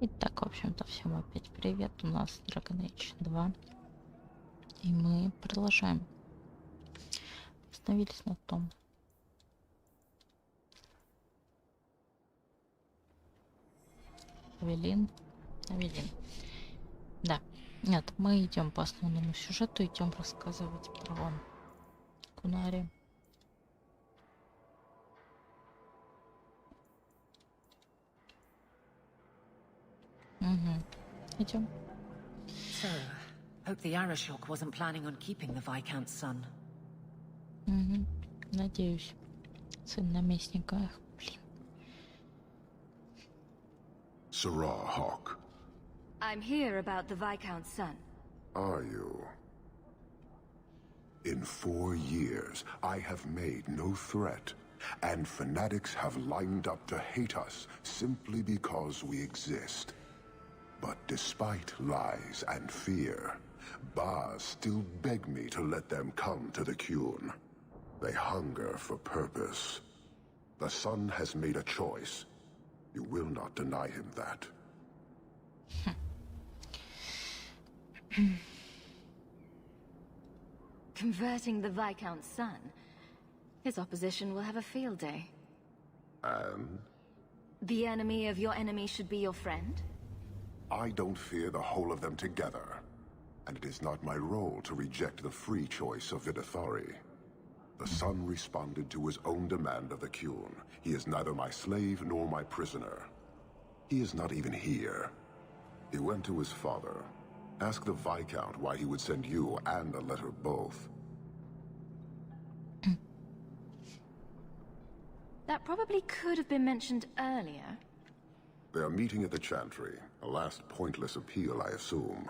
Итак, в общем-то, всем опять привет. У нас Dragon Age 2. И мы продолжаем. Остановились на том. Авелин. Да. Нет, мы идем по основному сюжету, идем рассказывать про Кунари. Угу. Идем. So, hope the Arashok wasn't planning on keeping the Viscount's son. Угу. Надеюсь. Сын наместника. Эх, блин. Sarah Hawk. I'm here about the Viscount's son. Are you? In 4 years, I have made no threat, and fanatics have lined up to hate us simply because we exist. But despite lies and fear, Bars still beg me to let them come to the Qun. They hunger for purpose. The son has made a choice. You will not deny him that. Converting the Viscount's son? His opposition will have a field day. And? The enemy of your enemy should be your friend? I don't fear the whole of them together. And it is not my role to reject the free choice of Vidithari. The son responded to his own demand of the Qun. He is neither my slave nor my prisoner. He is not even here. He went to his father. Ask the Viscount why he would send you and a letter both. That probably could have been mentioned earlier. They are meeting at the Chantry. A last pointless appeal, I assume.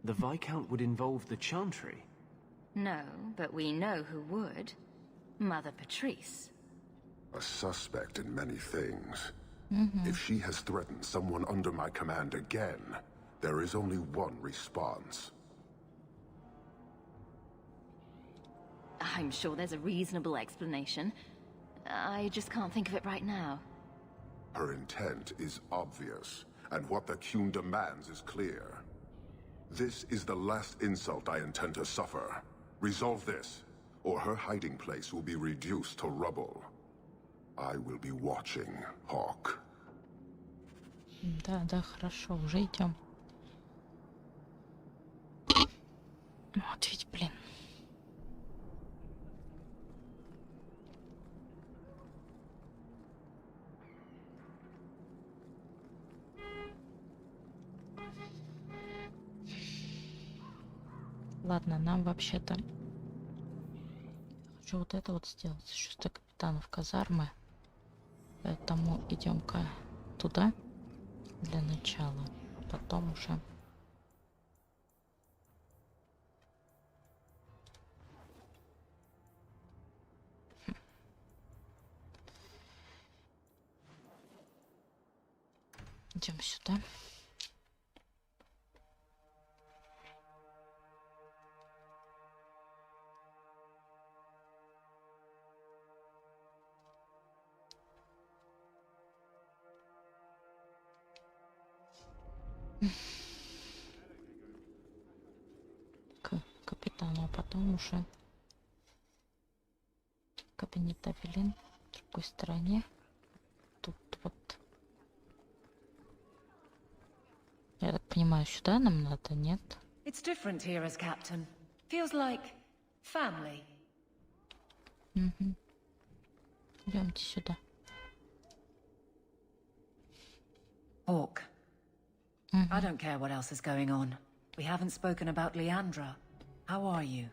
The Viscount would involve the Chantry? No, but we know who would. Mother Patrice. A suspect in many things. If she has threatened someone under my command again, there is only one response. I'm sure there's a reasonable explanation. I just can't think of it right now. Her intent is obvious, and what the Qun demands is clear. This is the last insult I intend to suffer. Resolve this, or her hiding place will be reduced to rubble. I will be watching, Hawk. Да, хорошо, уже идем. Вот ведь, блин. Ладно, нам вообще-то... Хочу вот это вот сделать. Шестой капитанов казармы. Поэтому идем-ка туда для начала. А потом уже... Идем сюда. К капитану, а потом уже кабинет Авелин в другой стороне. Тут вот. Я так понимаю, сюда нам надо, нет? It's different here as captain. Feels like family. Идемте сюда. Hawk. I don't care what else is going on. We haven't spoken about Leandra. How are you?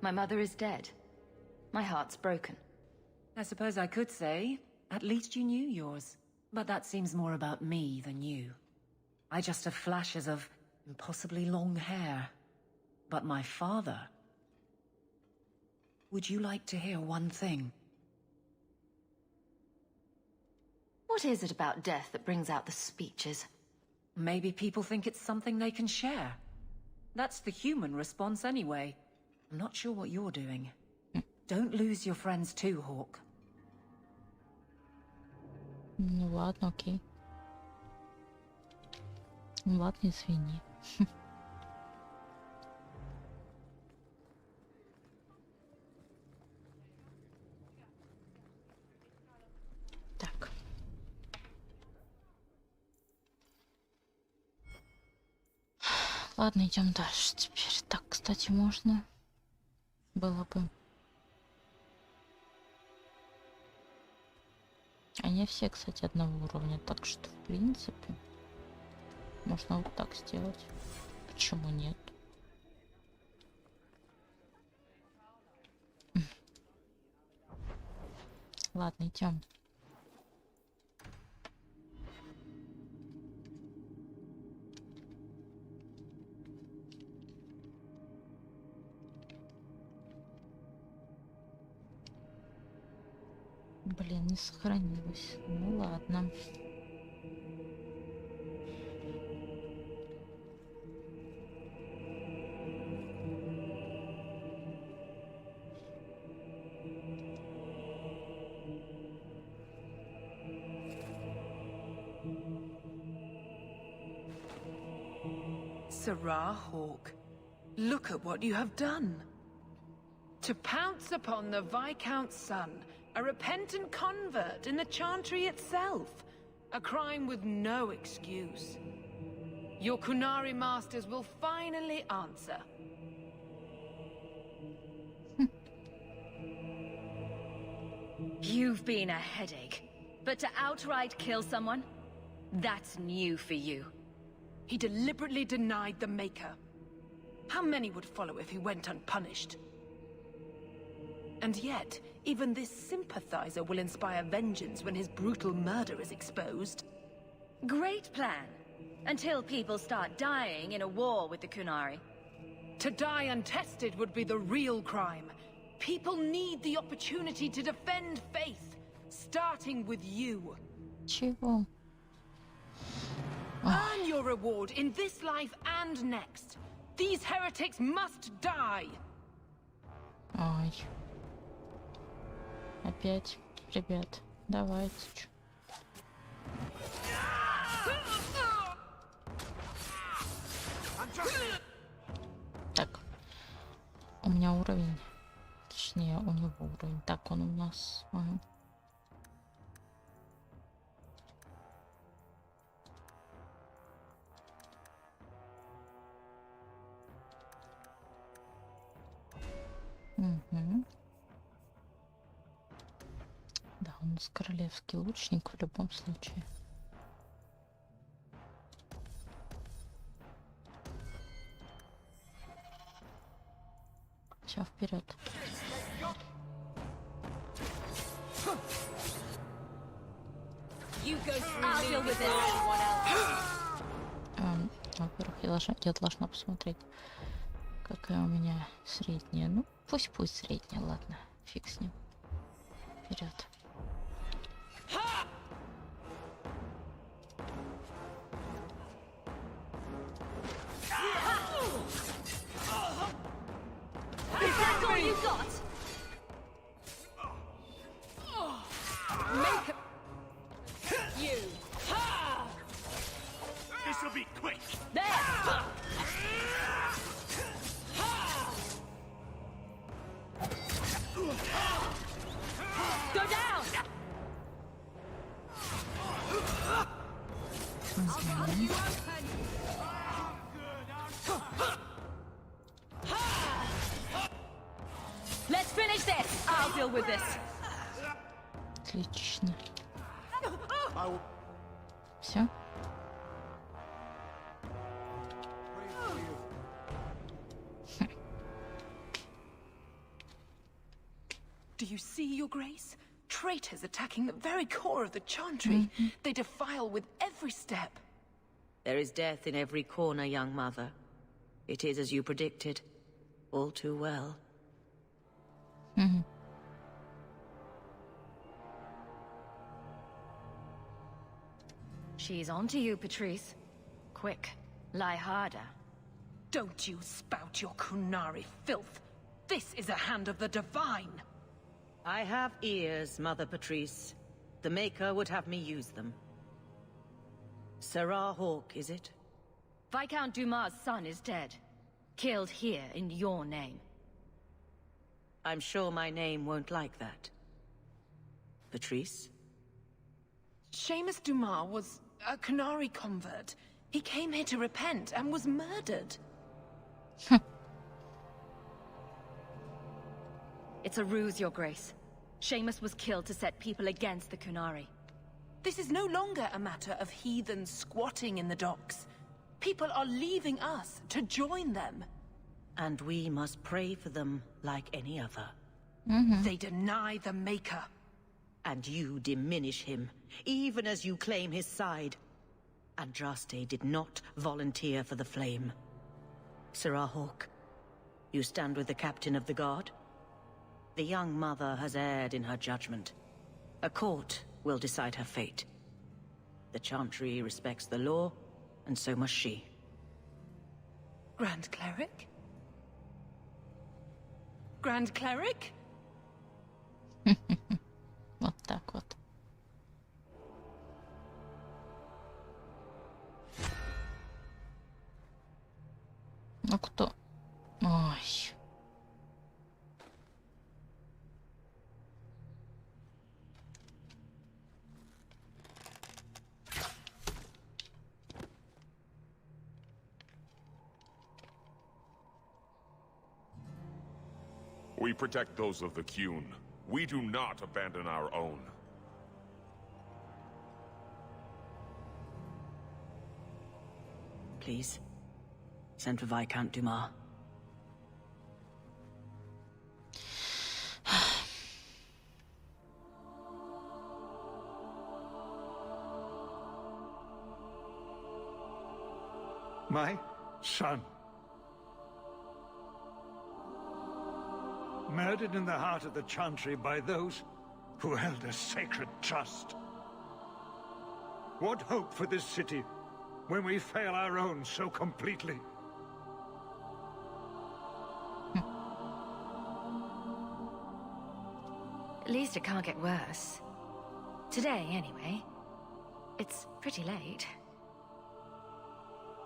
My mother is dead. My heart's broken. I suppose I could say, at least you knew yours. But that seems more about me than you. I just have flashes of impossibly long hair. But my father... Would you like to hear one thing? What is it about death that brings out the speeches? Maybe people think it's something they can share. That's the human response anyway. I'm not sure what you're doing. Don't lose your friends too, Hawk. Ну ладно, окей. Ну ладно, извини. Так. Ладно, идем дальше теперь. Так, кстати, можно было бы. Они все, кстати, одного уровня, так что, в принципе, можно вот так сделать. Почему нет? Ладно, идем. Блин, не сохранилось. Ну ладно. Sirrah Hawk, look at what you have done. To pounce upon the Viscount's son, a repentant convert in the Chantry itself, a crime with no excuse. Your Kunari masters will finally answer. You've been a headache, but to outright kill someone? That's new for you. He deliberately denied the Maker. How many would follow if he went unpunished? And yet, even this sympathizer will inspire vengeance when his brutal murder is exposed. Great plan. Until people start dying in a war with the Kunari. To die untested would be the real crime. People need the opportunity to defend faith, starting with you. Чего? Earn your reward in this life and next. These heretics must die. Ой. Опять, ребят, давайте. Чё? Так, у меня уровень, точнее, у него уровень. Так, он у нас. Ага. Угу. Да, у нас королевский лучник в любом случае. Все, вперед. Во-первых, я должна посмотреть, какая у меня средняя. Ну, пусть средняя, ладно, фиг с ним. Вперед. This'll be quick. Go down! Let's finish this. I'll deal with this. Отлично. Все. Do you see, Your Grace? Traitors attacking the very core of the Chantry. They defile with every step. There is death in every corner, young mother. It is as you predicted. All too well. She's on to you, Patrice. Quick, lie harder. Don't you spout your Kunari filth. This is a hand of the divine. I have ears, Mother Patrice. The Maker would have me use them. Sarah Hawke, is it? Viscount Dumas' son is dead. Killed here in your name. I'm sure my name won't like that. Patrice? Seamus Dumas was a Canary convert. He came here to repent and was murdered. It's a ruse, Your Grace. Seamus was killed to set people against the Kunari. This is no longer a matter of heathens squatting in the docks. People are leaving us to join them. And we must pray for them like any other. They deny the Maker. And you diminish him, even as you claim his side. Andraste did not volunteer for the flame. Sarah Hawke, you stand with the captain of the guard? The young mother has erred in her judgment. A court will decide her fate. The Chantry respects the law, and so must she. Grand Cleric? Grand Cleric? Вот так вот. Ну кто? Ой. We protect those of the Qun. We do not abandon our own. Please, send for Viscount Dumas. My son. Murdered in the heart of the Chantry by those who held a sacred trust. What hope for this city when we fail our own so completely? At least it can't get worse. Today, anyway. It's pretty late.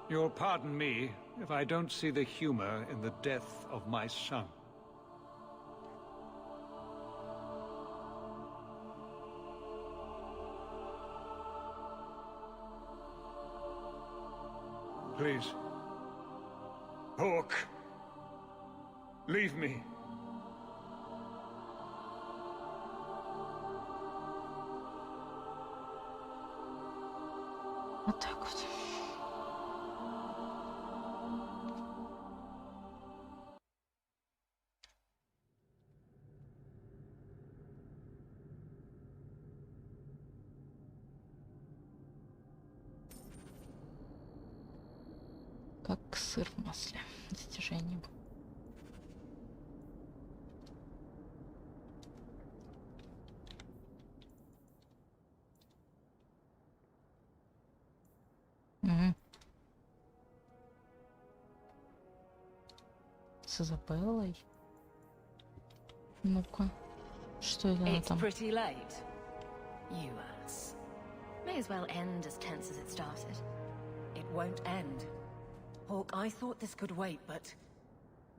You'll pardon me if I don't see the humor in the death of my son. Please. Hawke. Leave me. Вот так вот. Как сыр в масле. Достижение. С Изабеллой. Ну-ка. Что это она It's там? pretty late. You ass. May as well end as tense as it started. It won't end. Hawke, I thought this could wait, but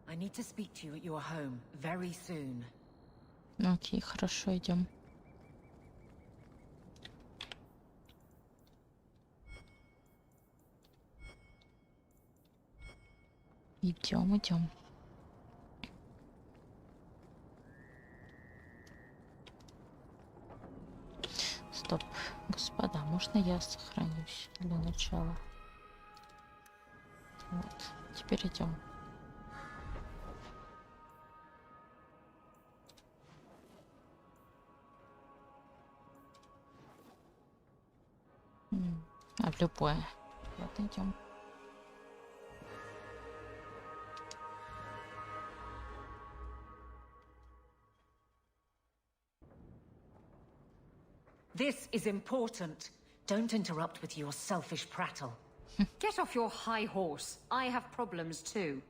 I need to speak to you at your home very soon. Окей, хорошо, идем. Идем, идем. Стоп, господа, можно я сохранюсь для начала? Вот, теперь идем. А в любое. Вот идем. This is important. Don't interrupt with your selfish prattle. Get off your high horse. I have problems too.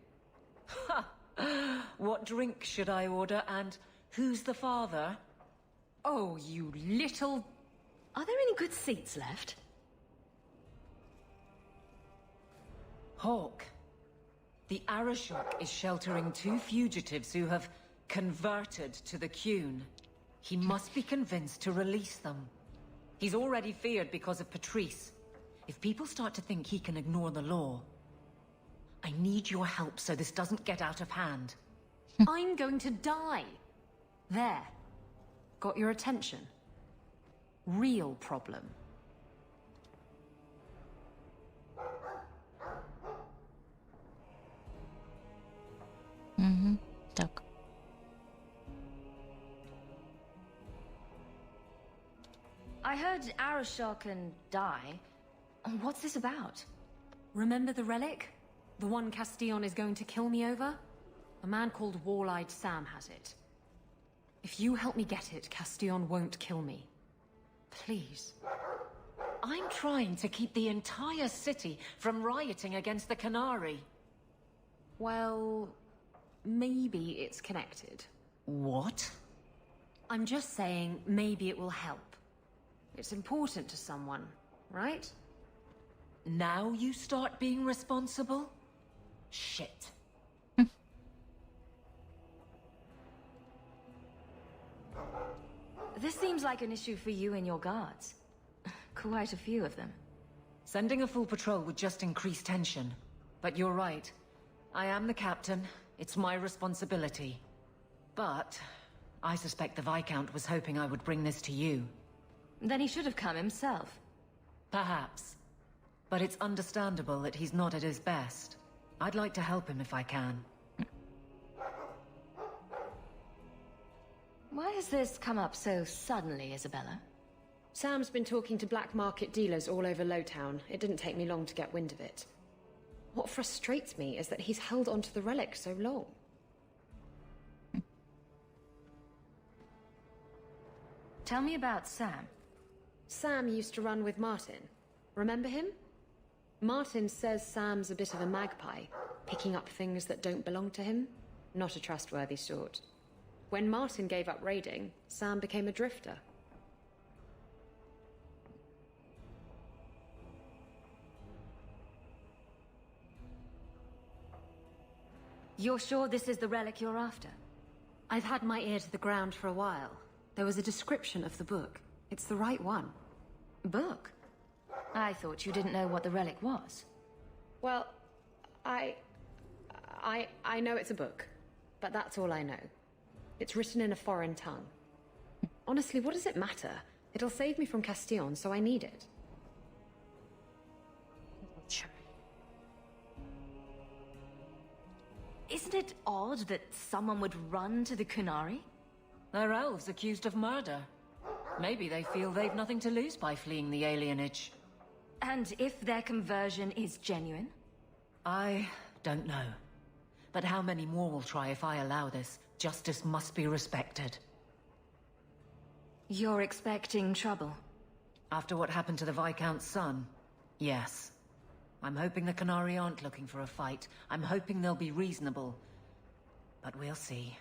What drink should I order, and who's the father? Oh, you little Are there any good seats left? Hawk. The Arashok is sheltering 2 fugitives who have converted to the Qun. He must be convinced to release them. He's already feared because of Patrice. If people start to think he can ignore the law, I need your help so this doesn't get out of hand. I'm going to die. There. Got your attention? Real problem. Так. I heard Arashok can die. What's this about? Remember the relic? The one Castillon is going to kill me over? A man called Wall-Eyed Sam has it. If you help me get it, Castillon won't kill me. Please. I'm trying to keep the entire city from rioting against the Canary. Well, maybe it's connected. What? I'm just saying maybe it will help. It's important to someone, right? Now you start being responsible? Shit. This seems like an issue for you and your guards. Quite a few of them. Sending a full patrol would just increase tension. But you're right. I am the captain. It's my responsibility. But I suspect the Viscount was hoping I would bring this to you. Then he should have come himself. Perhaps. But it's understandable that he's not at his best. I'd like to help him if I can. Why has this come up so suddenly, Isabella? Sam's been talking to black market dealers all over Lowtown. It didn't take me long to get wind of it. What frustrates me is that he's held onto the relic so long. Tell me about Sam. Sam used to run with Martin. Remember him? Martin says Sam's a bit of a magpie, picking up things that don't belong to him. Not a trustworthy sort. When Martin gave up raiding, Sam became a drifter. You're sure this is the relic you're after? I've had my ear to the ground for a while. There was a description of the book. It's the right one. Book? I thought you didn't know what the relic was. Well, I know it's a book, but that's all I know. It's written in a foreign tongue. Honestly, what does it matter? It'll save me from Castillon, so I need it. Isn't it odd that someone would run to the Canary? They're elves accused of murder. Maybe they feel they've nothing to lose by fleeing the alienage. And if their conversion is genuine? I don't know. But how many more will try if I allow this? Justice must be respected. You're expecting trouble? After what happened to the Viscount's son? Yes. I'm hoping the Canary aren't looking for a fight. I'm hoping they'll be reasonable. But we'll see.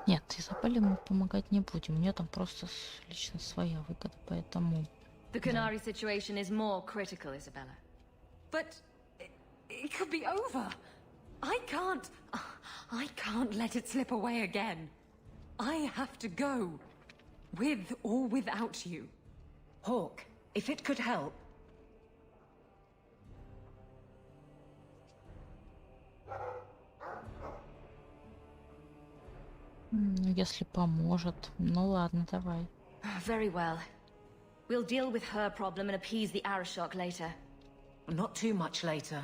Нет, Изабелле мы помогать не будем. У нее там просто лично своя выгода, поэтому... The Canary situation is more critical, Isabella. But it could be over. I can't let it slip away again. I have to go. With or without you. Hawk, if it could help... Если поможет. Ну ладно, давай. Very well. We'll deal with her problem and appease the Arashok later. Not too much later.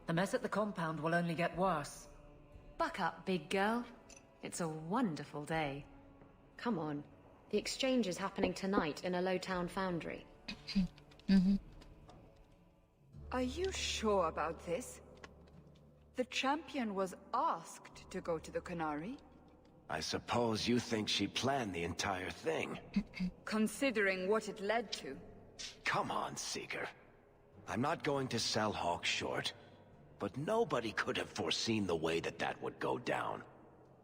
The mess at the compound will only get worse. Buck up, big girl. It's a wonderful day. Come on. The exchange is happening tonight in a Lowtown foundry. Are you sure about this? The champion was asked to go to the Canary. I suppose you think she planned the entire thing. Considering what it led to. Come on, Seeker. I'm not going to sell Hawk short, but nobody could have foreseen the way that would go down.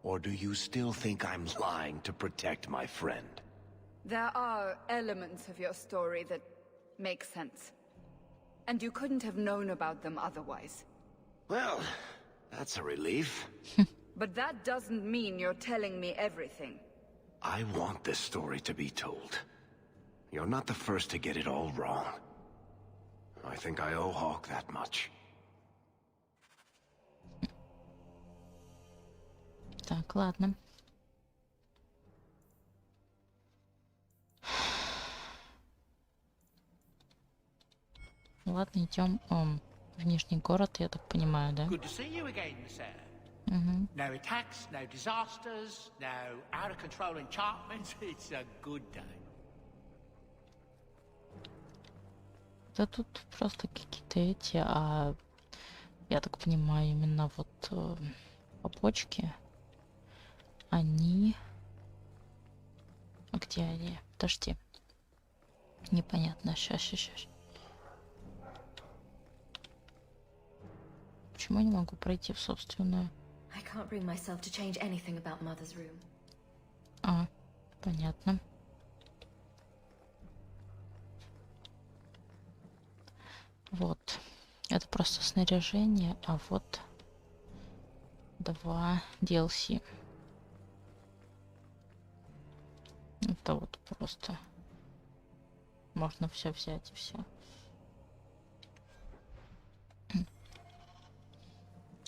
Or do you still think I'm lying to protect my friend? There are elements of your story that make sense. And you couldn't have known about them otherwise. Well, that's a relief. But that doesn't mean you're telling me everything. I want this story to be told. You're not the first to get it all wrong. I think I owe Hawk that much. Так, ладно. Ладно, идем в Нижний город, я так понимаю, да? Good to see you again, Miss Eyre. No attacks, no disasters, no out of control enchantments. It's a good day. Да тут просто какие-то эти, я так понимаю, именно вот побочки, они... А где они? Подожди. Непонятно. Сейчас. Почему я не могу пройти в собственную? I can't bring myself to change anything about Mother's room. Понятно. Вот. Это просто снаряжение, а вот 2 DLC. Это вот просто можно все взять и все.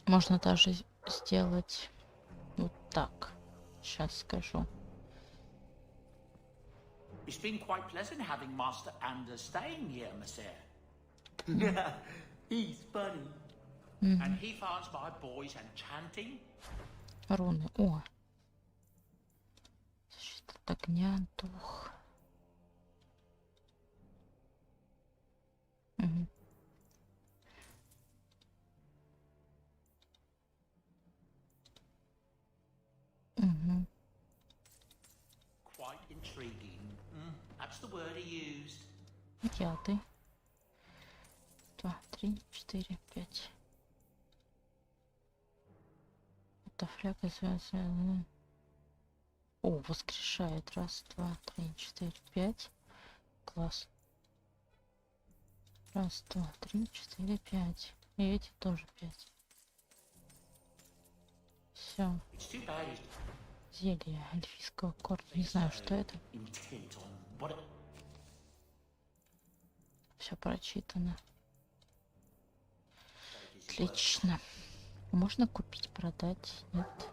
Можно даже сделать вот так. Сейчас скажу. It's been quite pleasant having Master Anders staying here, Miss Eyre. He's funny. And he finds my boys enchanting. Руны. О. Защита от огня, дух. Quite intriguing. That's the word he used. Яды. 2, 3, 4, 5. Это фляга связана. О, воскрешает. 1, 2, 3, 4, 5. Класс. 1, 2, 3, 4, 5. И эти тоже 5. Все. Зелье эльфийского корня. Не знаю, что это. Все прочитано. Отлично. Можно купить, продать? Нет.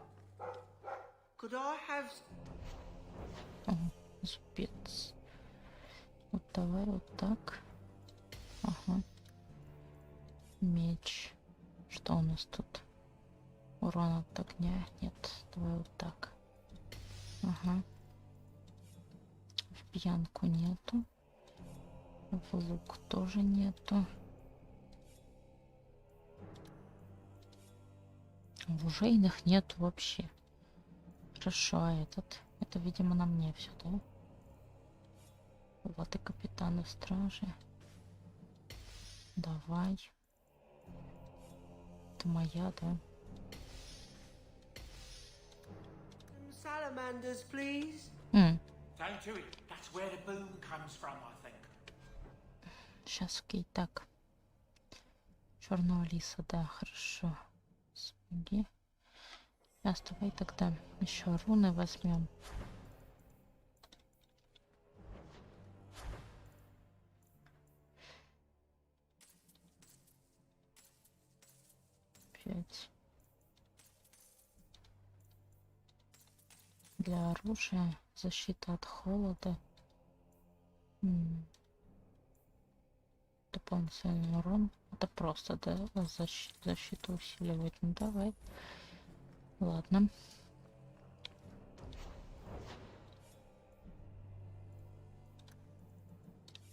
Зубец. Вот давай вот так. Ага. Меч. Что у нас тут? Урон от огня? Нет. Давай вот так. Ага. В пьянку нету. В лук тоже нету. В оружейных нету вообще. Хорошо, а этот? Это, видимо, на мне все, да? Вот и капитана стражи. Давай. Это моя, да? Salamanders, please. Don't do it. That's where the boom comes from, I think. Сейчас, окей, так. Черного лиса, да, хорошо. Смоги. Сейчас давай тогда еще руны возьмем. Пять. Для оружия защита от холода. Дополнительный урон. Это просто, да, защиту усиливает. Ну давай. Ладно.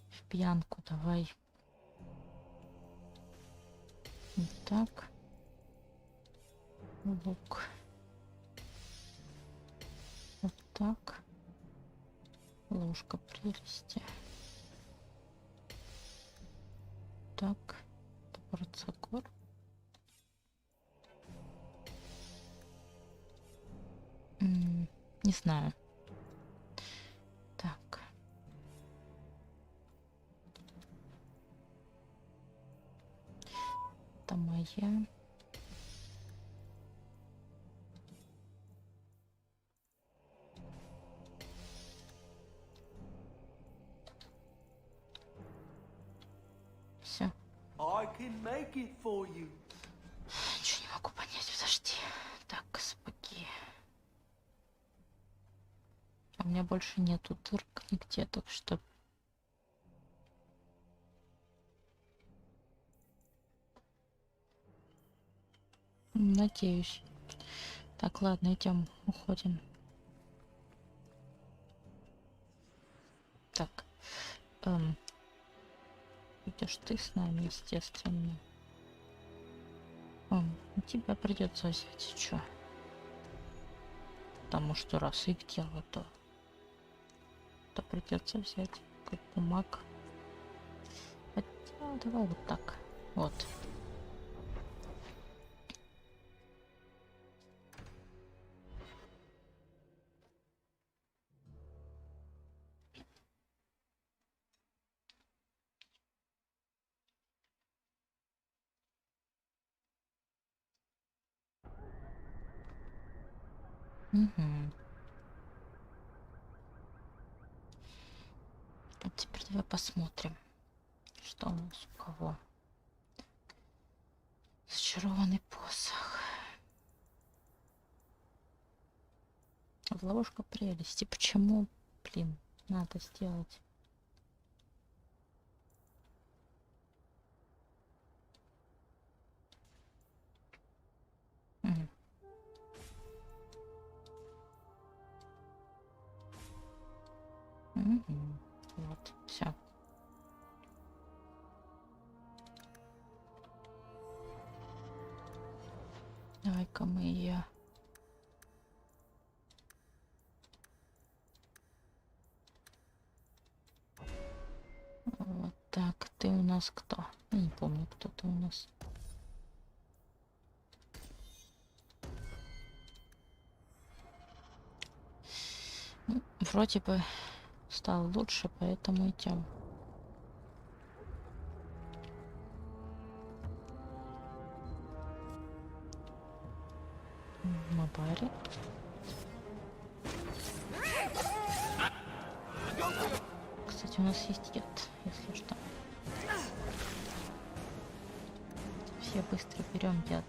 В пьянку давай. Вот так. Лук. Вот так. Ложка прелести. Так. Топор. Не знаю. Так. Давайте. Все. Ничего не могу понять, подожди. Так, сапоги. У меня больше нету дырок нигде, так что... Надеюсь. Так, ладно, идем, уходим. Так. Идешь ты с нами, естественно. Тебя придется взять, чё? Потому что раз их дело, то придется взять как бумаг. Хотя, давай вот так. Вот. Угу. А теперь давай посмотрим, что у нас у кого. Зачарованный посох. В ловушка прелести. Почему, блин, надо сделать? Вот, все. Давай-ка мы ее... Вот так, ты у нас кто? Я не помню, кто ты у нас. Ну, вроде бы стало лучше, поэтому идем. На баре. Кстати, у нас есть яд, если что. Все быстро берем яд.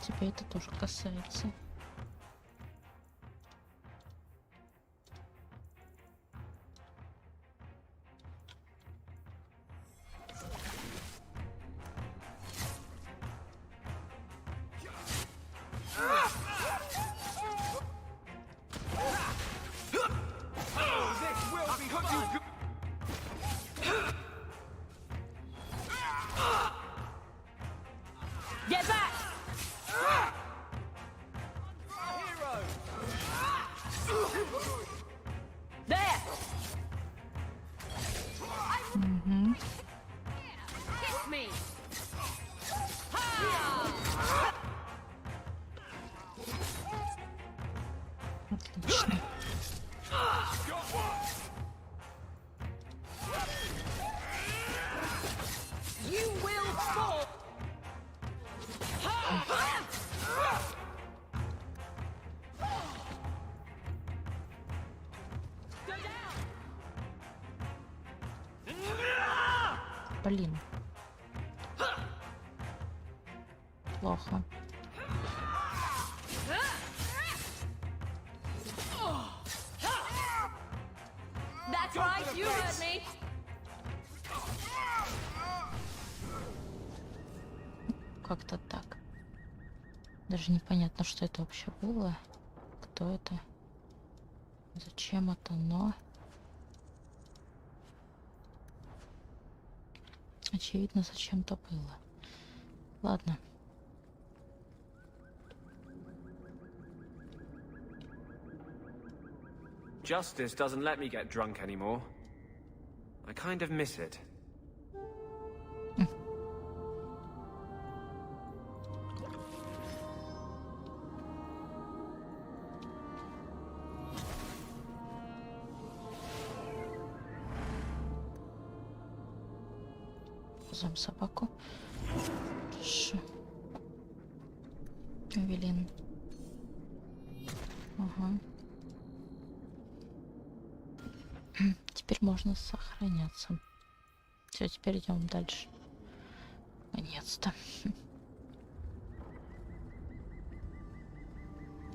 Тебя это тоже касается. Отлично. Блин. Плохо. Как-то так. Даже непонятно, что это вообще было. Кто это? Зачем это, но... Очевидно, зачем-то было. Ладно. Justice doesn't let me get drunk anymore. I kind of miss it. Зам собаку. Хорошо. Эвелин. Ага. Теперь можно сохраняться. Все, теперь идем дальше. Наконец-то.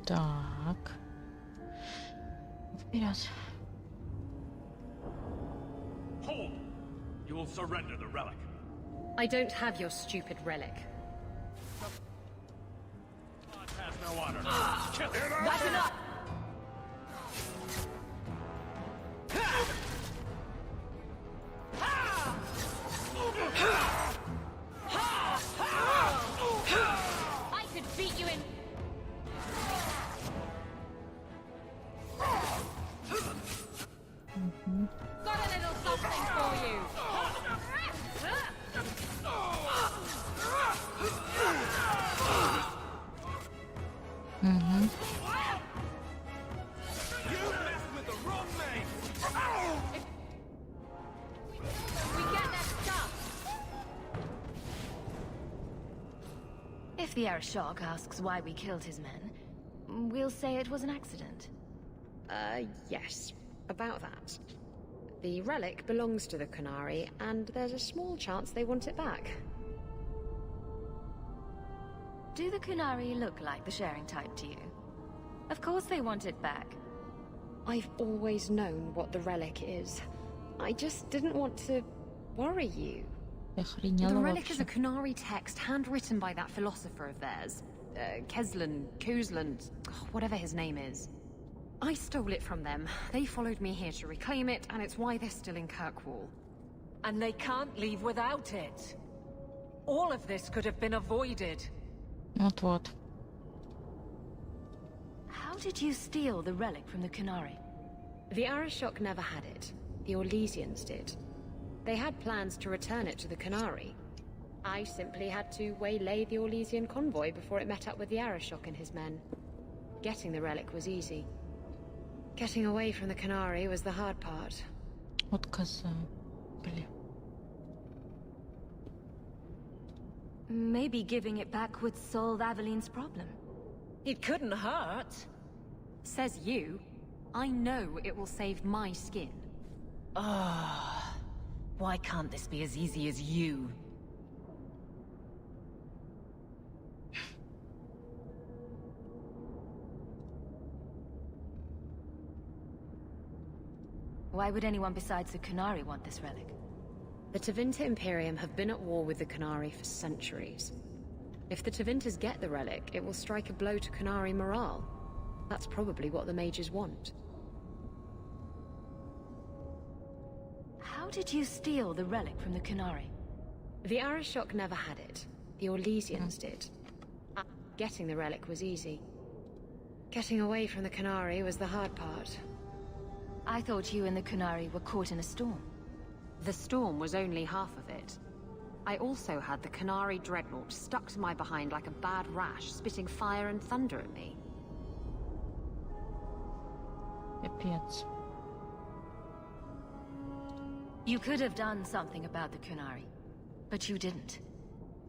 Так. Вперед. Hold! You will surrender the relic. I don't have your stupid relic. Has no honor. That's enough! I could beat you in. Got a little something for you. You messed with the wrong man! We get that stuff. If the Arashok asks why we killed his men, we'll say it was an accident. Yes. About that. The relic belongs to the Qunari, and there's a small chance they want it back. Do the Qunari look like the sharing type to you? Of course they want it back. I've always known what the relic is. I just didn't want to worry you. The relic is a Qunari text handwritten by that philosopher of theirs. Kuzlan, whatever his name is. I stole it from them. They followed me here to reclaim it, and it's why they're still in Kirkwall. And they can't leave without it. All of this could have been avoided. Вот-вот. How did you steal the relic from the Qunari? The Arashok never had it. The Orlesians did. They had plans to return it to the Qunari. I simply had to waylay the Orlesian convoy before it met up with the Arashok and his men. Getting the relic was easy. Getting away from the Qunari was the hard part. Вот коза. Блин. Maybe giving it back would solve Aveline's problem. It couldn't hurt. Says you. I know it will save my skin. Ah, why can't this be as easy as you? Why would anyone besides the Qunari want this relic? The Tevinter Imperium have been at war with the Qunari for centuries. If the Tevinters get the relic, it will strike a blow to Qunari morale. That's probably what the mages want. How did you steal the relic from the Qunari? The Arashok never had it. The Orlesians did. Getting the relic was easy. Getting away from the Qunari was the hard part. I thought you and the Qunari were caught in a storm. The storm was only half of it. I also had the Qunari dreadnought stuck to my behind like a bad rash, spitting fire and thunder at me. Пипец. You could have done something about the Qunari, but you didn't.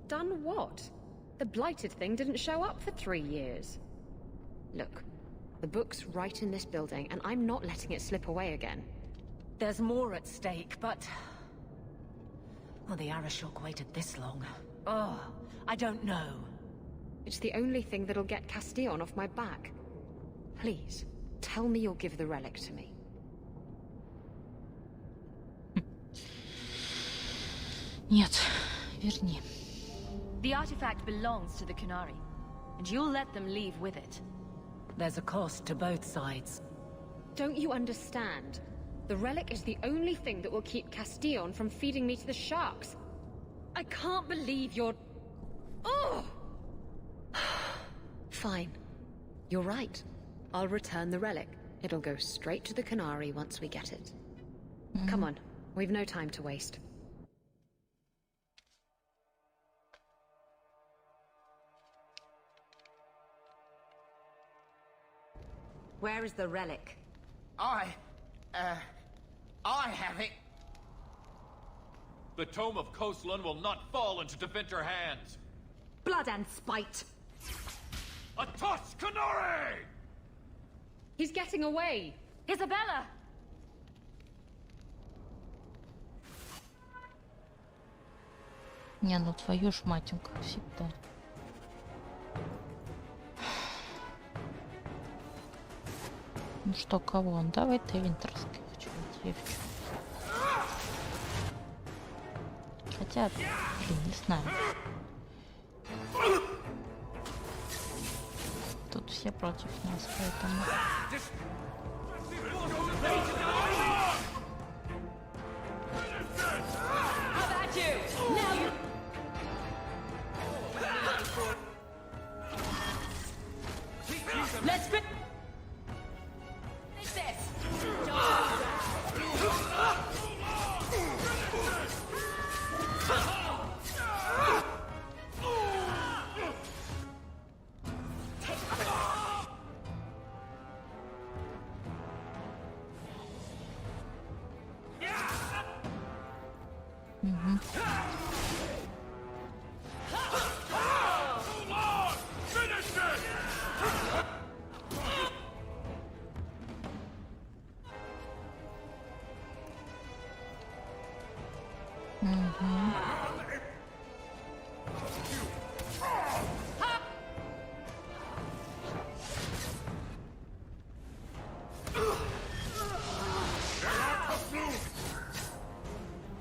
Done what? The blighted thing didn't show up for 3 years. Look, the book's right in this building, and I'm not letting it slip away again. There's more at stake, but... Well, the Arashok waited this long. Oh, I don't know. It's the only thing that'll get Castillon off my back. Please, tell me you'll give the relic to me. Нет, верни. The artifact belongs to the Qunari, and you'll let them leave with it. There's a cost to both sides. Don't you understand? The relic is the only thing that will keep Castillon from feeding me to the sharks. I can't believe you're... Oh! Fine. You're right. I'll return the relic. It'll go straight to the Qunari once we get it. Come on. We've no time to waste. Where is the relic? I have it. The tome of Coastland will not fall into defender hands. Blood and spite. A Tuscanori! He's getting away. Isabella! Не, ну твою ж матинг, как всегда. Ну что, кого он? Давай ты винтерский, хочу девочку. Хотя, блин, не знаю. Тут все против нас, поэтому... Let's finish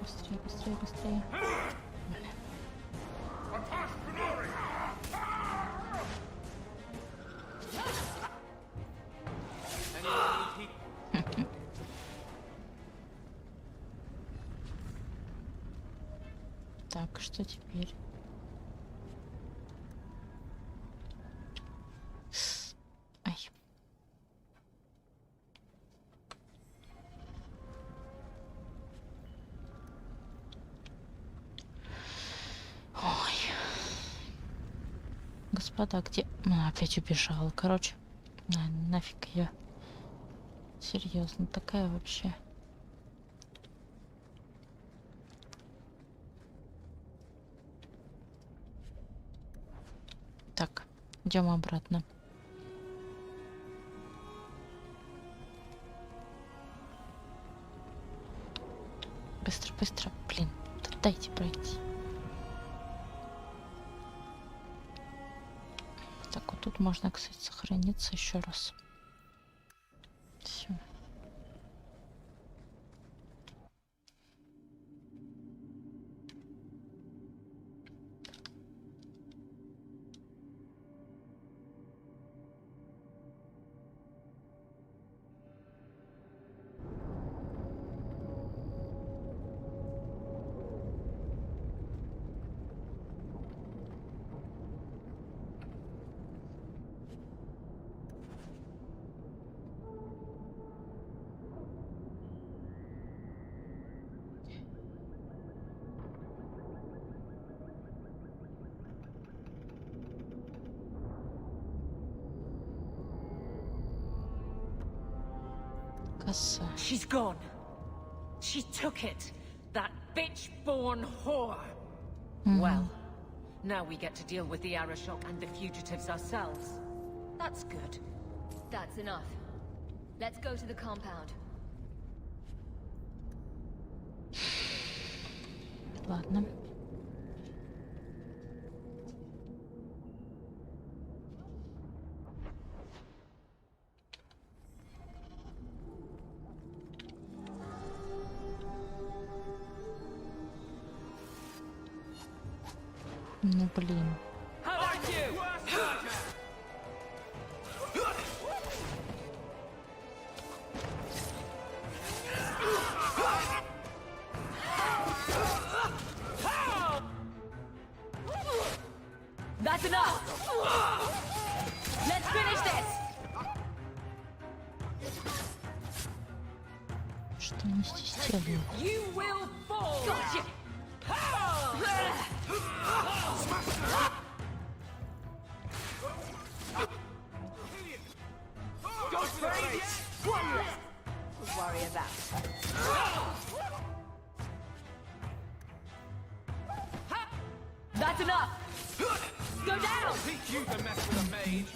Быстрее, быстрее. Так, что теперь? Ай. Ой. Господа, где... опять убежала. Короче, нафиг я. Серьезно, такая вообще. Так, идем обратно. Быстро, быстро. Блин, дайте пройти. Так, вот тут можно, кстати, сохраниться еще раз. Все. She's gone. She took it. That bitch-born whore. Well, now we get to deal with the Arashok and the fugitives ourselves. That's good. That's enough. Let's go to the compound. Ладно. Ну блин. That's enough. Let's finish this. Что они здесь делают? You will fall. Gotcha. One less to worry about. That's enough! Go down! I'll teach you to mess with a mage!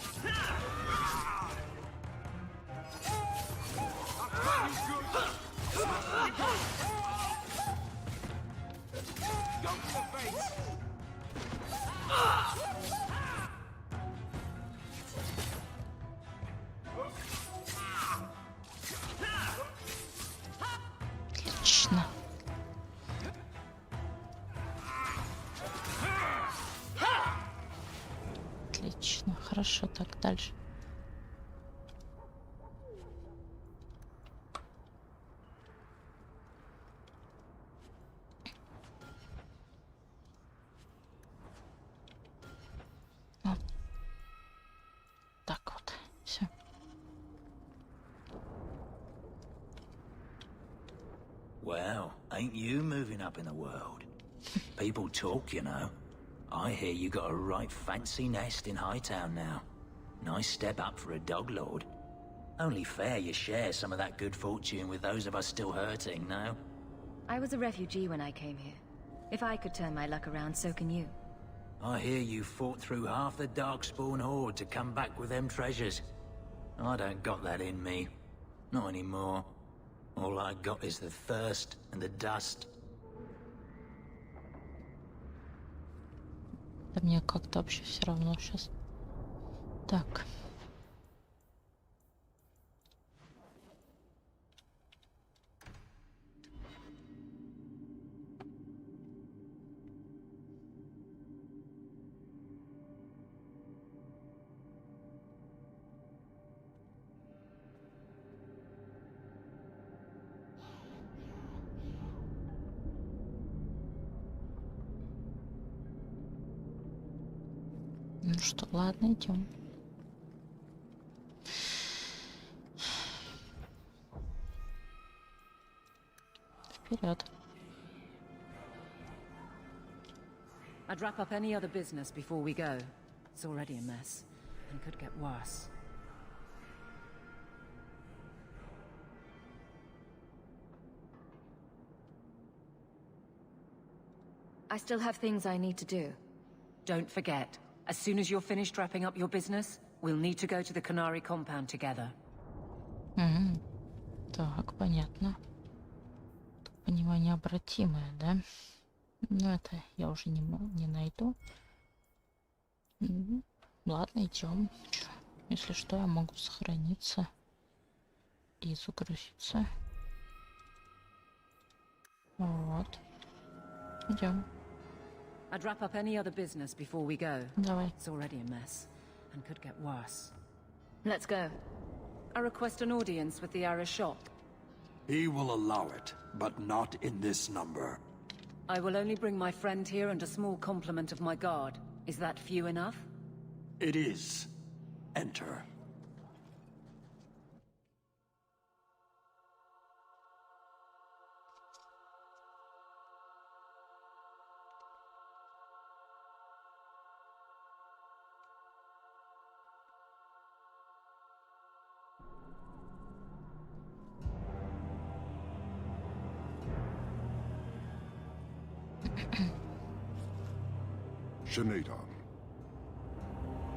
Go to the face! Отлично. Отлично, хорошо, так дальше. Так вот, все. Well, ain't you moving up in the world? People talk, you know. I hear you got a right fancy nest in Hightown now. Nice step up for a dog lord. Only fair you share some of that good fortune with those of us still hurting, no? I was a refugee when I came here. If I could turn my luck around, so can you. I hear you fought through half the Darkspawn horde to come back with them treasures. I don't got that in me. Not anymore. All I got is the thirst and the dust. Да мне как-то вообще все равно сейчас. Так. Ну что, ладно, идем. Вперед. I'd wrap up any other business before we go. It's already a mess, and could get worse. I still have things I need to do. Don't forget, as soon as you're finished wrapping up your business, we'll need to go to the Canary compound together. Так, понятно. Понимание обратимое, да? Ну, это я уже не найду. Ладно, идем. Если что, я могу сохраниться и загрузиться. Вот. Идем. I'd wrap up any other business before we go. Давай. It's already a mess, and could get worse. Let's go. I request an audience with the Arishok. He will allow it, but not in this number. I will only bring my friend here and a small complement of my guard. Is that few enough? It is. Enter.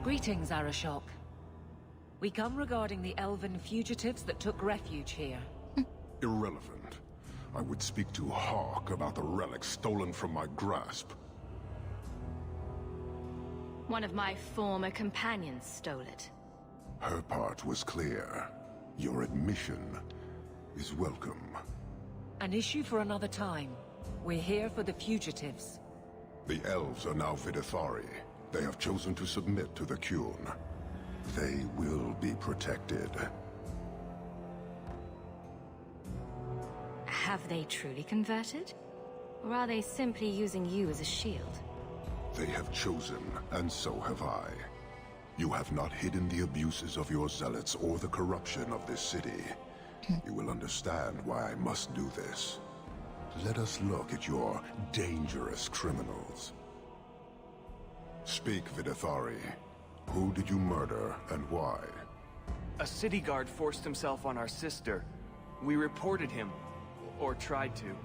Greetings, Arishok. We come regarding the elven fugitives that took refuge here. Irrelevant. I would speak to Hawk about the relic stolen from my grasp. One of my former companions stole it. Her part was clear. Your admission is welcome. An issue for another time. We're here for the fugitives. The elves are now Vidithari. They have chosen to submit to the Qun. They will be protected. Have they truly converted? Or are they simply using you as a shield? They have chosen, and so have I. You have not hidden the abuses of your zealots or the corruption of this city. You will understand why I must do this. Let us look at your dangerous criminals. Speak, Vidithari. Who did you murder, and why? A city guard forced himself on our sister. We reported him, or tried to,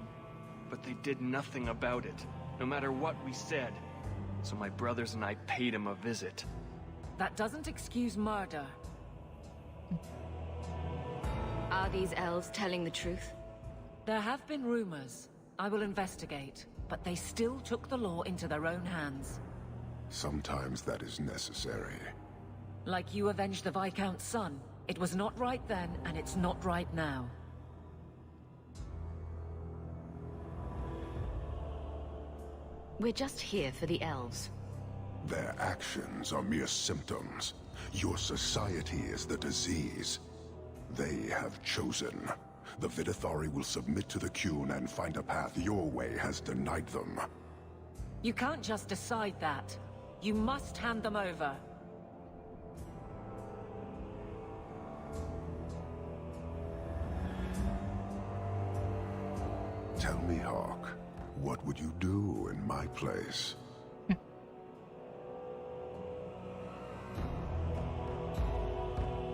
but they did nothing about it, no matter what we said. so my brothers and I paid him a visit. That doesn't excuse murder. Are these elves telling the truth? There have been rumors. I will investigate, but they still took the law into their own hands. Sometimes that is necessary. Like you avenged the Viscount's son. It was not right then, and it's not right now. We're just here for the elves. Their actions are mere symptoms. Your society is the disease. They have chosen. The Vidithari will submit to the Qun and find a path your way has denied them. You can't just decide that. You must hand them over. Tell me, Hawk, what would you do in my place?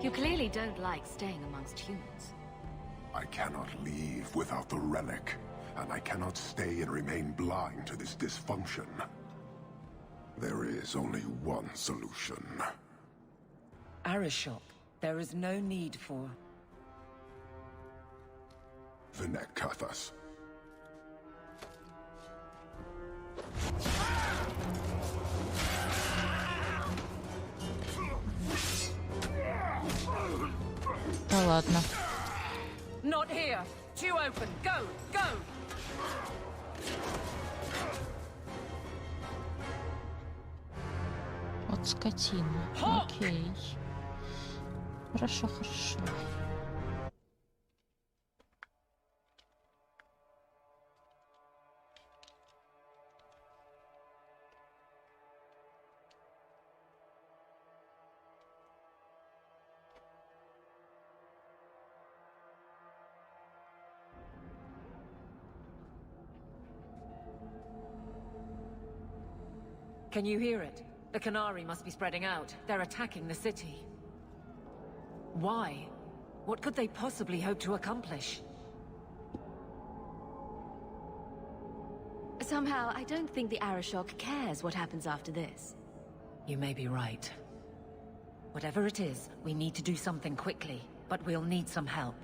You clearly don't like staying amongst humans. I cannot leave without the relic, and I cannot stay and remain blind to this dysfunction. There is only one solution. Arishok, there is no need for... Vinekathas. Да ладно. Not here. Two open. Go, go. Вот скотина. Окей. Хорошо, хорошо. Can you hear it? The Canary must be spreading out. They're attacking the city. Why? What could they possibly hope to accomplish? Somehow, I don't think the Arishok cares what happens after this. You may be right. Whatever it is, we need to do something quickly, but we'll need some help.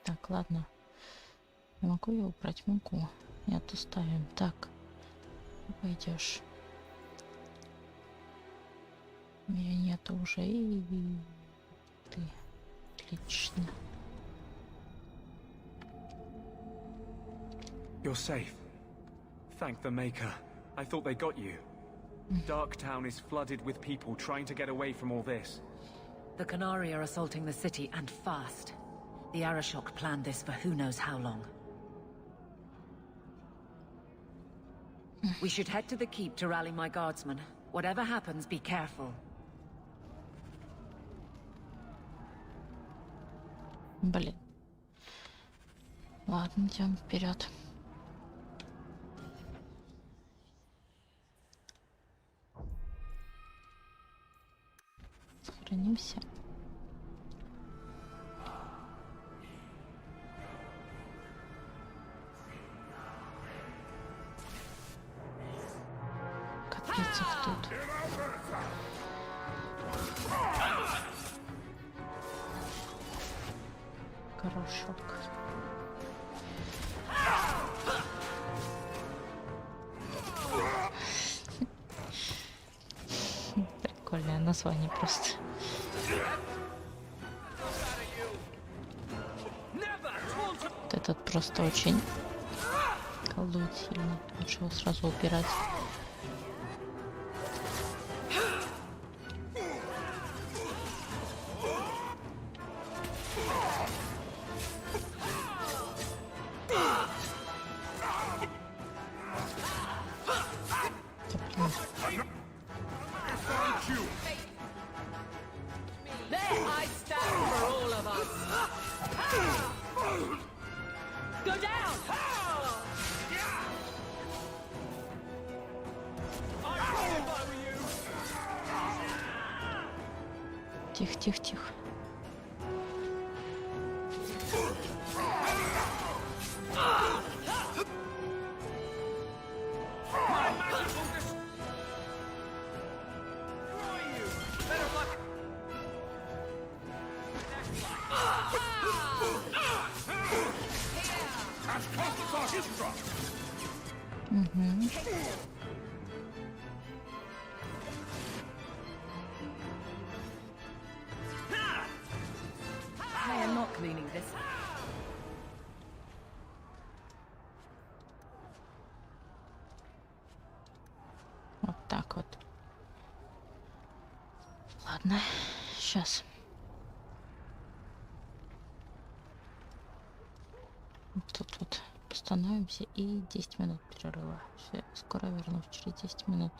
Так, ладно. Я могу ее убрать? Могу. И эту ставим. Так. Пойдешь. Меня нету уже. И ты. Отлично. You're safe. Thank the Maker. I thought they got you. Darktown is flooded with people trying to get away from all this. The Canary are assaulting the city, and fast. The Arishok planned this for who knows how long. We should head to the keep to rally my guardsmen. Whatever happens, be careful. Блин. Ладно, идем вперед. Сохранимся. Капец их тут. Горошок. Прикольное название просто. Вот этот просто очень колдует сильно. Лучше его сразу убирать. Тихо, тихо, тихо. Угу. I am not cleaning this. Вот так вот. Ладно, сейчас. Тут вот остановимся и 10 минут перерыва. Все, скоро вернусь через 10 минут.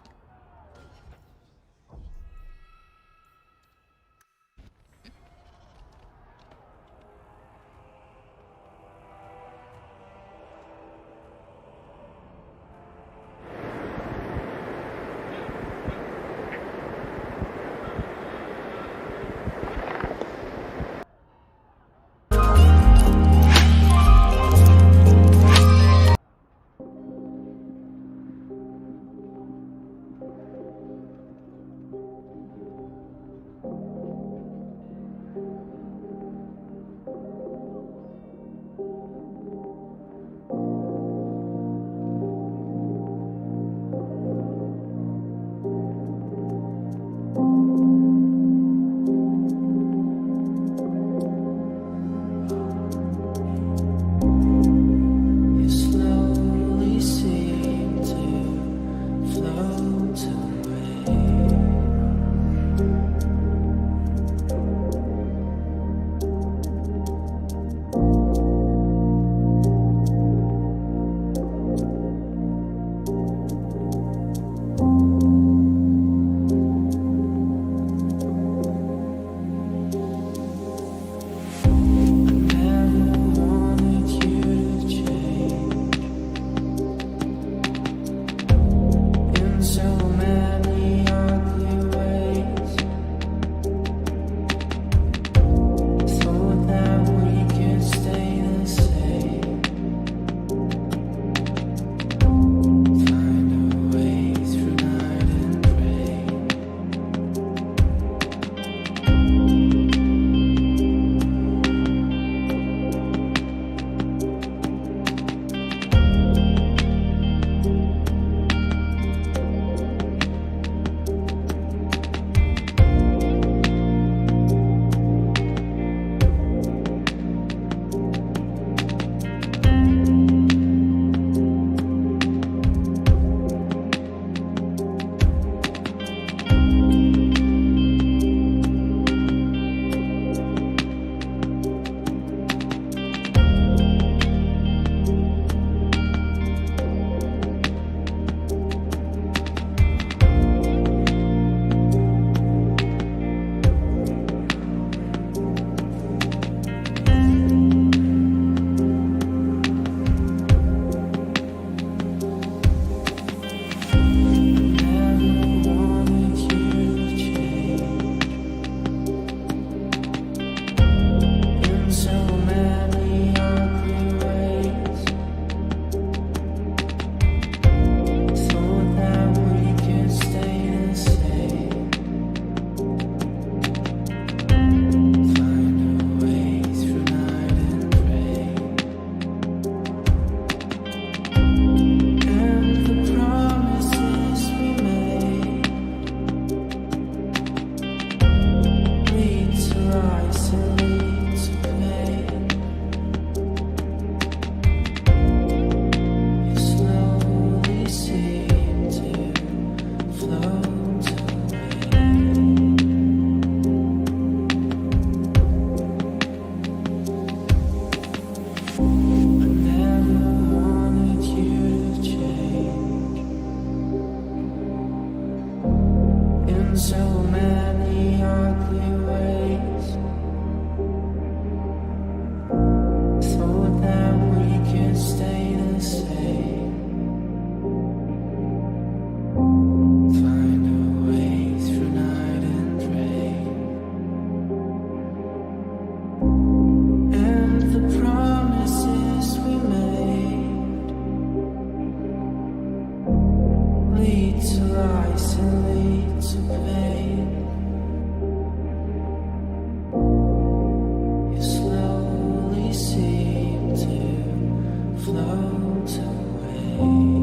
clouds away.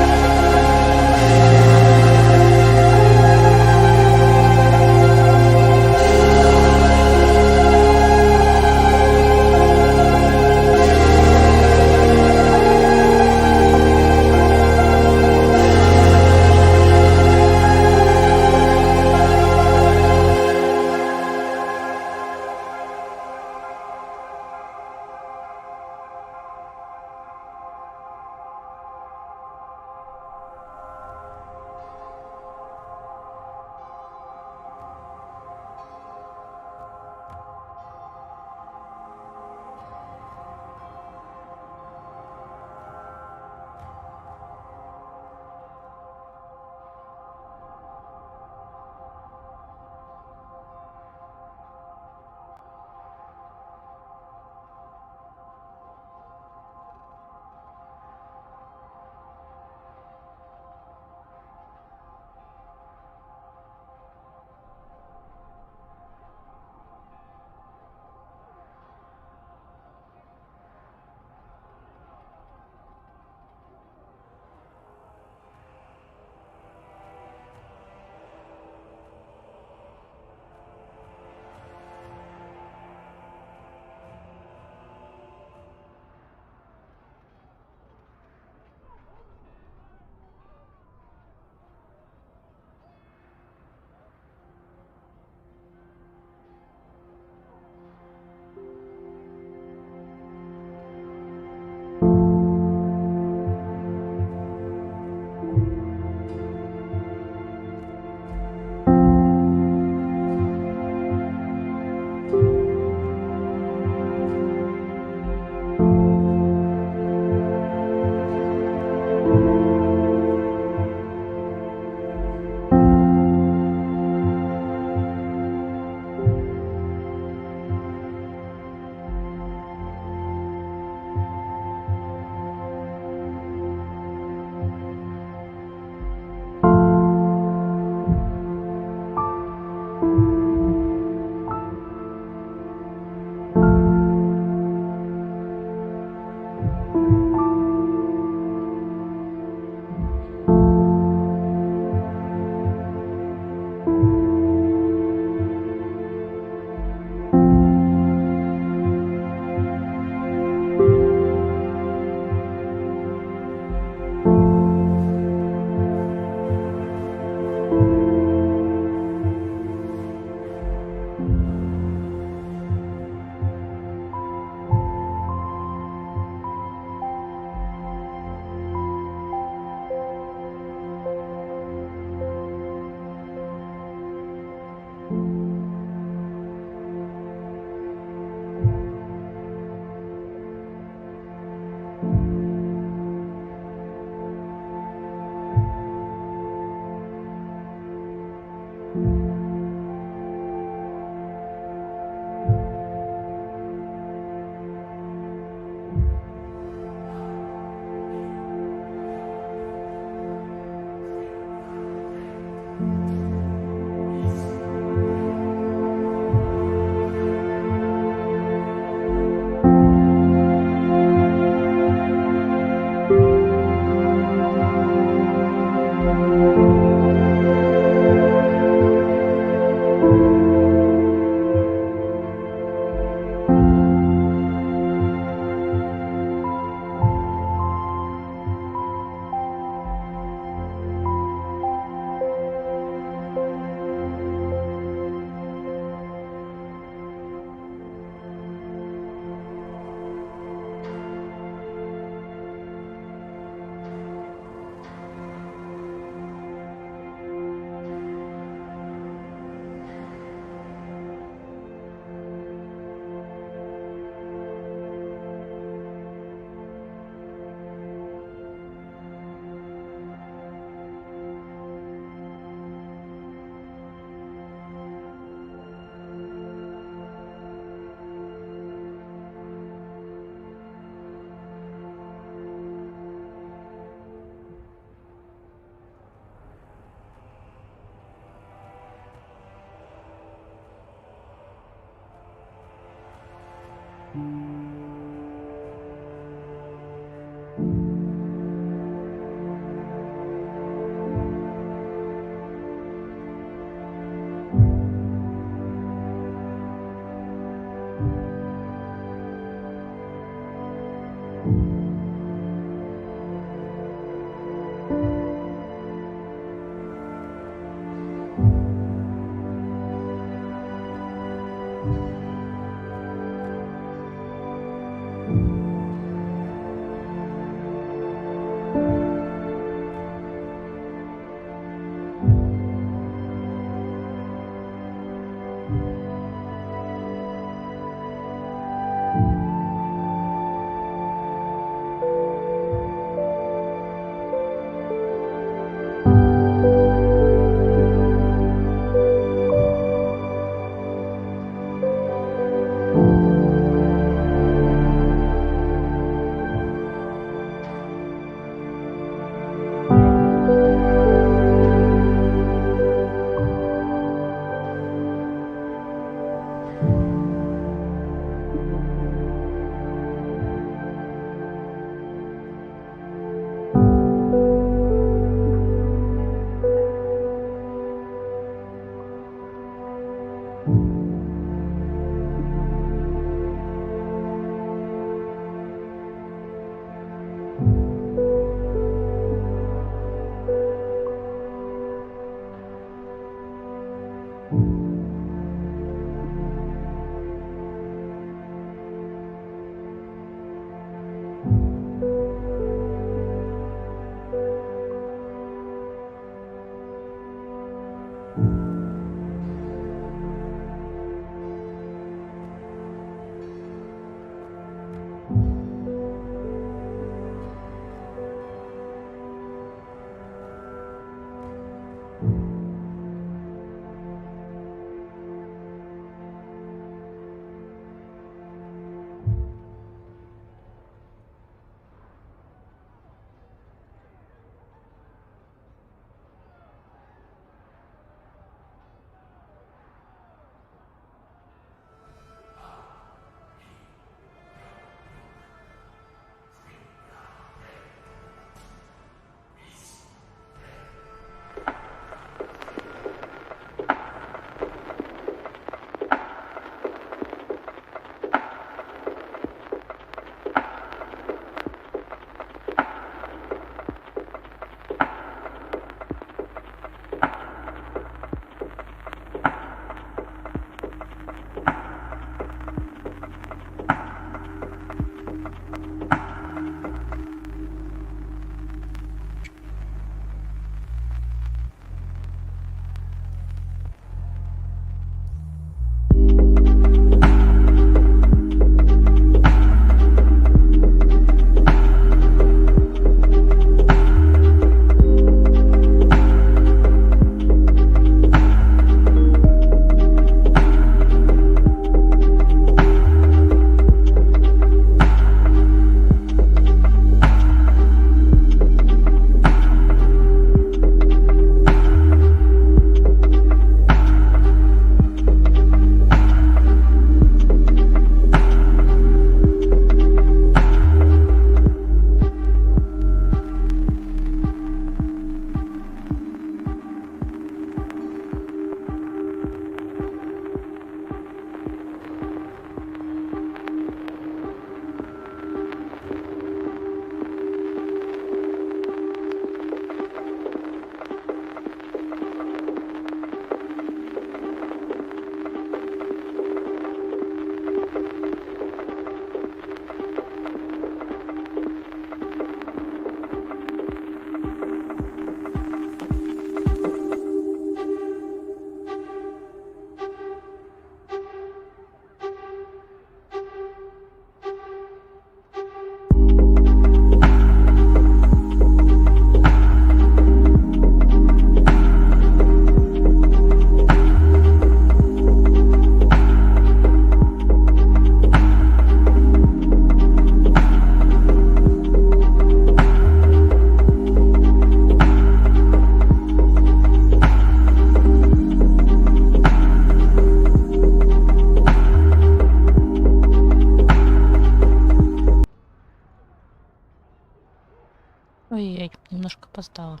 Ой-ой, немножко опоздала.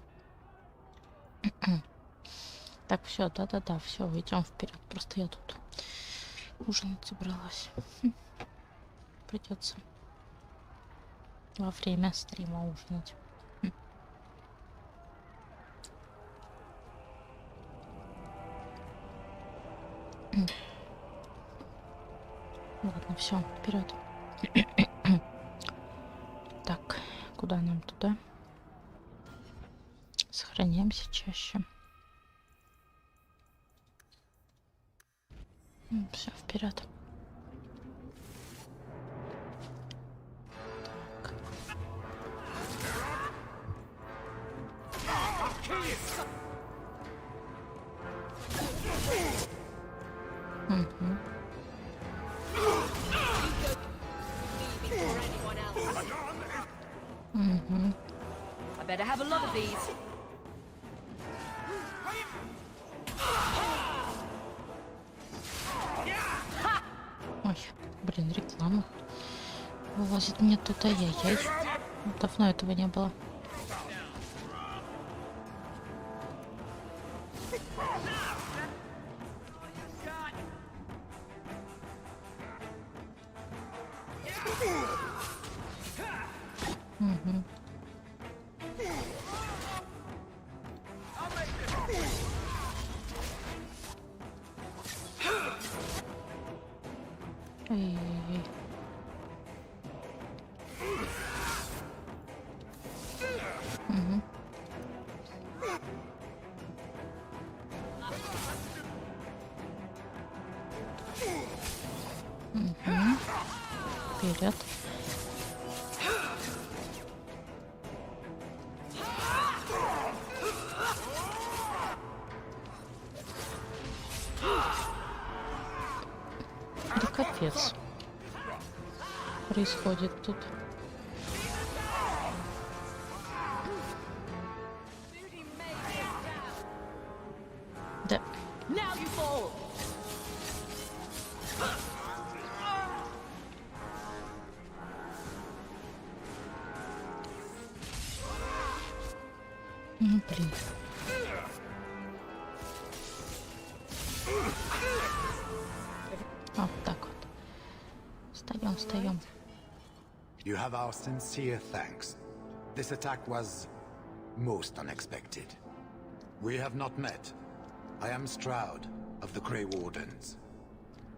Так, все, да-да-да, все, идем вперед. Просто я тут ужинать собралась. Придется во время стрима ужинать. Ладно, все, вперед. Так, куда нам туда? Сохраняемся чаще. Все, вперед. Так. Угу. Угу. I better have a lot of these. Ой, блин, реклама вывозит мне тут, ай-яй-яй. Давно этого не было. Угу. Ой-ой-ой. Угу. Вперед. Да капец. Происходит тут. Да. Ну, блин. Вот так вот. Встаем. You have our sincere thanks. This attack was most unexpected. We have not met. I am Stroud of the Grey Wardens.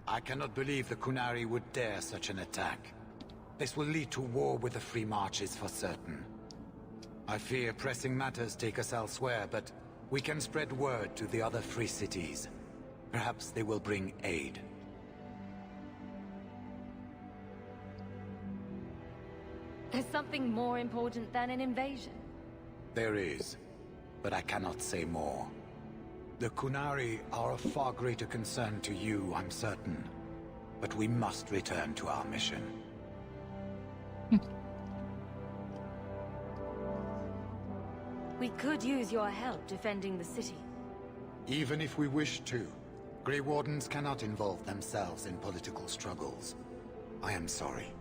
I cannot believe the Kunari would dare such an attack. This will lead to war with the Free Marches for certain. I fear pressing matters take us elsewhere, but we can spread word to the other free cities. Perhaps they will bring aid. There's something more important than an invasion. There is, but I cannot say more. The Kunari are of far greater concern to you, I'm certain. But we must return to our mission. We could use your help defending the city. Even if we wish to, Grey Wardens cannot involve themselves in political struggles. I am sorry.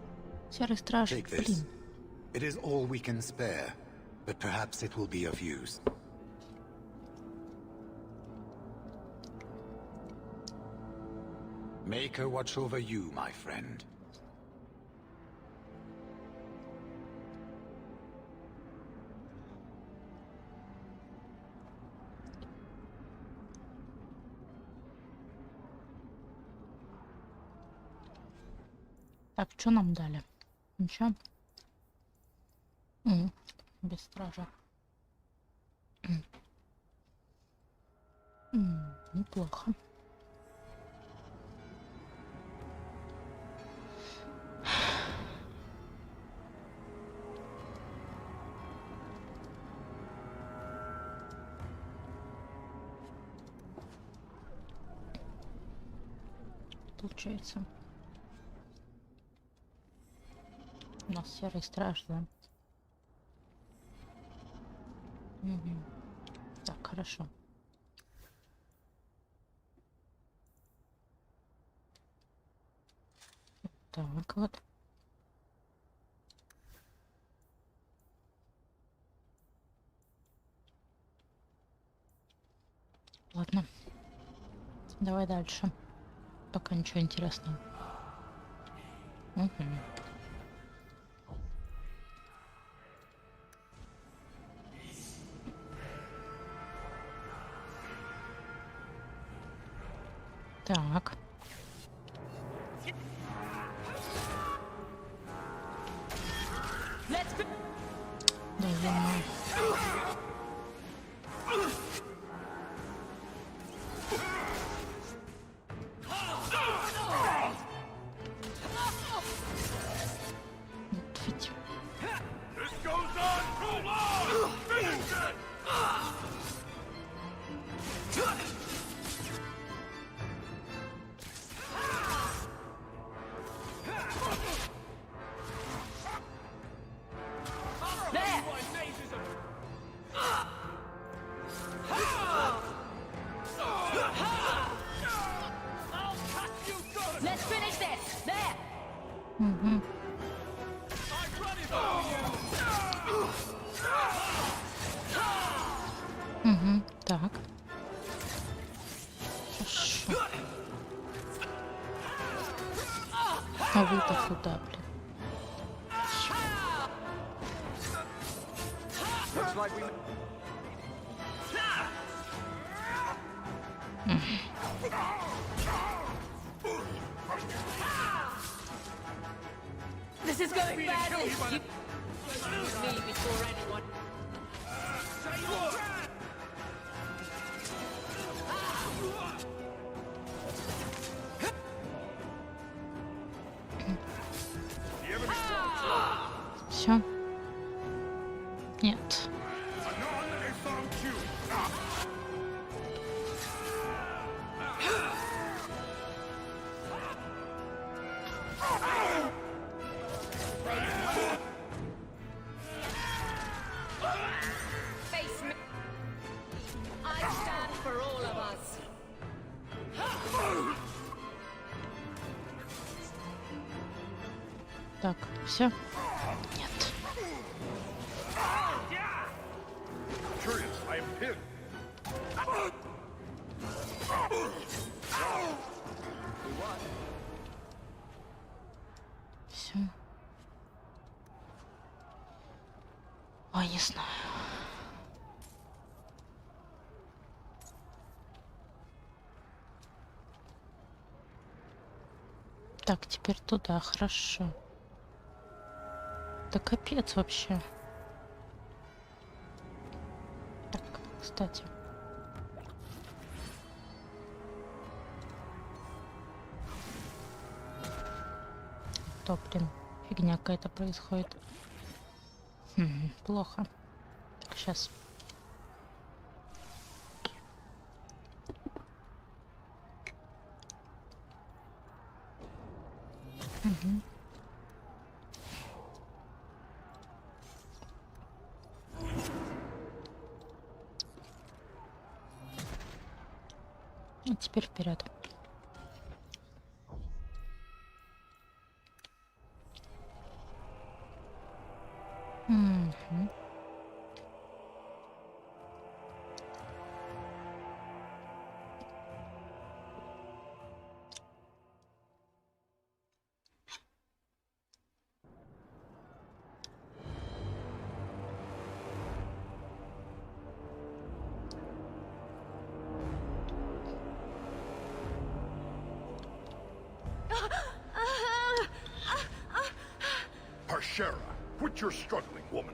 Take this. It is all we can spare, but perhaps it will be of use. Make her watch over you, my friend. Так, что нам дали? Ничего? Без стража. Неплохо. Получается. У нас серый страж, да? Угу. Так, хорошо. Так вот. Ладно. Давай дальше. Пока ничего интересного. Угу. Так. Да, я так. Хорошо. А вы-то куда, блин? This is going badly. Me before anyone. Все. Нет. Так, все? Нет. Все. Ой, не знаю. Так, теперь туда, хорошо. Да капец вообще. Так, кстати. То, блин, фигня какая-то происходит. Плохо. Так, сейчас. Угу. И теперь вперед. Угу. Harshera, quit your struggling, woman.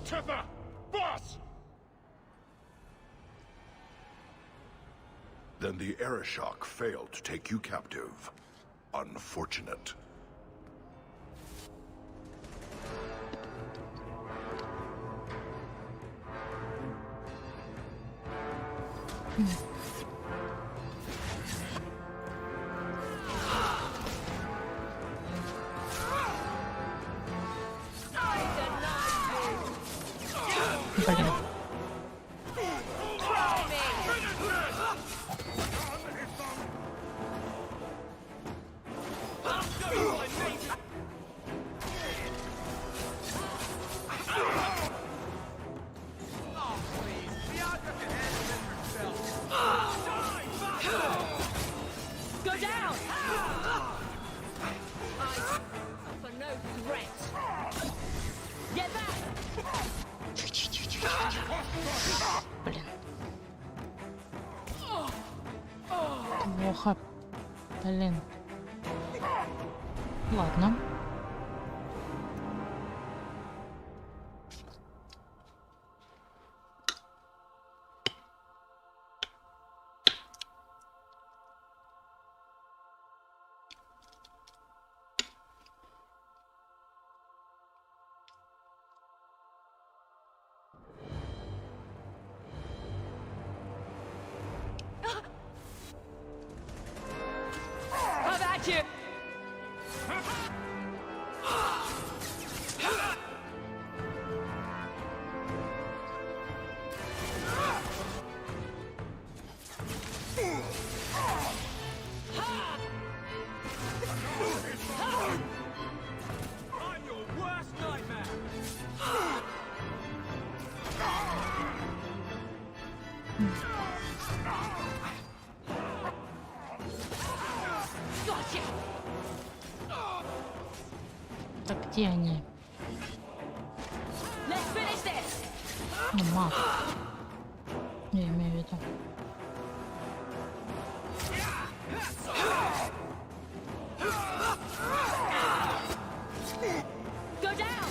Tether! Boss! Then the Arishok failed to take you captive. Unfortunate. Блин. Go down! For no threat. Get back! Блин. Плохо. Блин. Ладно. How about you? I'm your worst nightmare! Gotcha! Так где они? Let's finish this! Ну, маг. Я имею в виду. Go down!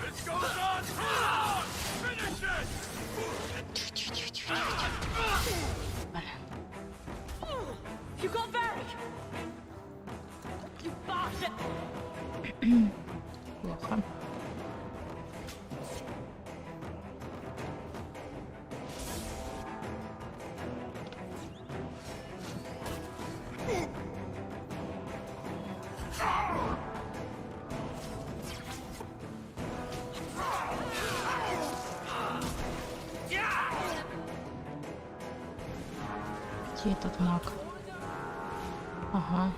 This goes on! Finish it! Плохо. Где этот маг? Ага.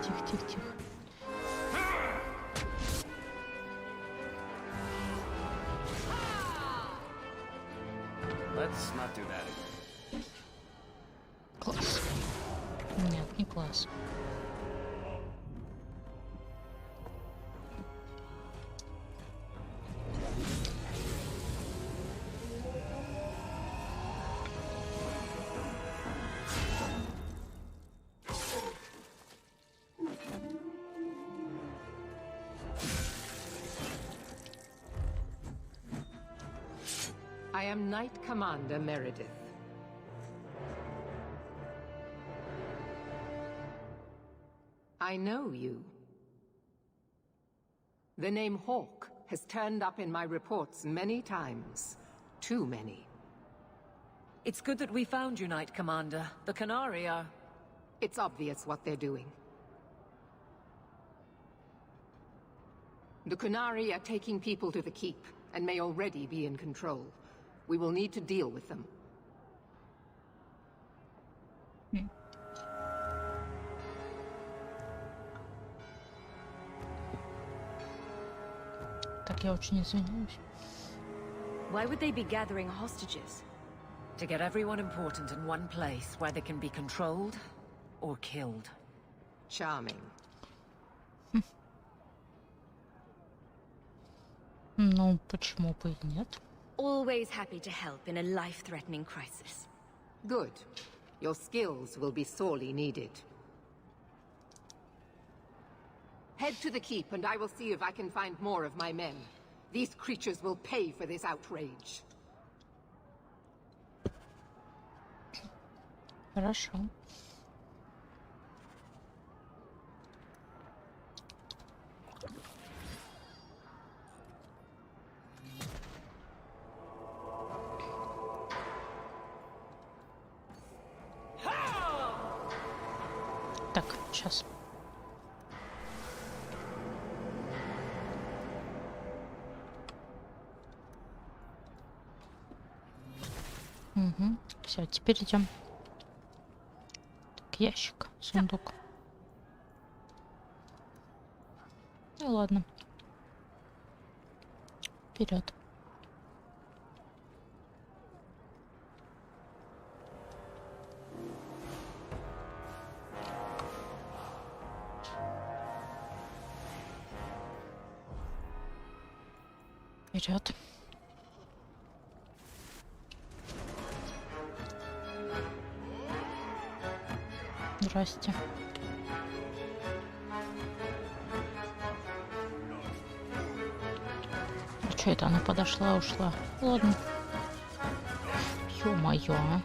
Тихо, тихо, тихо. Let's not do that again. Класс. Нет, не класс. I am Knight Commander Meredith. I know you. The name Hawk has turned up in my reports many times. Too many. It's good that we found you, Knight Commander. The Canary are... It's obvious what they're doing. The Canary are taking people to the keep, and may already be in control. We will need to deal with them. Так, я очень извиняюсь. Why would they be gathering hostages? To get everyone important in one place where they can be controlled or killed. Charming. Ну, почему бы и нет? Always happy to help in a life-threatening crisis. Good. Your skills will be sorely needed. Head to the keep and I will see if I can find more of my men. These creatures will pay for this outrage. Хорошо. Так, сейчас. Угу. Все, теперь идем. Так, ящик, сундук. Ну ладно. Вперед. Вперед. Здрасте. А что это? Она подошла, ушла. Ладно. Ё-моё, а.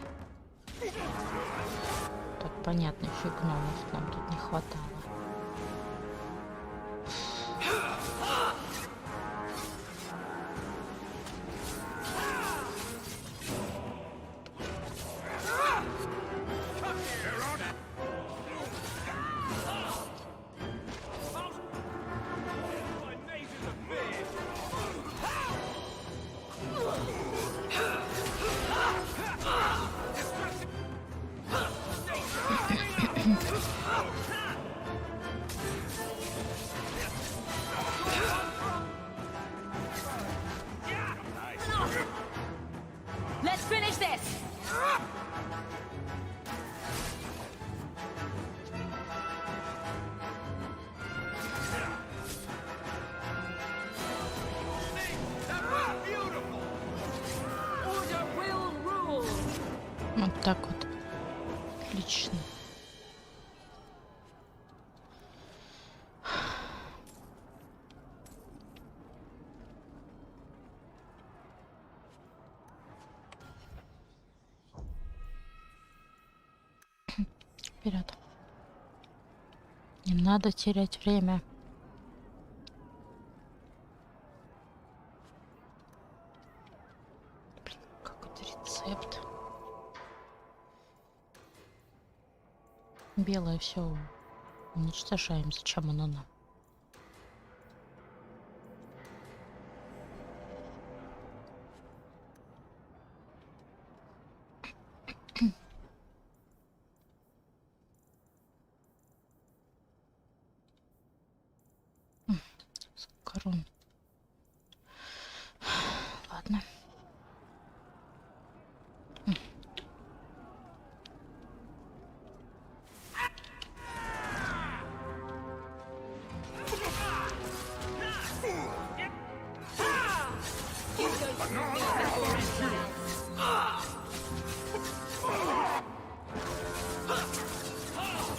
Так, понятно, еще гномов нам тут не хватало. Let's finish this! Order will rule! Вот так вот. Отлично. вперед. Не надо терять время. Блин, какой-то рецепт. Белое все уничтожаем. Зачем оно нам? Корон. Ладно.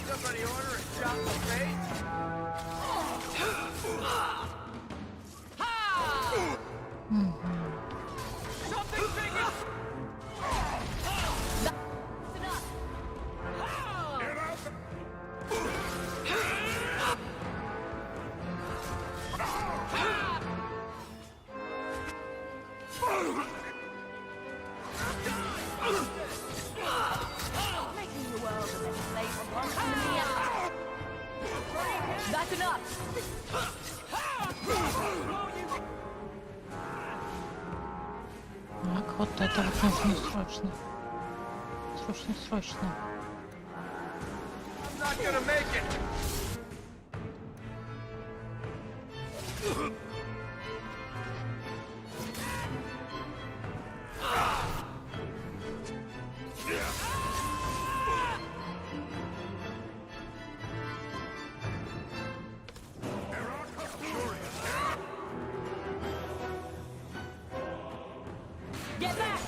Somebody order a shot of face? Something big is... Making the world a better place belongs to me. That's enough. Так, вот это вот нужно срочно. Срочно. I'm not gonna make it. Get back.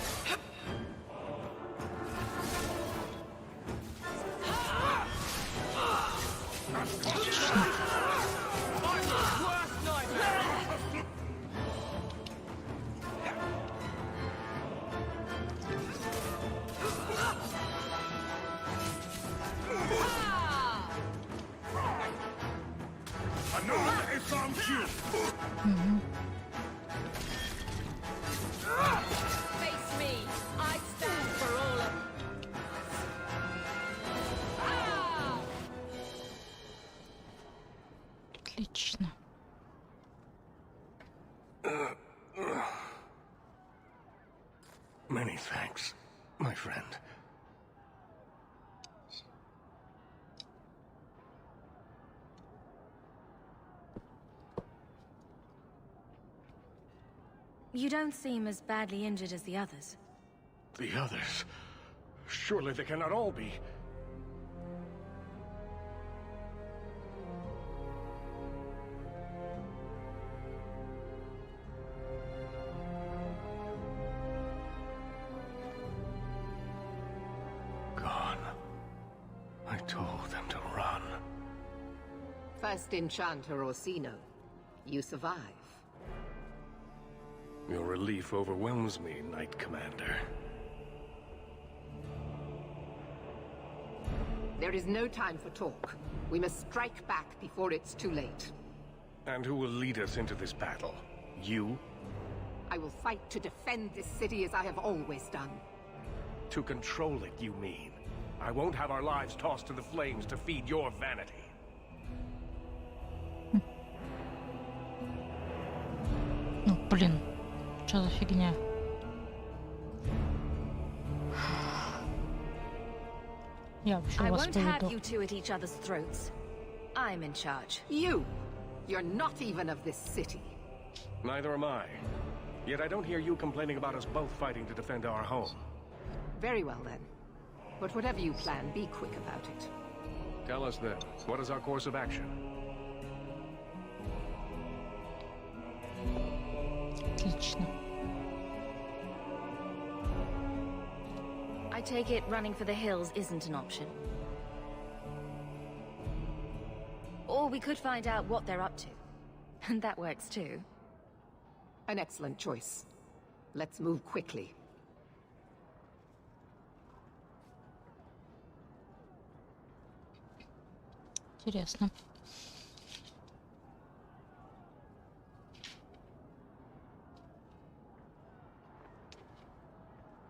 Another is on cue. Face me. I stand for all of... Отлично. Many thanks, my friend. You don't seem as badly injured as the others. The others? Surely they cannot all be. Gone. I told them to run. First Enchanter Orsino, you survive. Your relief overwhelms me, Knight Commander. There is no time for talk. We must strike back before it's too late. And who will lead us into this battle? You? I will fight to defend this city as I have always done. To control it, you mean? I won't have our lives tossed to the flames to feed your vanity. Ну, блин. Что за фигня? Я вообще I вас won't have поведу. you two at each other's throats. I'm in charge. You! You're not even of this city. Neither am I. Yet I don't hear you complaining about us both fighting to defend our home. Very well then. But whatever you plan, be quick about it. Tell us then, what is our course of action? Отлично. I take it running for the hills isn't an option. Or we could find out what they're up to. And that works too. An excellent choice. Let's move quickly. Интересно.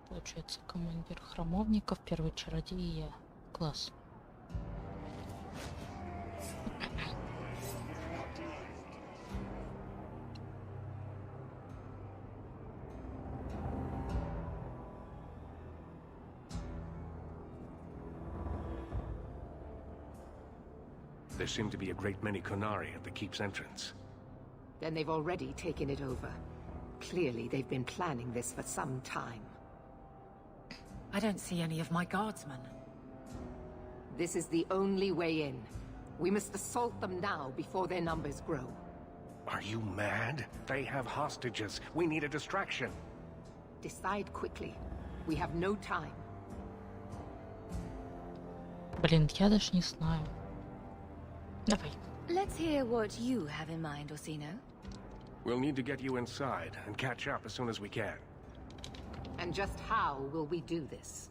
Получается, командир храмовников, первый чародей и я. Класс. There seem to be a great many Konari at the keep's entrance. Then they've already taken it over. Clearly, they've been planning this for some time. I don't see any of my guardsmen. This is the only way in. We must assault them now before their numbers grow. Are you mad? They have hostages. We need a distraction. Decide quickly. We have no time. Блин, я даже не знаю. Давай. Let's hear what you have in mind, Orsino. We'll need to get you inside and catch up as soon as we can. And just how will we do this?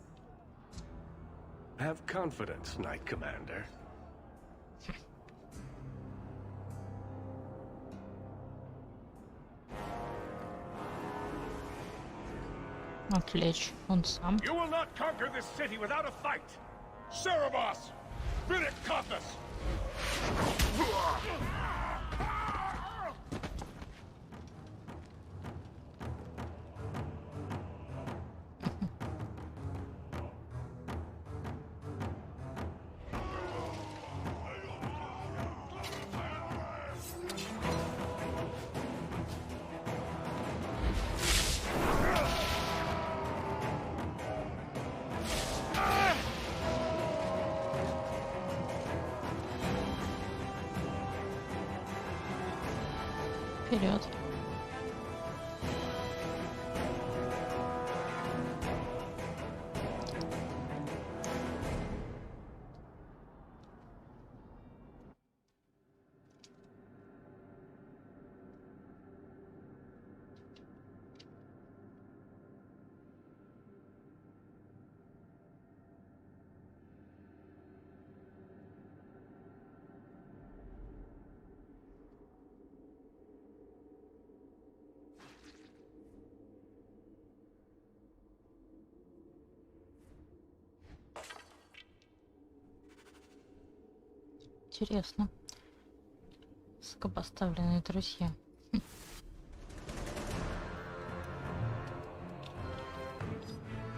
Have confidence, Knight Commander. Отвлечь. Он сам. You will not conquer this city without a fight. Cerebos! Spirit compass! Вперед. Интересно. Высокопоставленные друзья.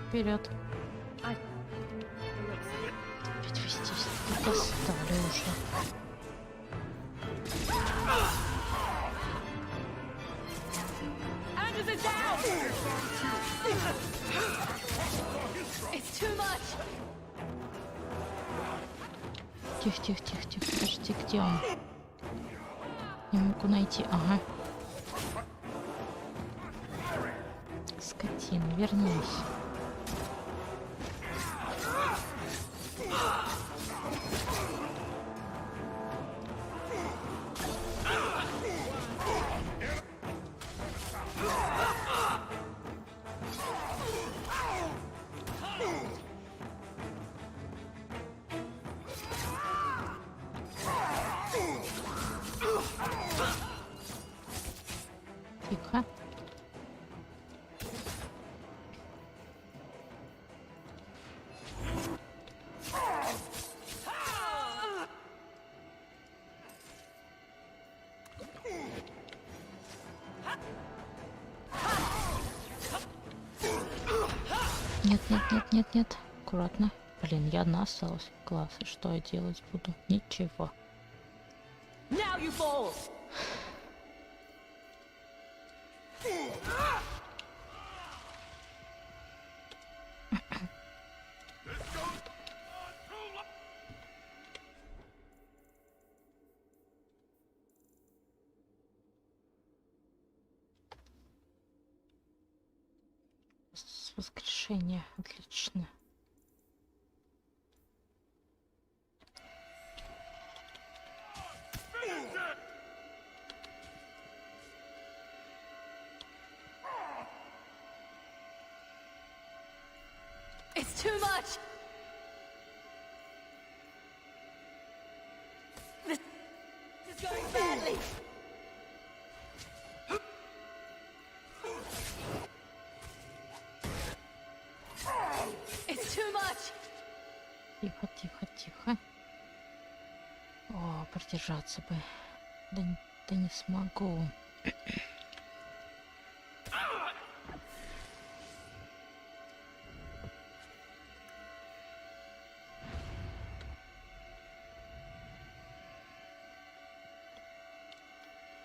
Вперед. Опять вестись. Доставлю уже. Тихо, тихо, тихо, тихо. Подожди, где он? Не могу найти. Ага. Скотина, вернись. Тихо. Нет, нет, нет, нет, нет. Аккуратно. Блин, я одна осталась. Класс. И что я делать буду? Ничего. Now you fall. Воскрешение. Отлично. It's too much. Тихо, тихо, тихо. О, продержаться бы. Да не смогу.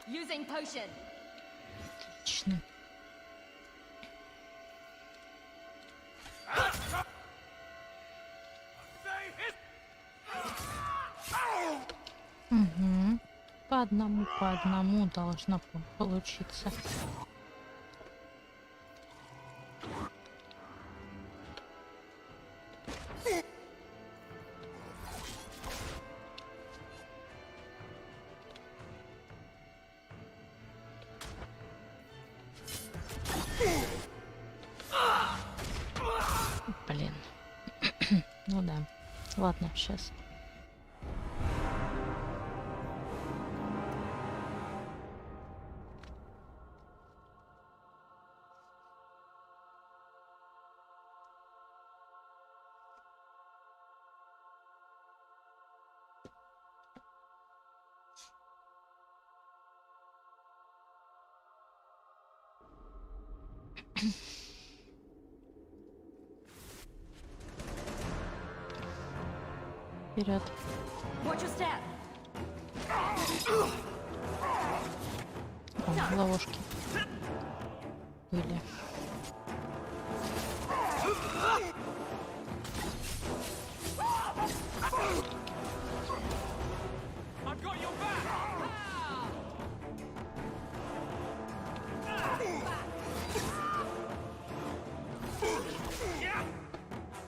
Using potion. Отлично. Угу. По одному должно получиться. Блин. Ну да. Ладно, сейчас. Вперед. О, ловушки были.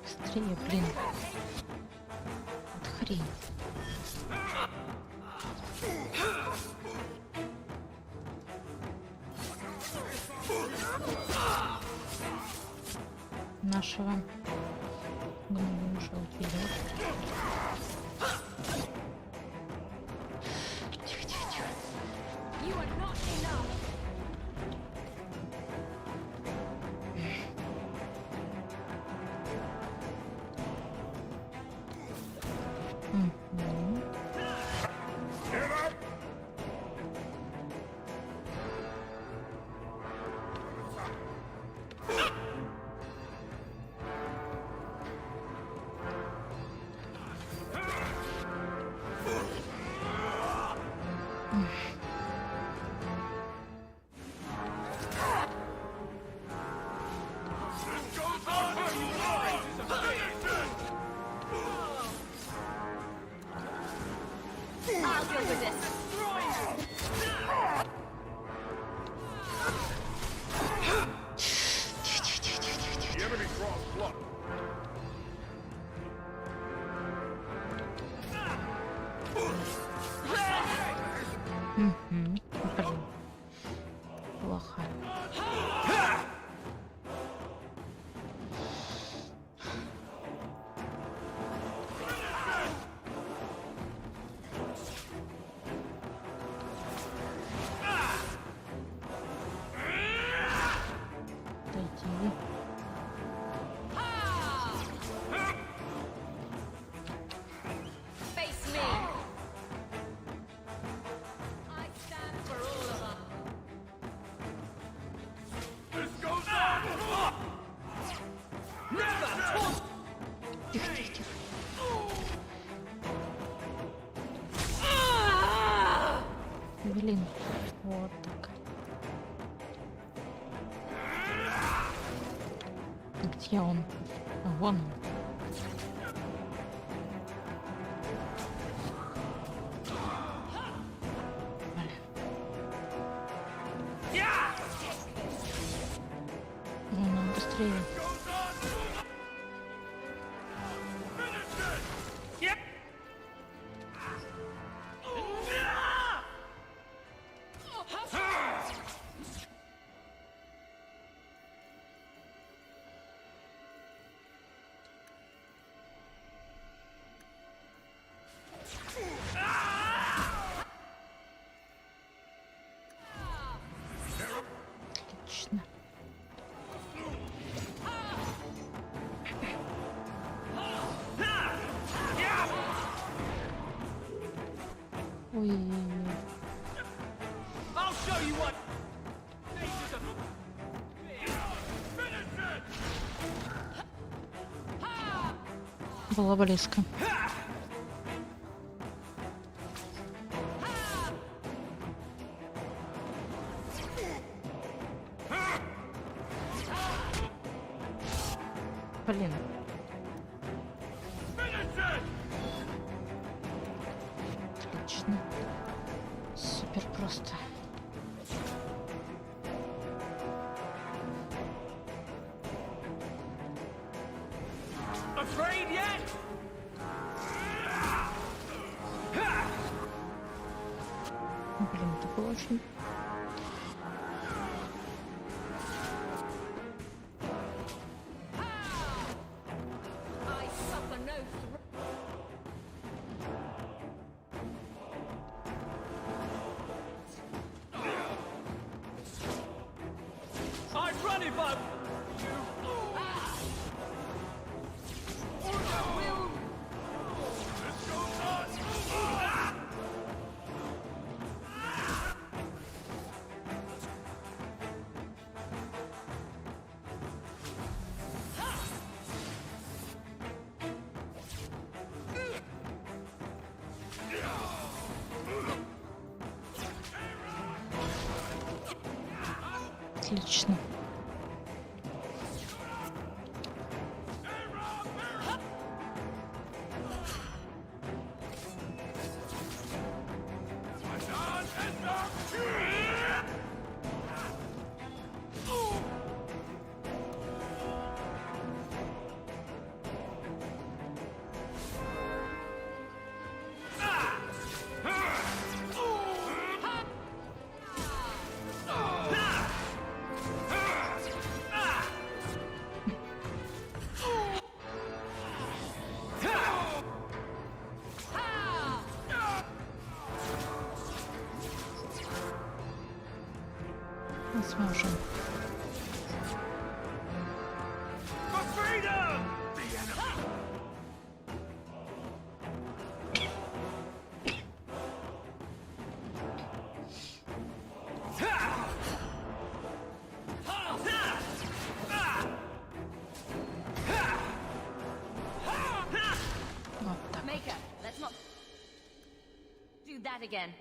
Быстрее, блин. Вот хрень. Нашего гнома уже убили. Тихо, тихо, тихо. Блин. Плохо. Дойди. Тихо, тихо, тихо. Блин, вот так. Где он? А, вон он. Блин. Ну, надо быстрее. Ой-ой-ой. I'll show you what. Было близко. Блин. Отлично. Супер просто. Afraid yet? Блин, это было очень... I'd run if I... Отлично. Сможем. Maker, let's not do that again.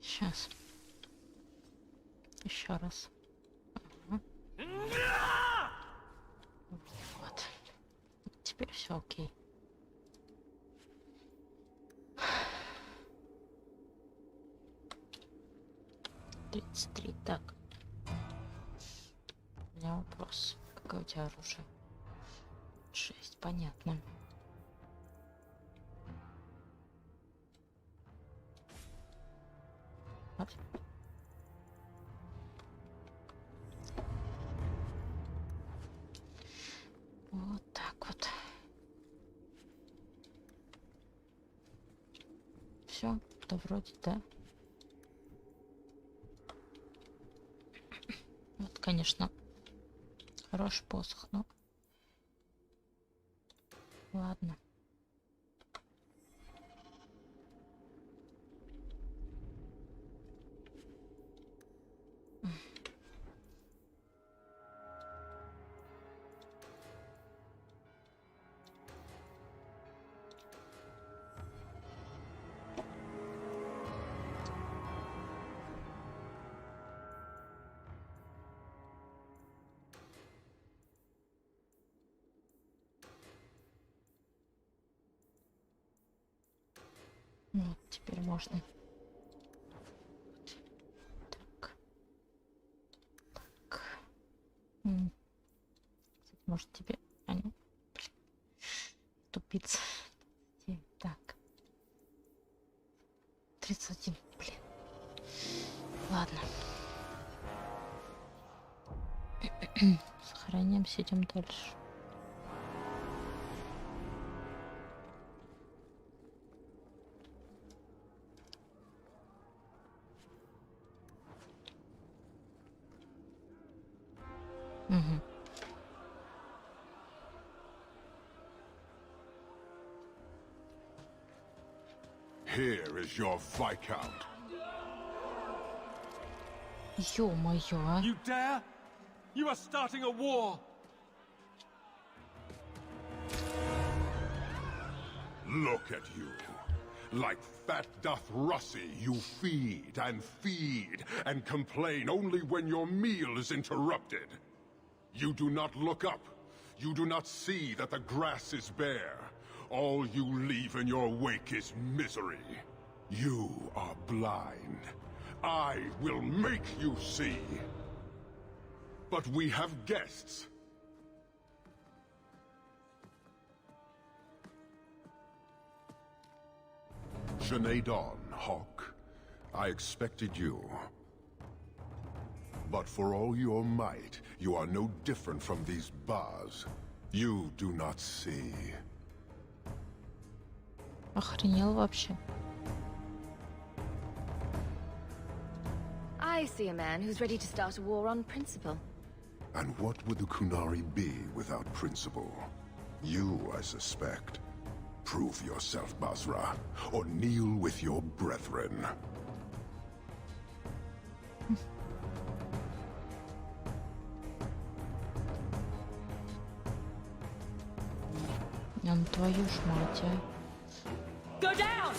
Сейчас. Еще раз. Вот. Теперь все окей. $33. Так. У меня вопрос. Какое у тебя оружие? 6. Понятно. Вот. Вот так вот. Все, да вроде да. Вот, конечно, хороший посох, но ладно. Вот, теперь можно. Так. Так. Может тебе... А, нет. Тупица. Так. понравилось, идем дальше. Угу. Here is your Viscount. Ё-моё, а? You dare? You are starting a war! Look at you. Like fat doth Russie, you feed and complain only when your meal is interrupted. You do not look up. You do not see that the grass is bare. All you leave in your wake is misery. You are blind. I will make you see. But we have guests. Sinead Dawn, Hawk. I expected you. But for all your might, you are no different from these bars. You do not see. Охренел вообще. I see a man who's ready to start a war on principle. And what would the Kunari be without principle? You, I suspect. Prove yourself, Basra, or kneel with your brethren. Ну твою ж мать, а. Go down!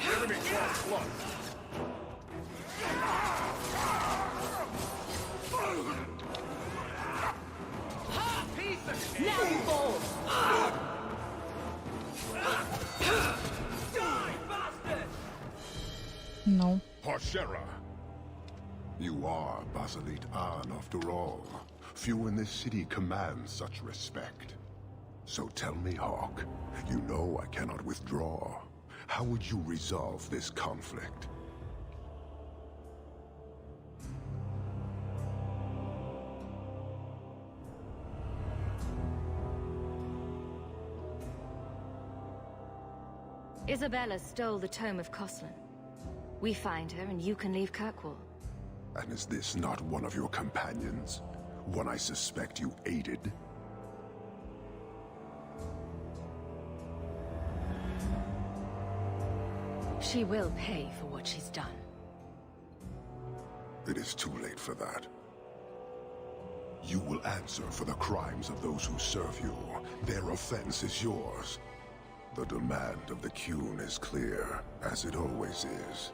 Enemy close. Now you fall! Die, bastard! No. Porchera! You are Basilit An after all. Few in this city command such respect. So tell me, Hawk, you know I cannot withdraw. How would you resolve this conflict? Isabella stole the tome of Coslin. We find her and you can leave Kirkwall. And is this not one of your companions? One I suspect you aided? She will pay for what she's done. It is too late for that. You will answer for the crimes of those who serve you. Their offense is yours. The demand of the Qun is clear, as it always is.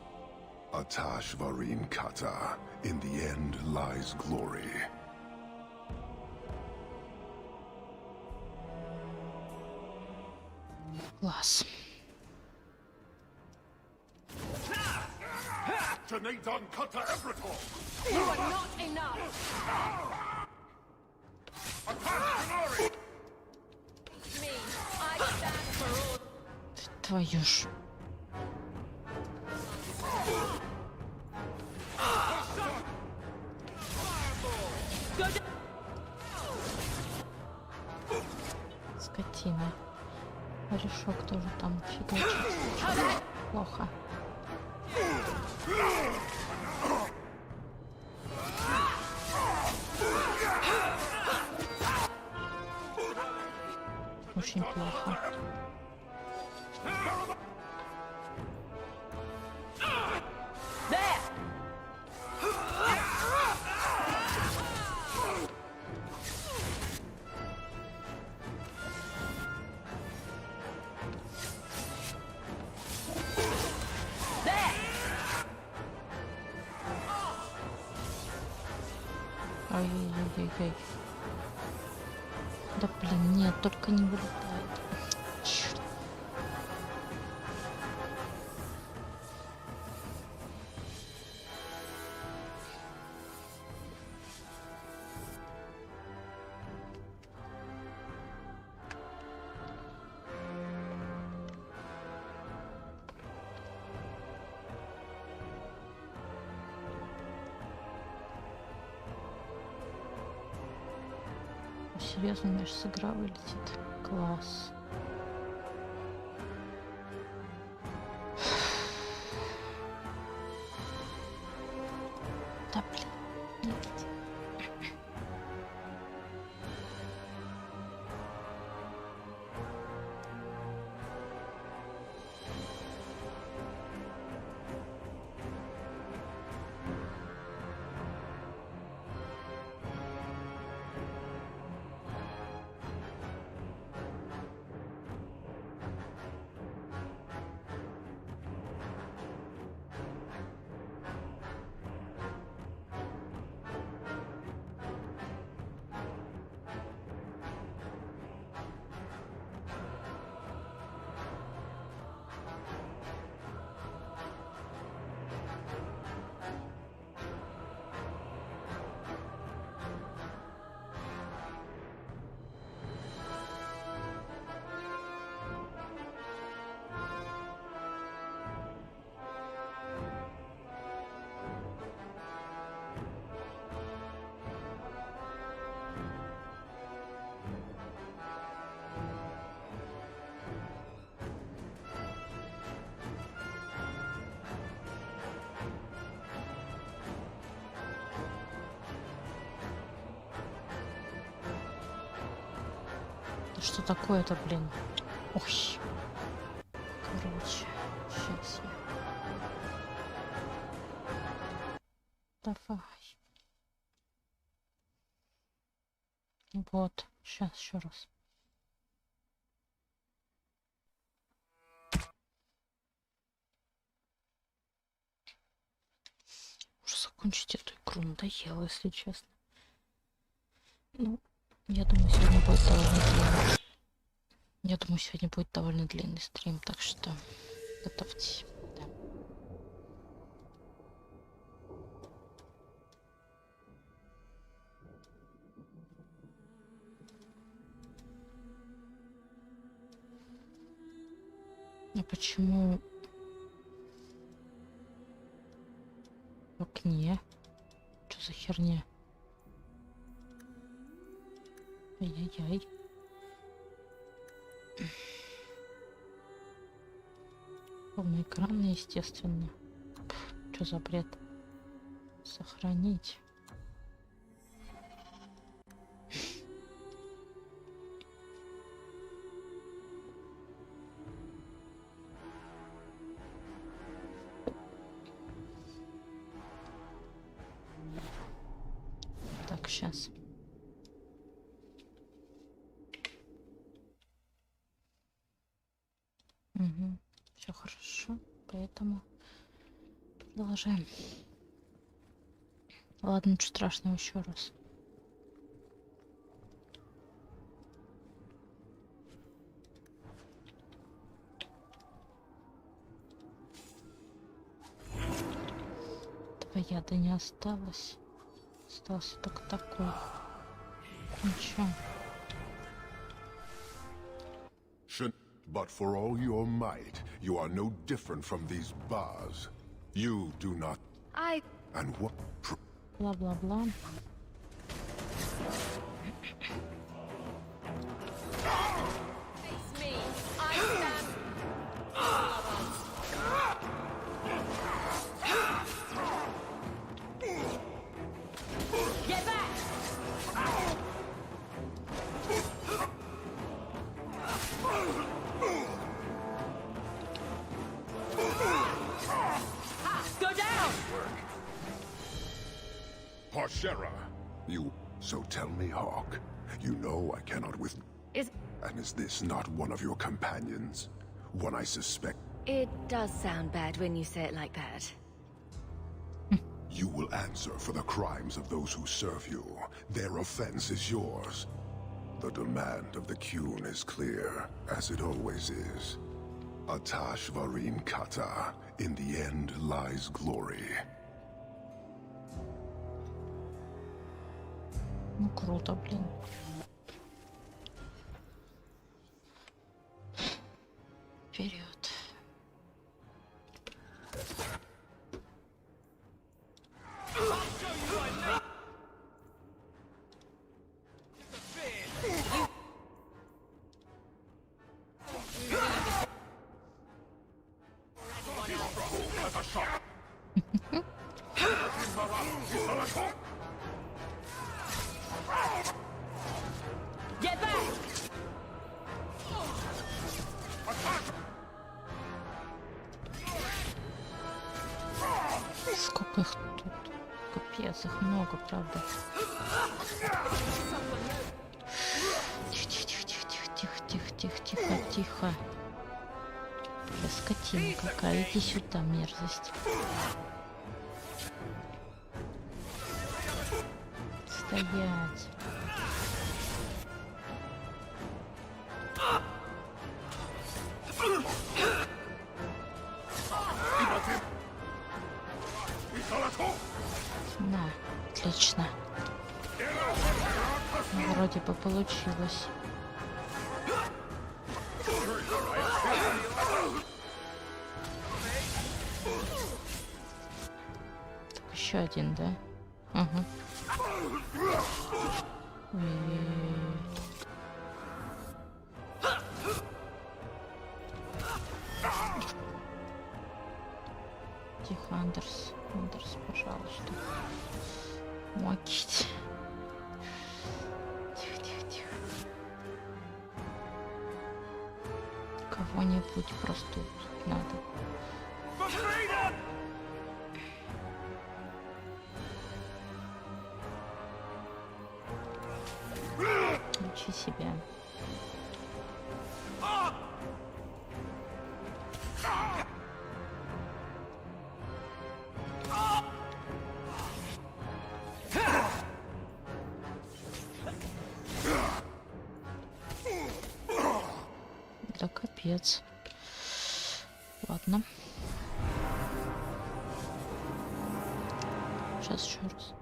Atash Varin Kata. In the end lies glory. Класс. Janatan Kata Ebrator! You are not enough! Me, I stand for all. Твою ж. Скотина. Орешок тоже там фигачит. Плохо. Очень плохо. Ой-ой-ой-ой. Да блин, нет, только не вылетает. Черт. серьезно, мяч с игра вылетит. Класс. Да блин, нет. Что такое-то, блин? Ой. Короче, сейчас я... Давай. Вот, сейчас еще раз. Уже закончить эту игру надоело, если честно. Ну, я думаю, сегодня будет довольно длинный. Я думаю, сегодня будет довольно длинный стрим, так что готовьтесь. Да. А почему в окне? Что за херня? Ай-яй-яй. Полный экран, естественно. Что за бред? Сохранить. Так, сейчас. Угу. Все хорошо, поэтому продолжаем. Ладно, ничего страшного, еще раз. Этого яда не осталось. Остался только такой. Ничего. But for all your might, you are no different from these bars. You do not... And what... Бла-бла-бла. You... So tell me, Hawk. You know I cannot with... And is this not one of your companions? One I suspect... It does sound bad when you say it like that. You will answer for the crimes of those who serve you. Their offense is yours. The demand of the Qun is clear, as it always is. Atash Varin Kata. In the end lies glory. Ну круто, блин. Вперед. Сколько их тут? Капец, их много, правда. Тихо. Скотина какая, иди сюда, мерзость. Стоять. На, отлично. Вроде бы получилось. Так, еще один, да? Ага. Тихо, Андерс, пожалуйста. Мокить. Тихо. Кого-нибудь просто убить надо. Учи себя. Да капец. Ладно. Сейчас еще раз.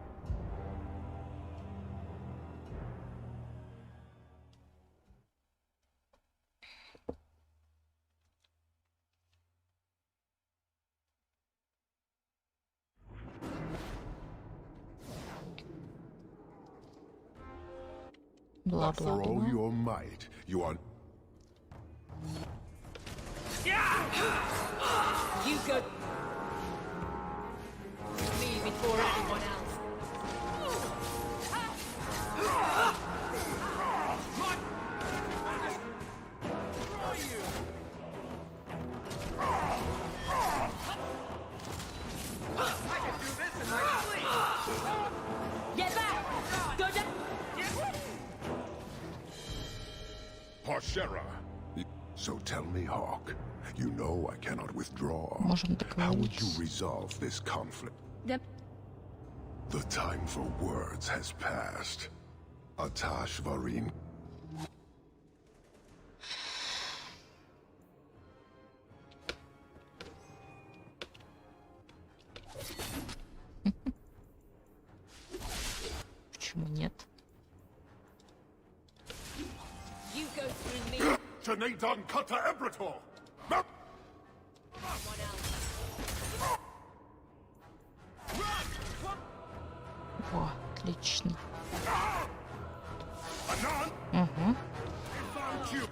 But for all your might, you are... You go. Me before everyone else. Get back! Go down! Parshera! So tell me, Hawk, you know I cannot withdraw. Можем How would you договориться. resolve this conflict? The time for words has passed. Atash Varin. Почему нет? You go through me. Tanedan Kata Ebrator! Someone else. Во, отлично. Anan, Угу. found you!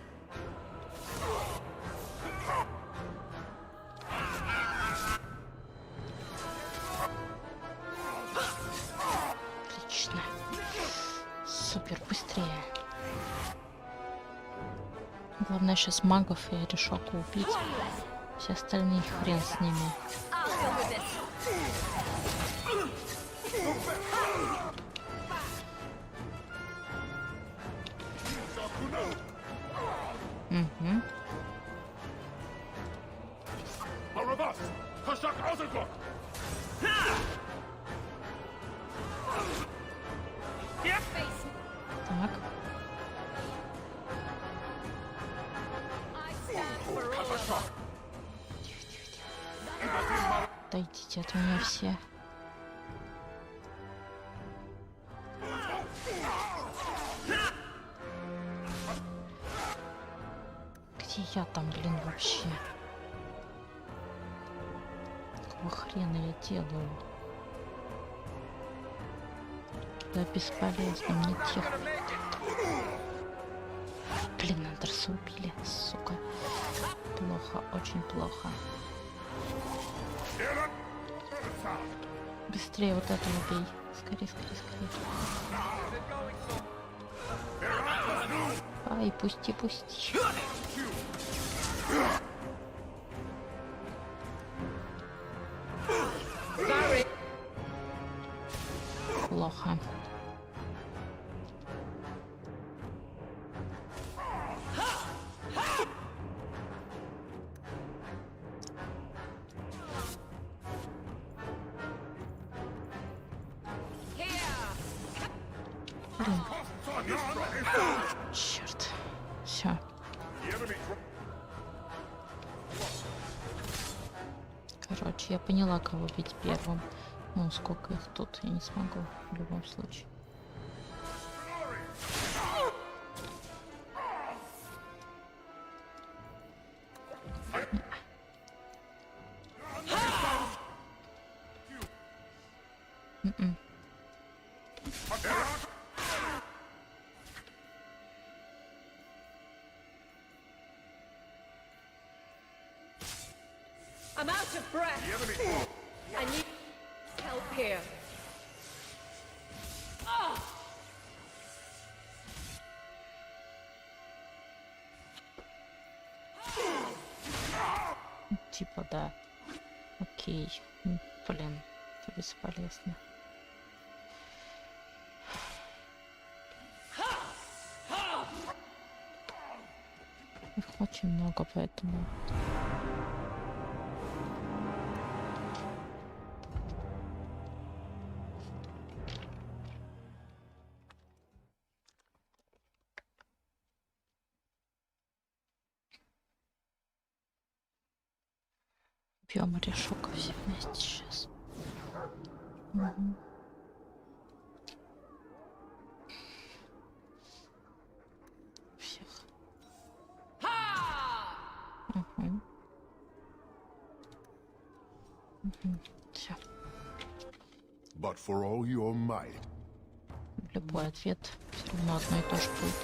Отлично. Супер, быстрее. Главное сейчас магов и решоку убить. Все остальные хрен с ними. I'll deal with this. Угу. Baravas! Kashak Azagok! Так. I stand for all of us. Отойдите от меня все. Где я там, блин, вообще? Какого хрена я делаю? Да бесполезно, мне тех... Блин, Андерса убили, сука. Плохо, очень плохо. Быстрее вот этого бей. Скорее. Ай, пусти. Barry, плохо. Черт. Все. Короче, я поняла, кого бить первым. Ну, сколько их тут, я не смогу в любом случае. I'm out of breath. I need help here. Типа, да. Окей. Блин, это бесполезно. Их очень много, поэтому... Пьем орешок все вместе сейчас. Угу. Всех. Угу. Угу. Все. But for all your might. Любой ответ все равно одно и то же будет.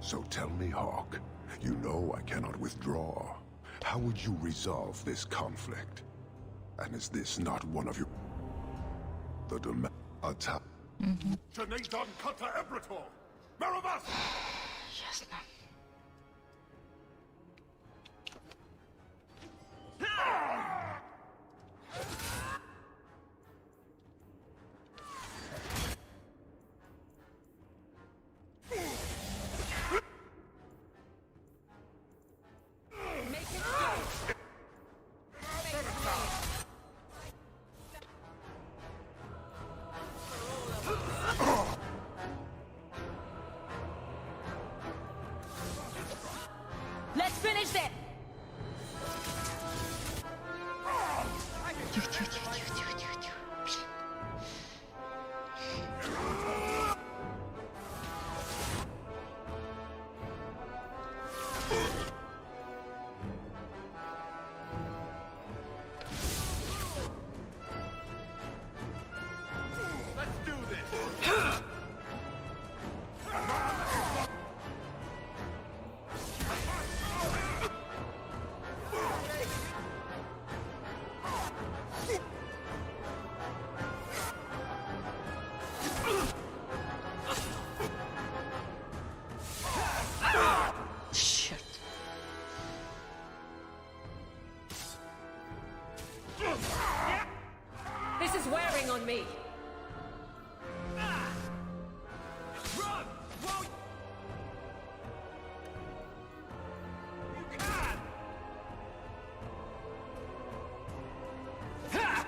So tell me, Hawk, you know I cannot withdraw. How would you resolve this conflict? And is this not one of your... the demand attack? Ясно. Let's finish this. Тихо, тихо, тихо, тихо, тихо, тихо, тихо. Let's do this. Черт. This is wearing on me. Run! Whoa! You can! Ha!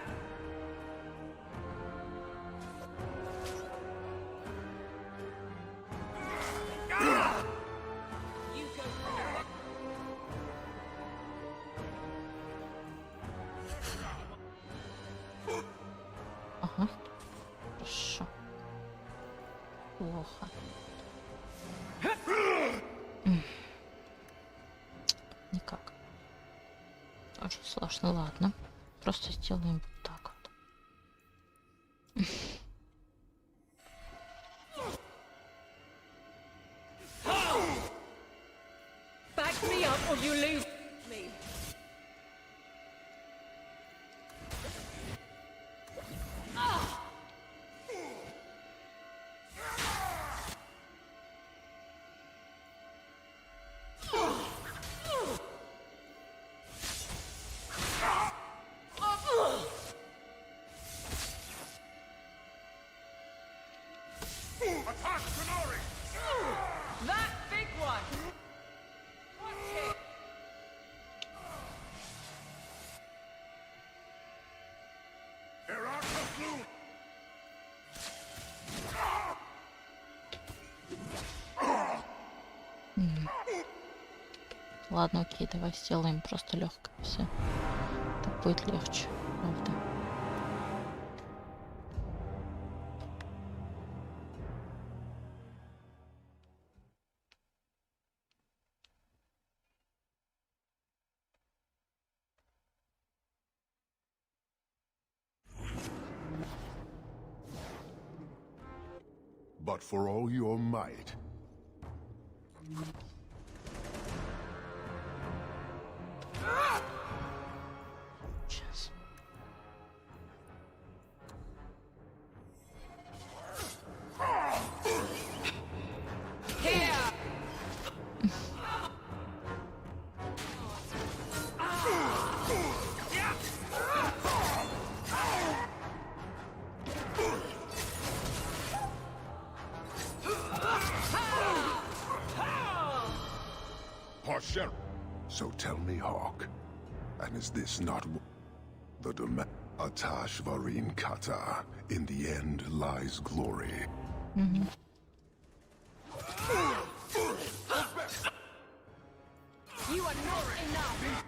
You go. Ага. Хорошо. Плохо. Никак. Очень сложно, ладно. Просто сделаем вот так вот. Back me up or you lose me. That big one. Watch it. Ладно, окей, давай сделаем просто легко все. Так будет легче, правда. But for all your might, Сейчас. So tell me, Hawk, and is this not the demand? Atash Varin Kata, in the end lies glory. Mm-hmm. You are not enough.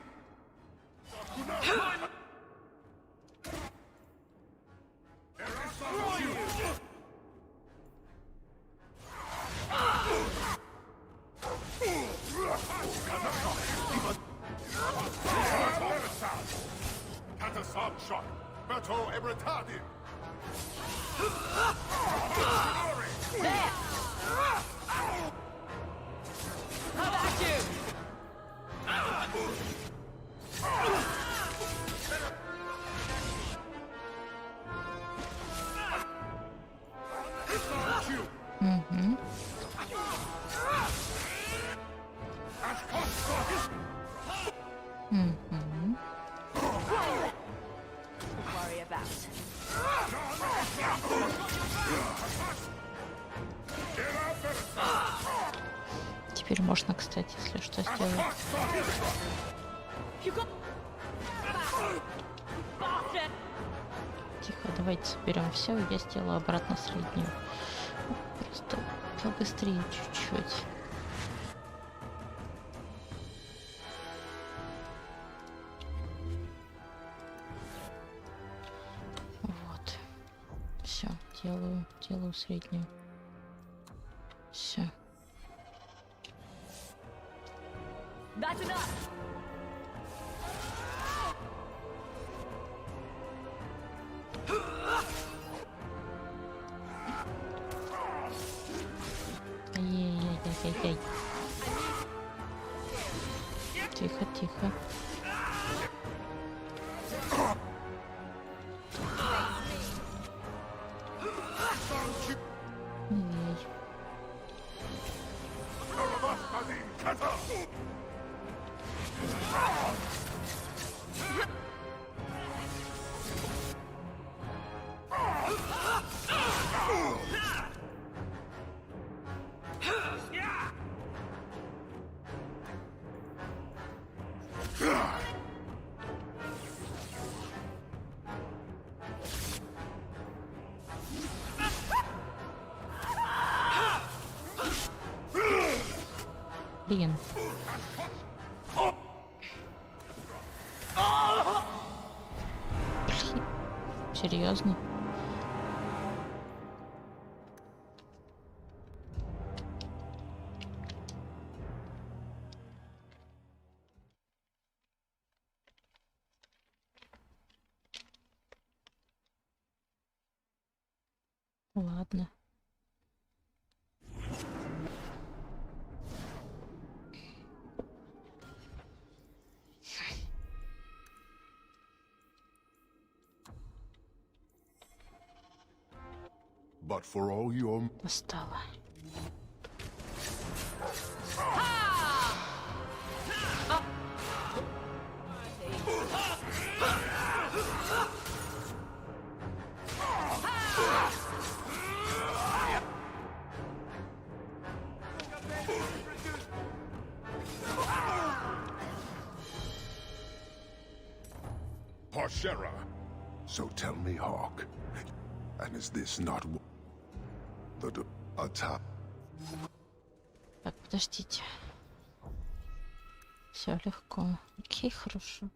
How about you? Mm-hmm. Mm-hmm. Worry about. Теперь можно, кстати, если что, сделать. Тихо, давайте соберем все, и я сделаю обратно среднюю. Просто побыстрее чуть-чуть. Вот. Все, делаю среднюю. Все. That's enough. Ай-яй-яй-яй-яй. Тихо, тихо. Ай-яй. Блин. Блин. Серьезно? Ладно. But for all your... Устала. Parshera. So tell me, Hawk, and is this not the attack? Так, подождите. Все легко. Окей, хорошо.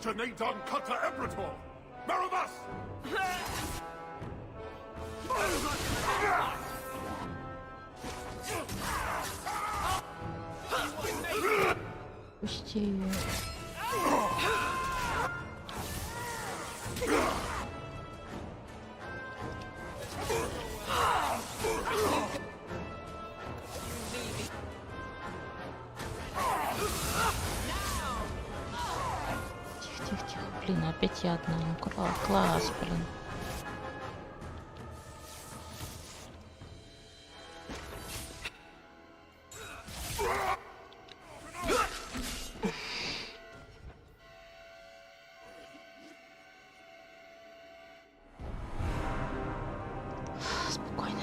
Janadon Kata Ebrator! Marabas! Пусти ее. Тихо. Блин, опять я одна. Ну, класс, блин. Спокойно.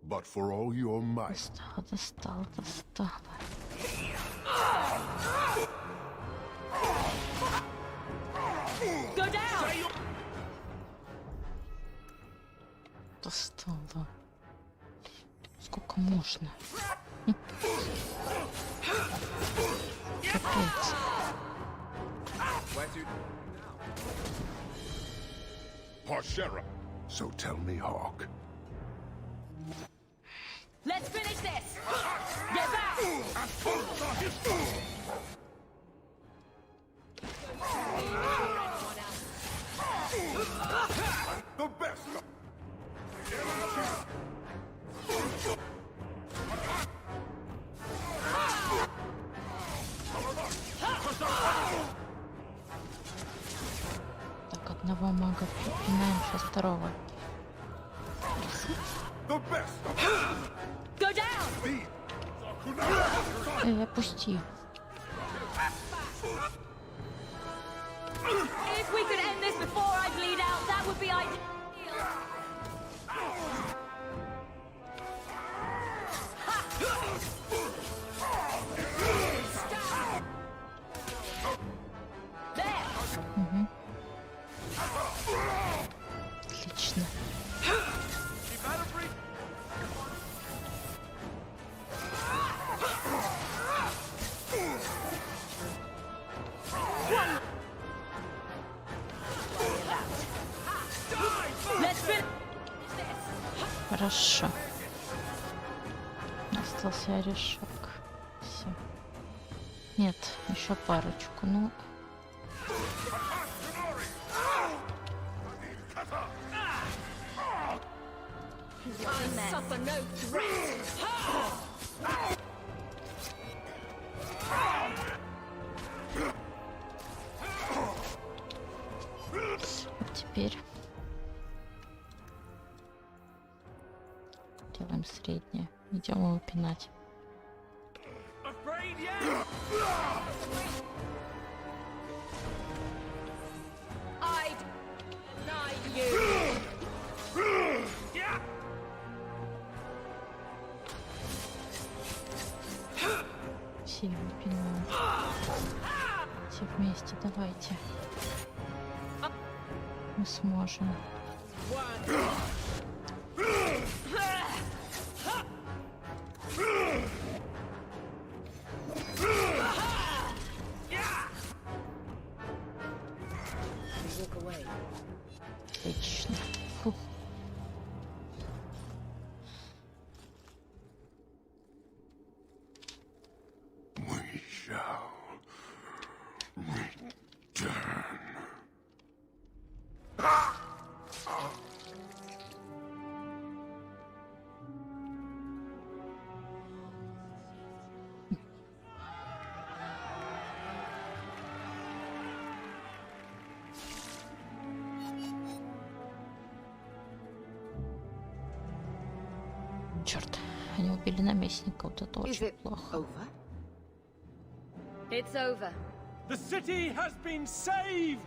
But for all your might... Достала. Go down! Достала. Сколько можно? Капец. Parshera. So tell me, Hawk. Let's finish this! Get back! The best! Так, одного мага припинаем, сейчас второго. The best! Go down! Опусти. If we could end this before I bleed out, that would be ideal. Угу. Отлично. Хорошо. Остался орешок. Все. Нет, еще парочку. Ну. теперь? Делаем среднее. Идем его пинать. Все пинаем. Все вместе, давайте. Мы сможем. Отлично. Фух. We shall return. Черт, они убили наместника, вот это очень плохо. It's over. The city has been saved!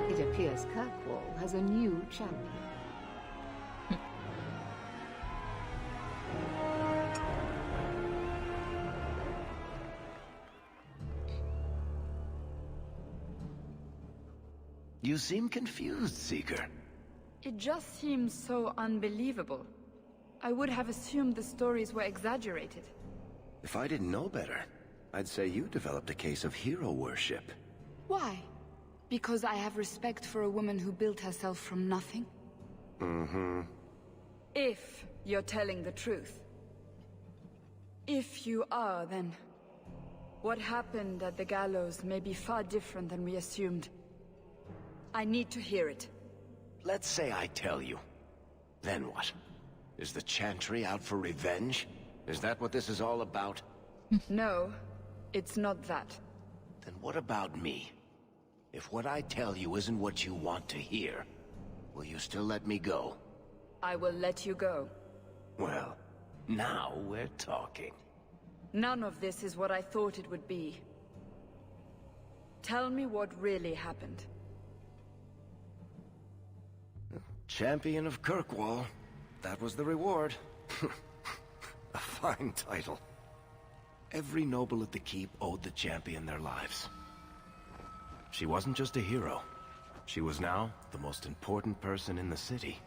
It appears Kirkwall has a new champion. You seem confused, Seeker. It just seems so unbelievable. I would have assumed the stories were exaggerated. If I didn't know better, I'd say you developed a case of hero worship. Why? Because I have respect for a woman who built herself from nothing? Mm-hmm. If you're telling the truth. If you are, then what happened at the gallows may be far different than we assumed. I need to hear it. Let's say I tell you. Then what? Is the Chantry out for revenge? Is that what this is all about? No, it's not that. Then what about me? If what I tell you isn't what you want to hear, will you still let me go? I will let you go. Well, now we're talking. None of this is what I thought it would be. Tell me what really happened. Champion of Kirkwall. That was the reward. A fine title. Every noble at the keep owed the champion their lives. She wasn't just a hero. She was now the most important person in the city.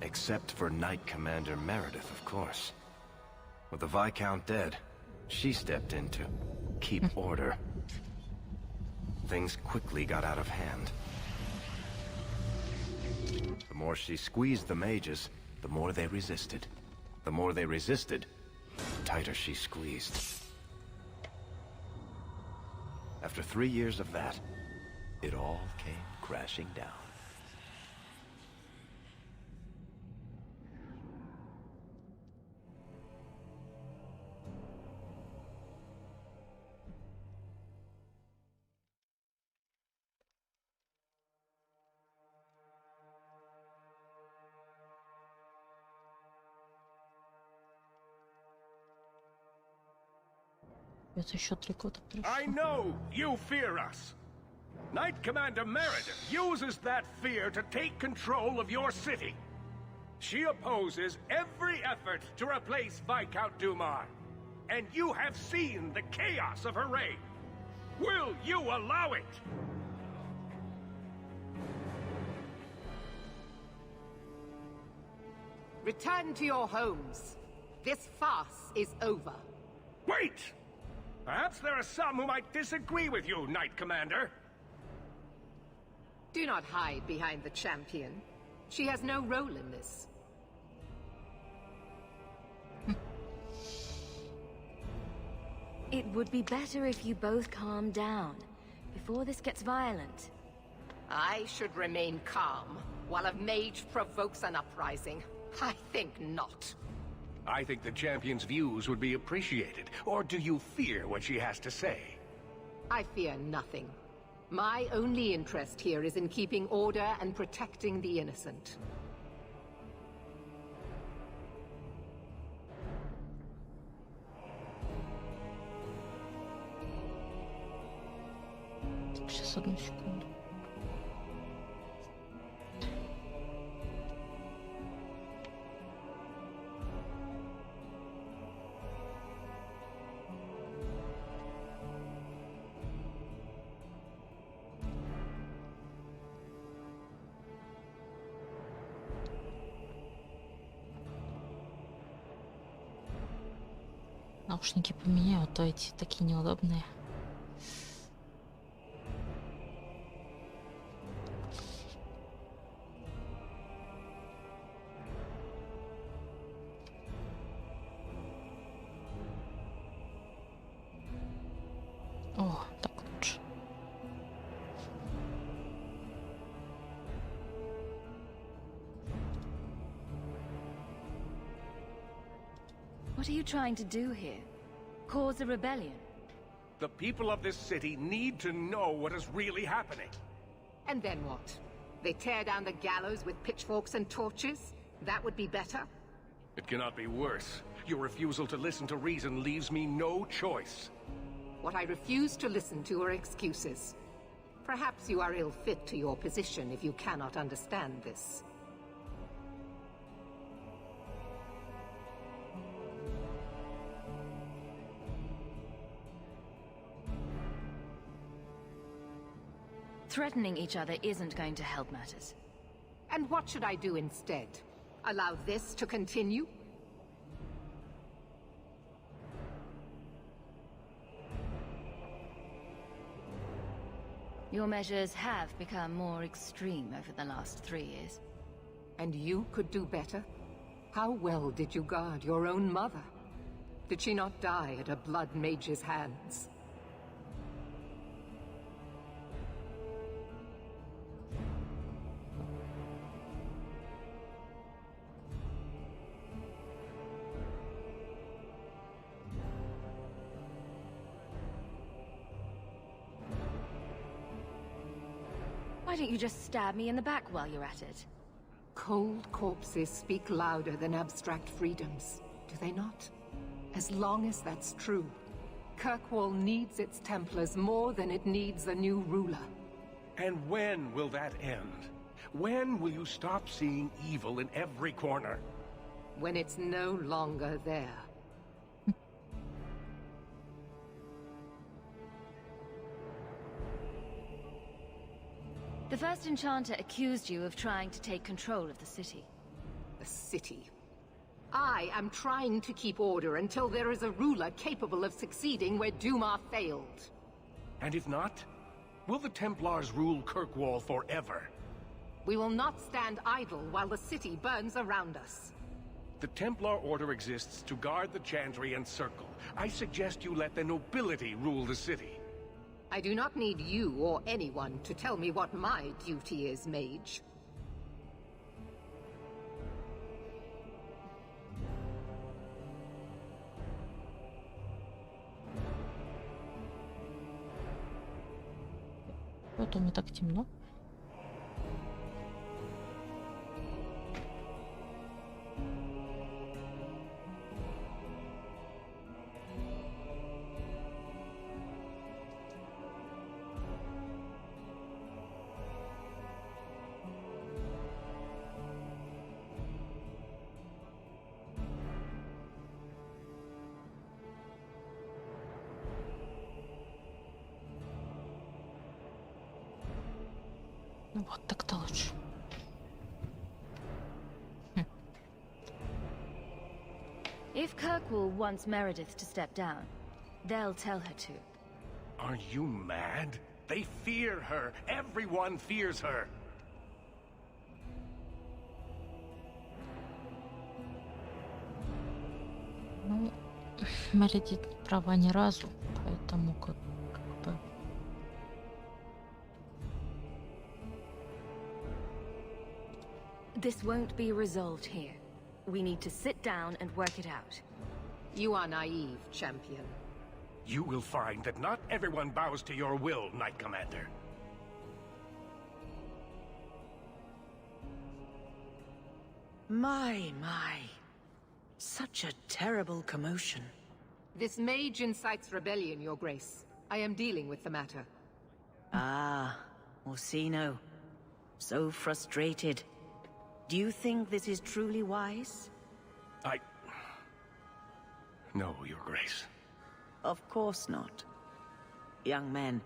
Except for Knight Commander Meredith, of course. With the Viscount dead, she stepped in to keep order. Things quickly got out of hand. The more she squeezed the mages, the more they resisted. The more they resisted, the tighter she squeezed. After 3 years of that, it all came crashing down. Это еще 3 года прошло. I know you fear us. Knight Commander Meredith uses that fear to take control of your city. She opposes every effort to replace Viscount Dumar. And you have seen the chaos of her reign. Will you allow it? Return to your homes. This farce is over. Wait! Perhaps there are some who might disagree with you, Knight Commander. Do not hide behind the champion. She has no role in this. It would be better if you both calmed down before this gets violent. I should remain calm while a mage provokes an uprising. I think not. I think the champion's views would be appreciated. Or do you fear what she has to say? I fear nothing. My only interest here is in keeping order and protecting the innocent. Сейчас, одну секунду. Наушники поменяю, а то эти такие неудобные. О, так лучше. What are you trying to do here? Cause a rebellion? The people of this city need to know what is really happening. And then what? They tear down the gallows with pitchforks and torches? That would be better? It cannot be worse. Your refusal to listen to reason leaves me no choice. What I refuse to listen to are excuses. Perhaps you are ill-fit to your position if you cannot understand this. Threatening each other isn't going to help matters. And what should I do instead? Allow this to continue? Your measures have become more extreme over the last 3 years. And you could do better? How well did you guard your own mother? Did she not die at a blood mage's hands? Why don't you just stab me in the back while you're at it? Cold corpses speak louder than abstract freedoms, do they not? As long as that's true, Kirkwall needs its Templars more than it needs a new ruler. And when will that end? When will you stop seeing evil in every corner? When it's no longer there. The first enchanter accused you of trying to take control of the city. The city? I am trying to keep order until there is a ruler capable of succeeding where Duma failed. And if not, will the Templars rule Kirkwall forever? We will not stand idle while the city burns around us. The Templar Order exists to guard the Chantry and Circle. I suggest you let the nobility rule the city. I do not need you or anyone to tell me what my duty is, mage. Вот у меня так темно. Вот так-то лучше. If Kirkwall wants Meredith to step down, they'll tell her to. Are you mad? They fear her. Everyone fears her. Ну, Мередит права ни разу, поэтому как бы... This won't be resolved here. We need to sit down and work it out. You are naive, champion. You will find that not everyone bows to your will, Knight Commander. My. Such a terrible commotion. This mage incites rebellion, Your Grace. I am dealing with the matter. Ah, Orsino. So frustrated. Do you think this is truly wise? No, Your Grace. Of course not. Young men,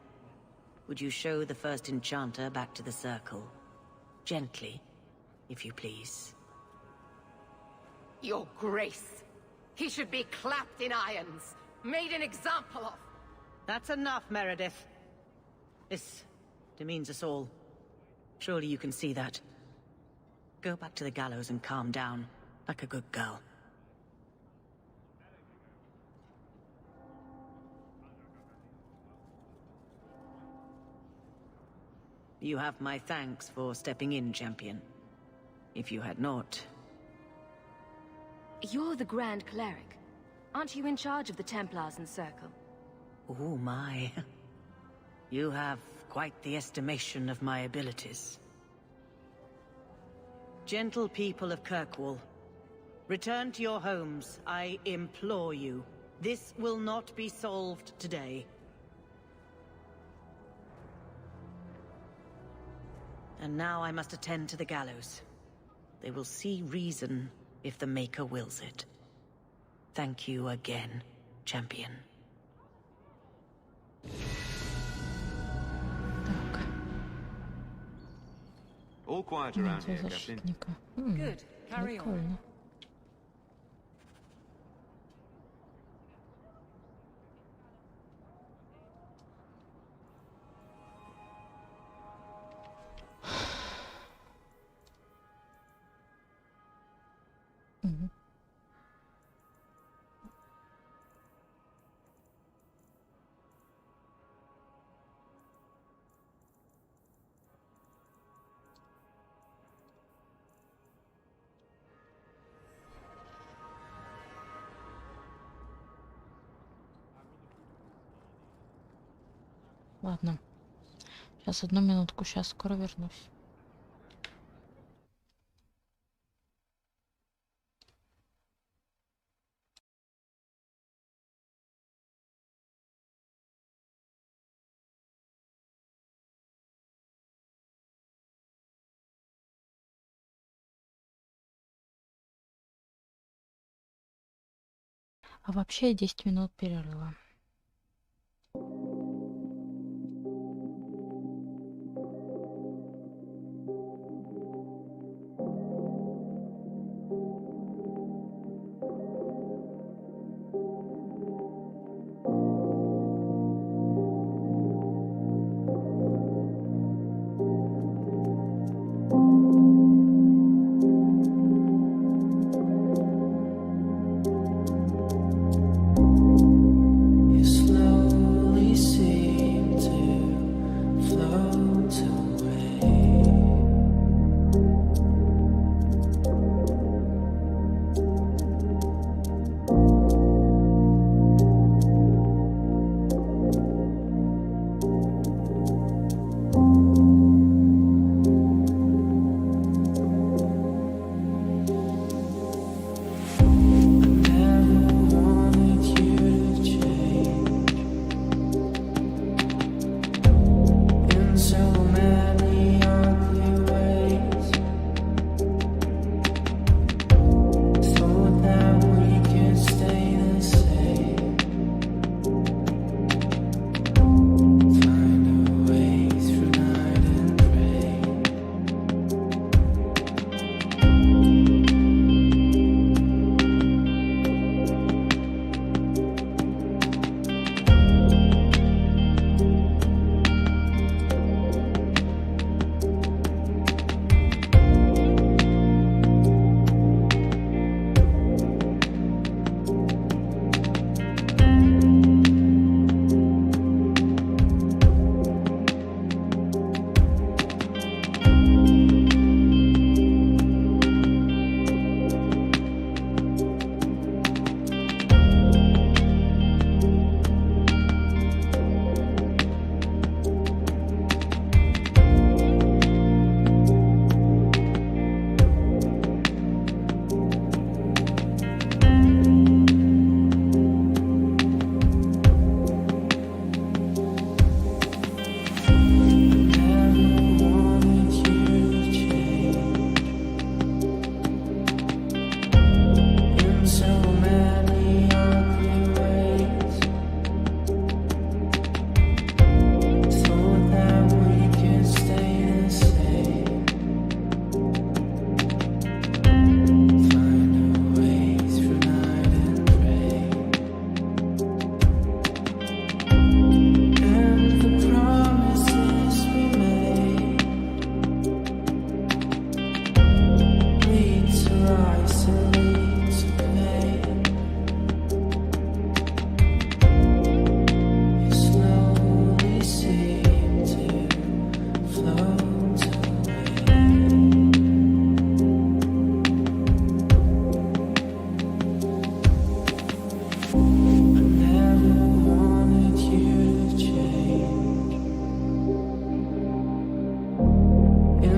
would you show the first enchanter back to the circle? Gently, if you please. Your Grace. He should be clapped in irons, made an example of. That's enough, Meredith. This demeans us all. Surely you can see that. Go back to the gallows and calm down, like a good girl. You have my thanks for stepping in, champion. If you had not... You're the Grand Cleric. Aren't you in charge of the Templars and Circle? Oh my. You have quite the estimation of my abilities. Gentle people of Kirkwall, return to your homes, I implore you. This will not be solved today. And now I must attend to the gallows. They will see reason if the Maker wills it. Thank you again, champion. All quiet around here, Captain. Good. Carry on. Ладно. Сейчас, одну минутку, сейчас скоро вернусь. А вообще 10 минут перерыва.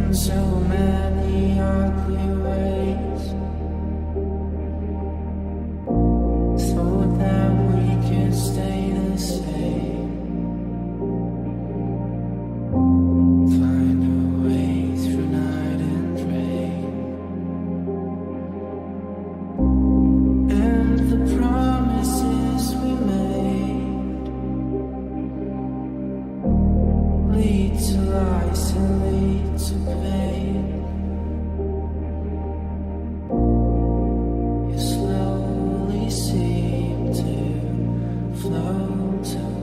in so many ugly ways. Thought that we could stay the same. Find a way through night and rain. And the promises we made lead to lies and lead to pain. You slowly seem to float away.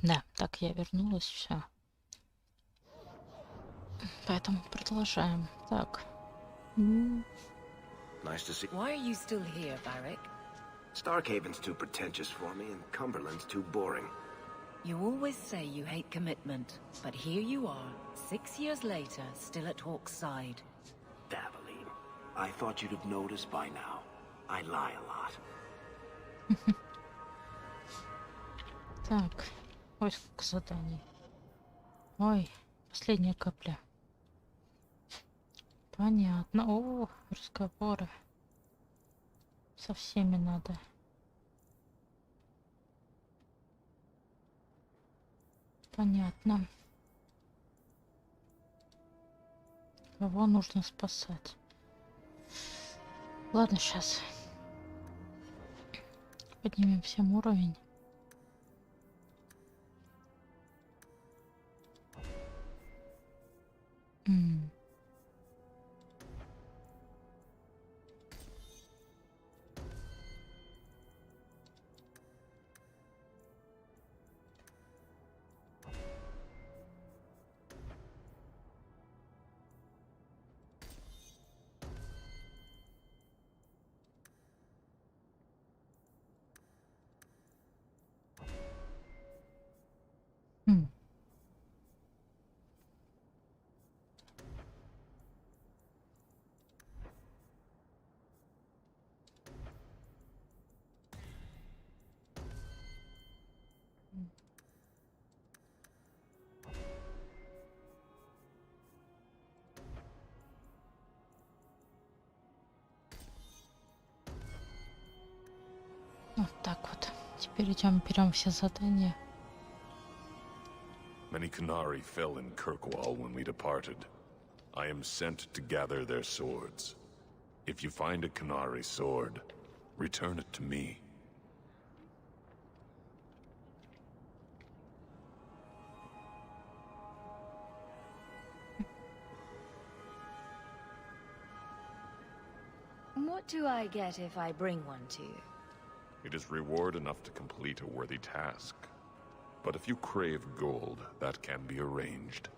Да, так я вернулась, все. Поэтому продолжаем. Так. Nice to see. Why are you still here, Varric? Starkhaven's too pretentious for me, and Cumberland's too boring. You always say you hate commitment, but here you are, 6 years later, still at Hawk's side. Daveline, I thought you'd have noticed by now. I lie a lot. Так. Ой, сколько заданий. Ой, последняя капля. Понятно. О, разговоры. Со всеми надо. Понятно. Кого нужно спасать? Ладно, сейчас. Поднимем всем уровень. Вот так вот. Теперь берем все задания. Many Qunari fell in Kirkwall when we departed. I am sent to gather their swords. If you find a Qunari sword, return it to me. What do I get if I bring one to you? It is reward enough to complete a worthy task. But if you crave gold, that can be arranged.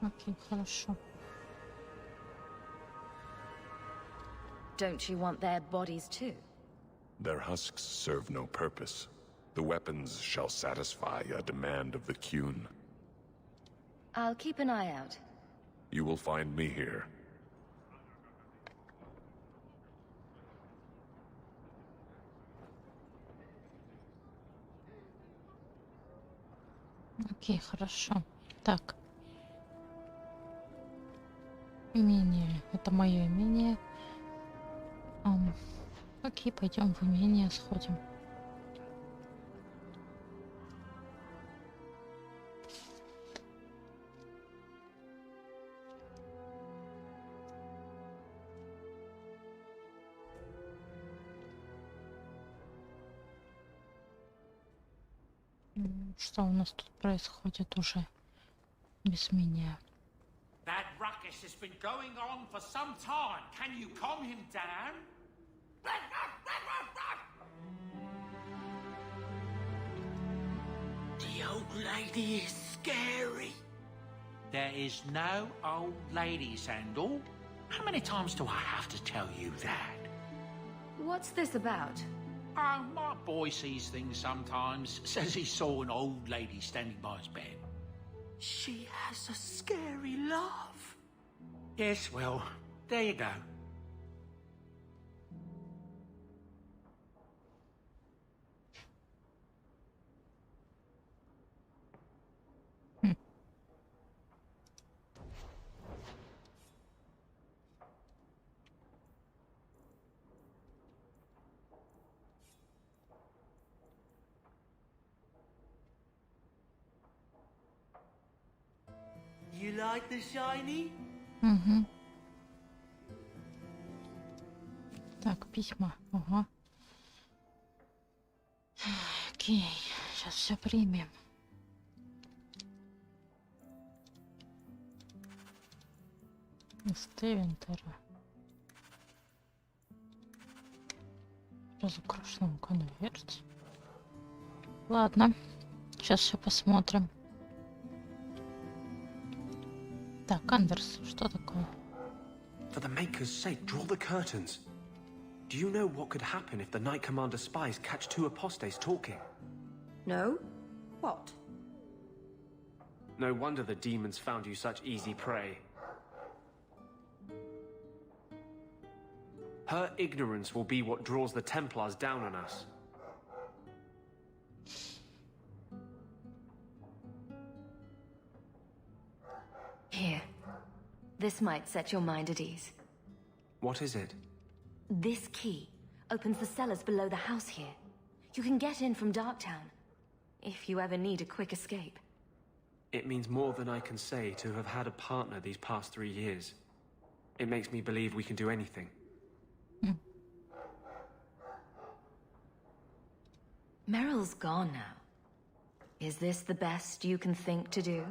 Окей, хорошо. Don't you want their bodies too? Their husks serve no purpose. The weapons shall satisfy a demand of the Qun. I'll keep an eye out. You will find me here. Окей, хорошо. Так. Имение. Это мое имение. Окей, пойдем в имение сходим. Что у нас тут происходит уже без меня? That ruckus has been going on for some time. Can you calm him down? The old lady is scary. There is no old lady, Sandal. How many times do I have to tell you that? What's this about? Oh, my boy sees things sometimes. Says he saw an old lady standing by his bed. She has a scary laugh. Yes, well, there you go. You like the shiny? Угу. Так, письма. Ага. Окей, сейчас все примем. Из Тевентера. Разукрашенном конверте. Ладно, сейчас все посмотрим. Так, Андерс, что такое? For the Maker's sake, draw the curtains. Do you know what could happen if the Knight Commander spies catch two apostates talking? No? What? No wonder the demons found you such easy prey. Her ignorance will be what draws the Templars down on us. Here. This might set your mind at ease. What is it? This key opens the cellars below the house here. You can get in from Darktown, if you ever need a quick escape. It means more than I can say to have had a partner these past 3 years. It makes me believe we can do anything. Meryl's gone now. Is this the best you can think to do?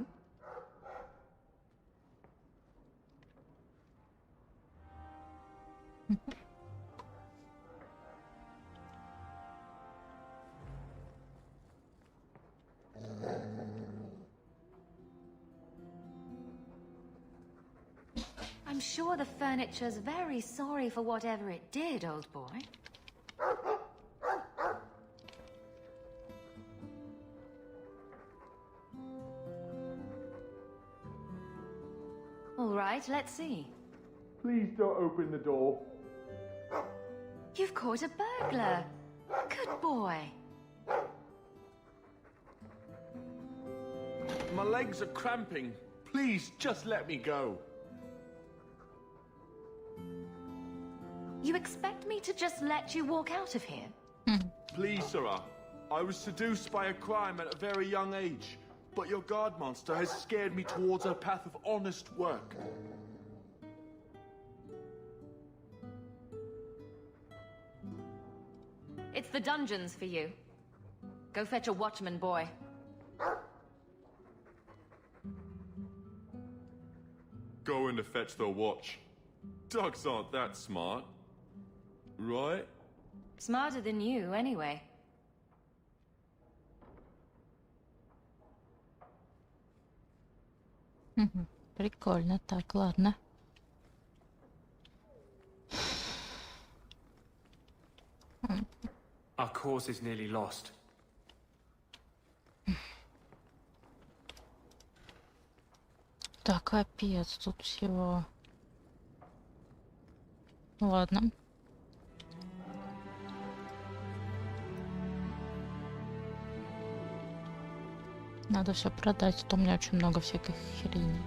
I'm sure the furniture's very sorry for whatever it did, old boy. All right, let's see. Please don't open the door. You've caught a burglar. Good boy. My legs are cramping. Please, just let me go. You expect me to just let you walk out of here? Please, Sarah. I was seduced by a crime at a very young age, but your guard monster has scared me towards a path of honest work. It's the dungeons for you. Go fetch a watchman, boy. Going to fetch the watch. Dogs aren't that smart. Right? Smarter than you, anyway. Прикольно. Так, ладно. Our course is nearly lost. Так, капец, тут всего. Ладно. Надо все продать, а то у меня очень много всяких херень.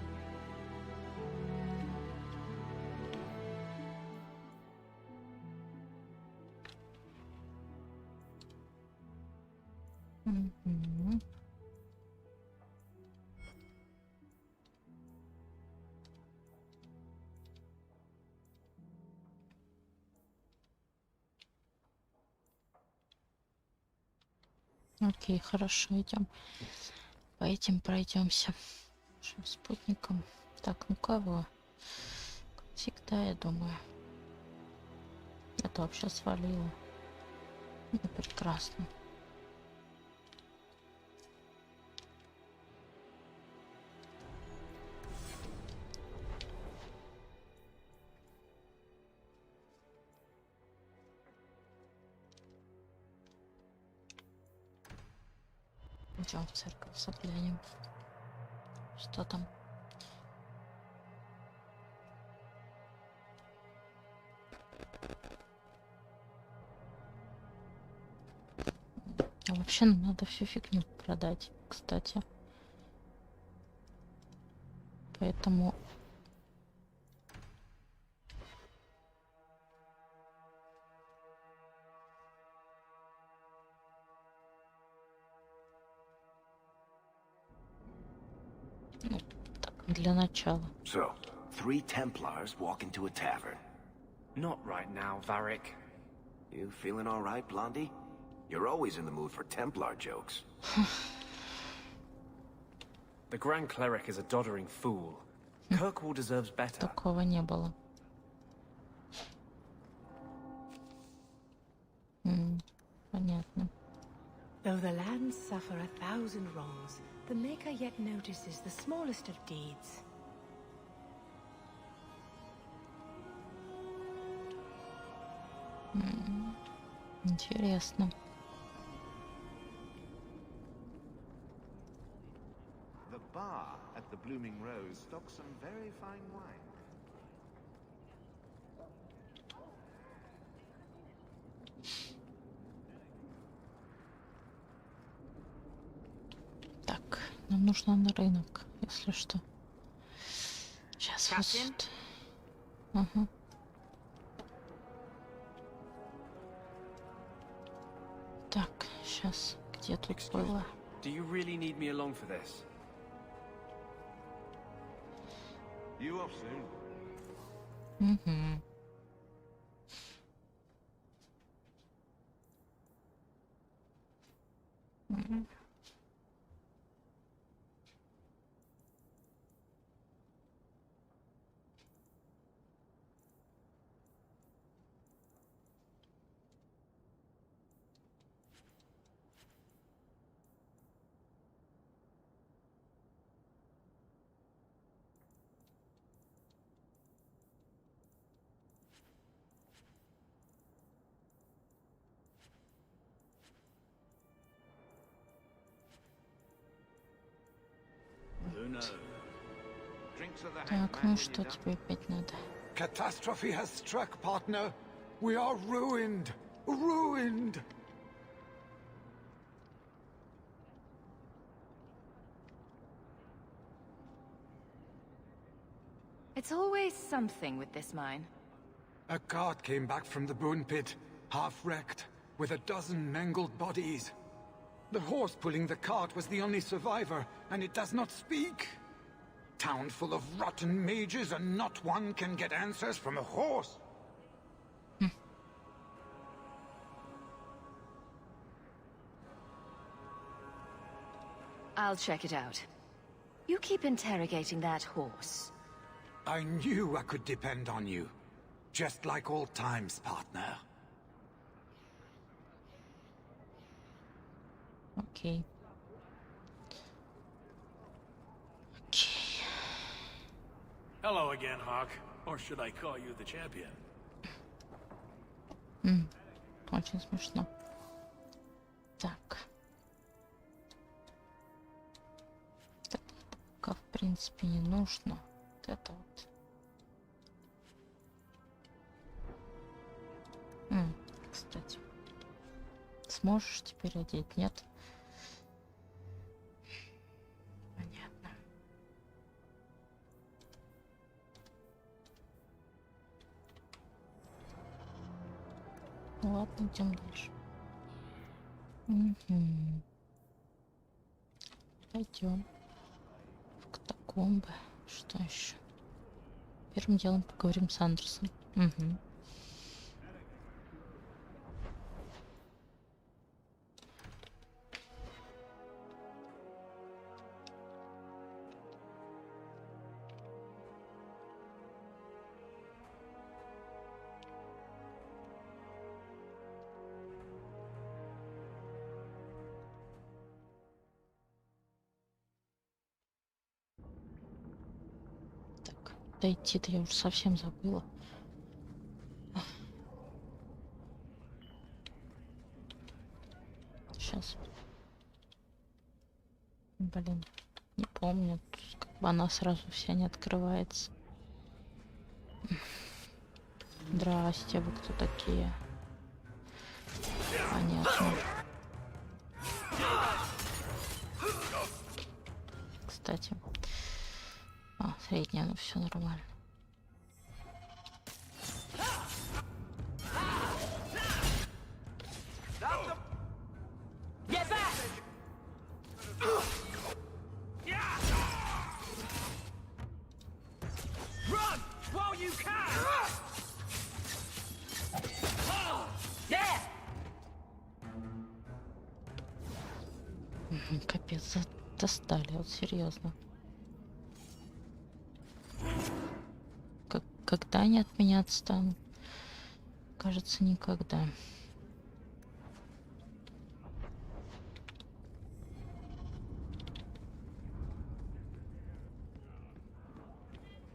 Окей, хорошо, идем. По этим пройдемся. Нашим спутником. Так, ну кого? Как всегда, я думаю. Это вообще свалило. Ну, прекрасно. Идем в церковь, заглянем. Что там? А вообще надо всю фигню продать, кстати. Поэтому... Ну, так, для начала. So, 3 Templars walk into a tavern. Not right now, Varric. You feeling all right, Blondie? You're always in the mood for Templar jokes. The Grand Cleric is a doddering fool. Kirkwall deserves better. Такого не было. Понятно. Though the lands suffer 1,000 wrongs, the Maker yet notices the smallest of deeds. Интересно. The bar at the Blooming Rose stocks some very fine wine. Так, нам нужно на рынок, если что. Сейчас вот. Ага. Так, сейчас, где тут было? Do you really need me along for this? You off soon? Угу. Так, ну что тебе опять надо? Catastrophe has struck, partner. We are ruined. Ruined. It's always something with this mine. A cart came back from the bone pit, half wrecked, with a dozen mangled bodies. The horse pulling the cart was the only survivor, and it does not speak. Town full of rotten mages, and not one can get answers from a horse. I'll check it out. You keep interrogating that horse. I knew I could depend on you. Just like old times, partner. Окей. Окей. Hello again, Hawk. Or should I call you the champion? Очень смешно. Так. Это пока, в принципе, не нужно. Вот это вот. Кстати. Сможешь теперь одеть? Нет? Понятно. Ну ладно, идем дальше. Пойдем в катакомбы. Что еще? Первым делом поговорим с Андерсом. Дойти-то я уже совсем забыла. Сейчас. Блин, не помню. Как бы она сразу вся не открывается. Здрасте, вы кто такие? Понятно. Кстати. Средняя, ну все нормально. Капец, достали, вот серьезно. Когда они от меня отстанут? Кажется, никогда.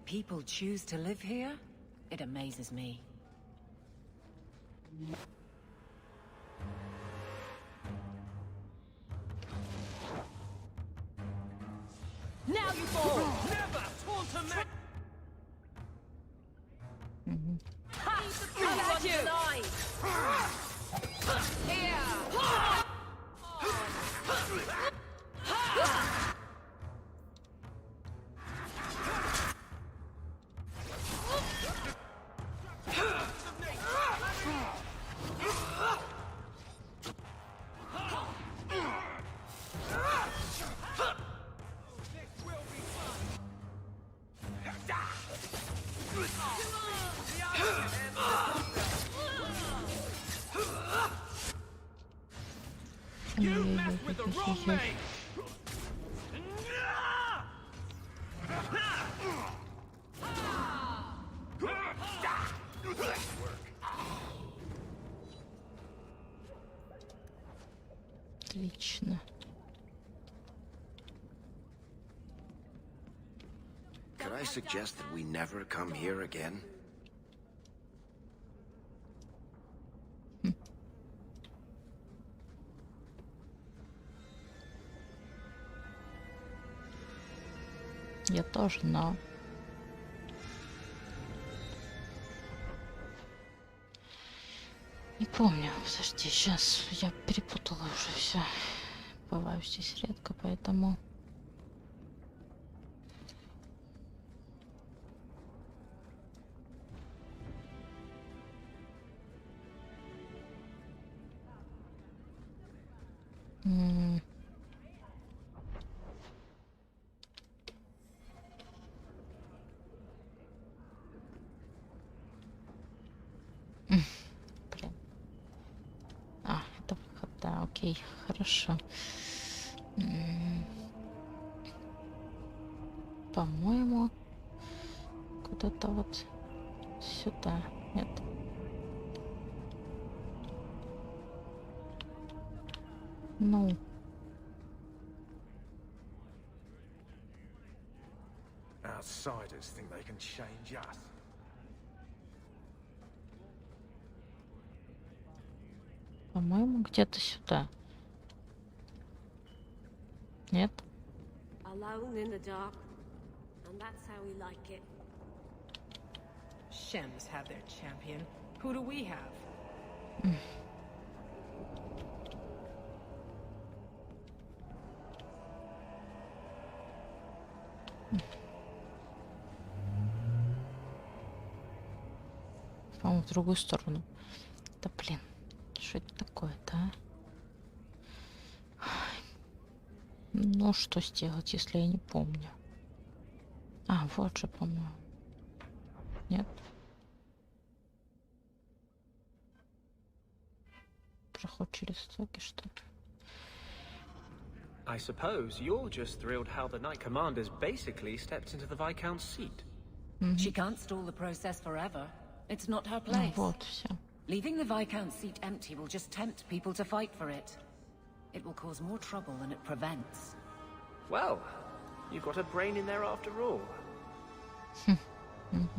People choose to live here? It amazes me. Now you fall! Never taunt a man! Come at you! You messed with the wrong mate! Отлично. Could I suggest that we never come here again? Я тоже, но... Не помню. Подожди, сейчас я перепутала уже все. Бываю здесь редко, поэтому... Блин. А, это выход, да, окей, хорошо. По-моему, куда-то вот сюда. Нет. Ну. Outsiders think they can change us. По-моему, где-то сюда. Нет? Alone in the dark, and that's how we like it. Shems have their champion. Who do we have? По-моему, в другую сторону. Да блин, что это такое-то, а? Ну, что сделать, если я не помню? А, вот же, по-моему. Нет? Проход через стоки, что ли? I suppose you're just thrilled how the Knight Commander's basically stepped into the Viscount's seat. She can't stall the process forever. It's not her place. Вот, все. Leaving the Viscount's seat empty will just tempt people to fight for it. It will cause more trouble than it prevents. Well, you've got a brain in there after all.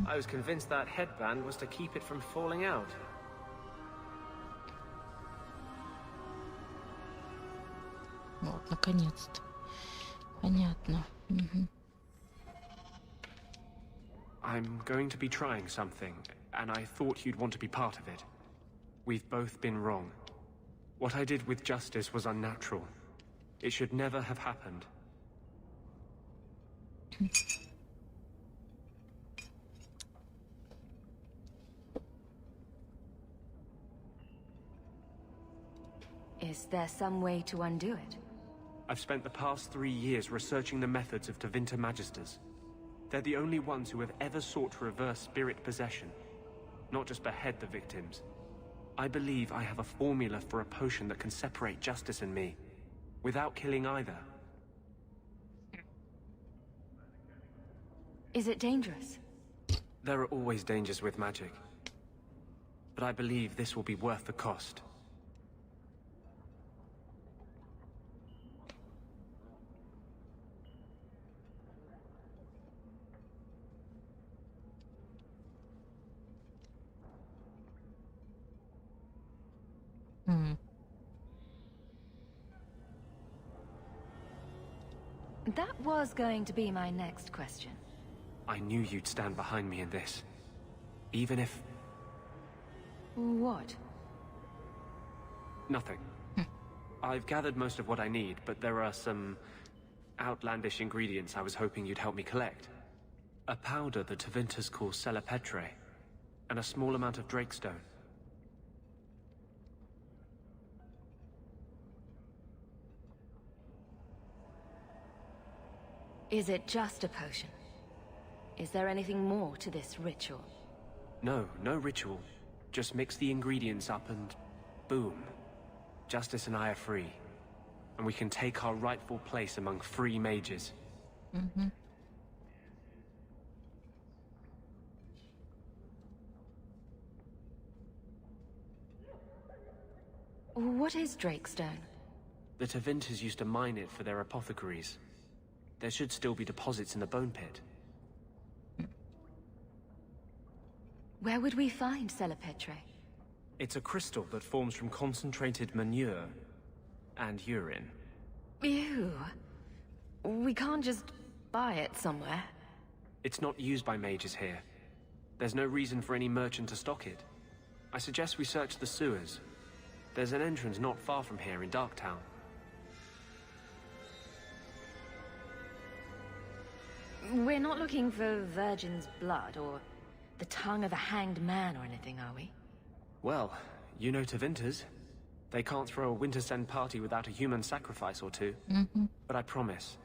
I was convinced that headband was to keep it from falling out. Вот, наконец-то. Понятно. I'm going to be trying something, and I thought you'd want to be part of it. We've both been wrong. What I did with Justice was unnatural. It should never have happened. Is there some way to undo it? I've spent the past 3 years researching the methods of Tevinter Magisters. They're the only ones who have ever sought to reverse spirit possession, not just behead the victims. I believe I have a formula for a potion that can separate Justice and me, without killing either. Is it dangerous? There are always dangers with magic. But I believe this will be worth the cost. That was going to be my next question. I knew you'd stand behind me in this. Even if... What? Nothing. I've gathered most of what I need, but there are some outlandish ingredients I was hoping you'd help me collect. A powder the Tevinters call Celepetre, and a small amount of Drakestone. Is it just a potion? Is there anything more to this ritual? No ritual. Just mix the ingredients up and... boom. Justice and I are free. And we can take our rightful place among free mages. What is Drakestone? The Tevinters used to mine it for their apothecaries. There should still be deposits in the bone pit. Where would we find Celepetre? It's a crystal that forms from concentrated manure and urine. Ew. We can't just buy it somewhere. It's not used by mages here. There's no reason for any merchant to stock it. I suggest we search the sewers. There's an entrance not far from here in Darktown. We're not looking for virgin's blood or the tongue of a hanged man or anything, are we? Well, you know Tevinters. They can't throw a Wintersend party without a human sacrifice or two. But I promise,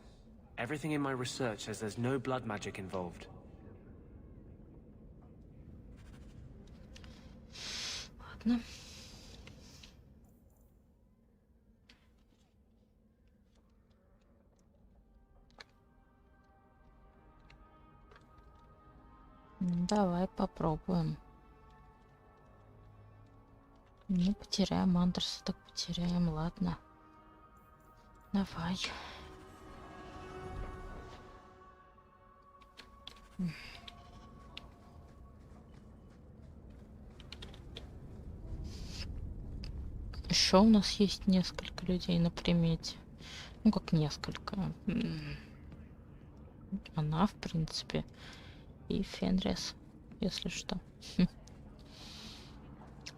everything in my research says there's no blood magic involved. Ладно. Давай попробуем. Не потеряем Андерса, так потеряем, ладно. Давай. Еще у нас есть несколько людей на примете. Ну как несколько. Она, в принципе, и Фенрис, если что.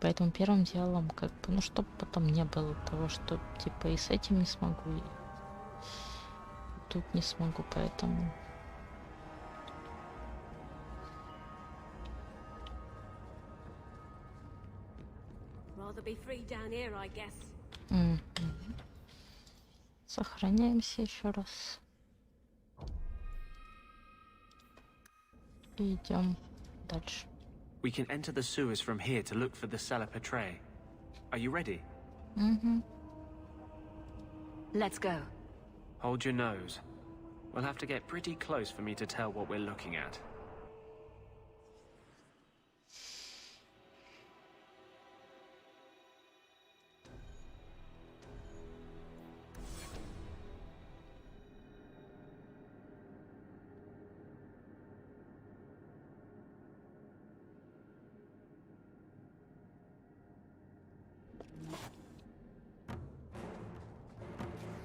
Поэтому первым делом, как бы, ну чтобы потом не было того, что типа и с этим не смогу, и тут не смогу, поэтому. Rather be free down here, I guess. Сохраняемся еще раз. И идем дальше. We can enter the sewers from here to look for the cellar Petray. Are you ready? Let's go. Hold your nose. We'll have to get pretty close for me to tell what we're looking at.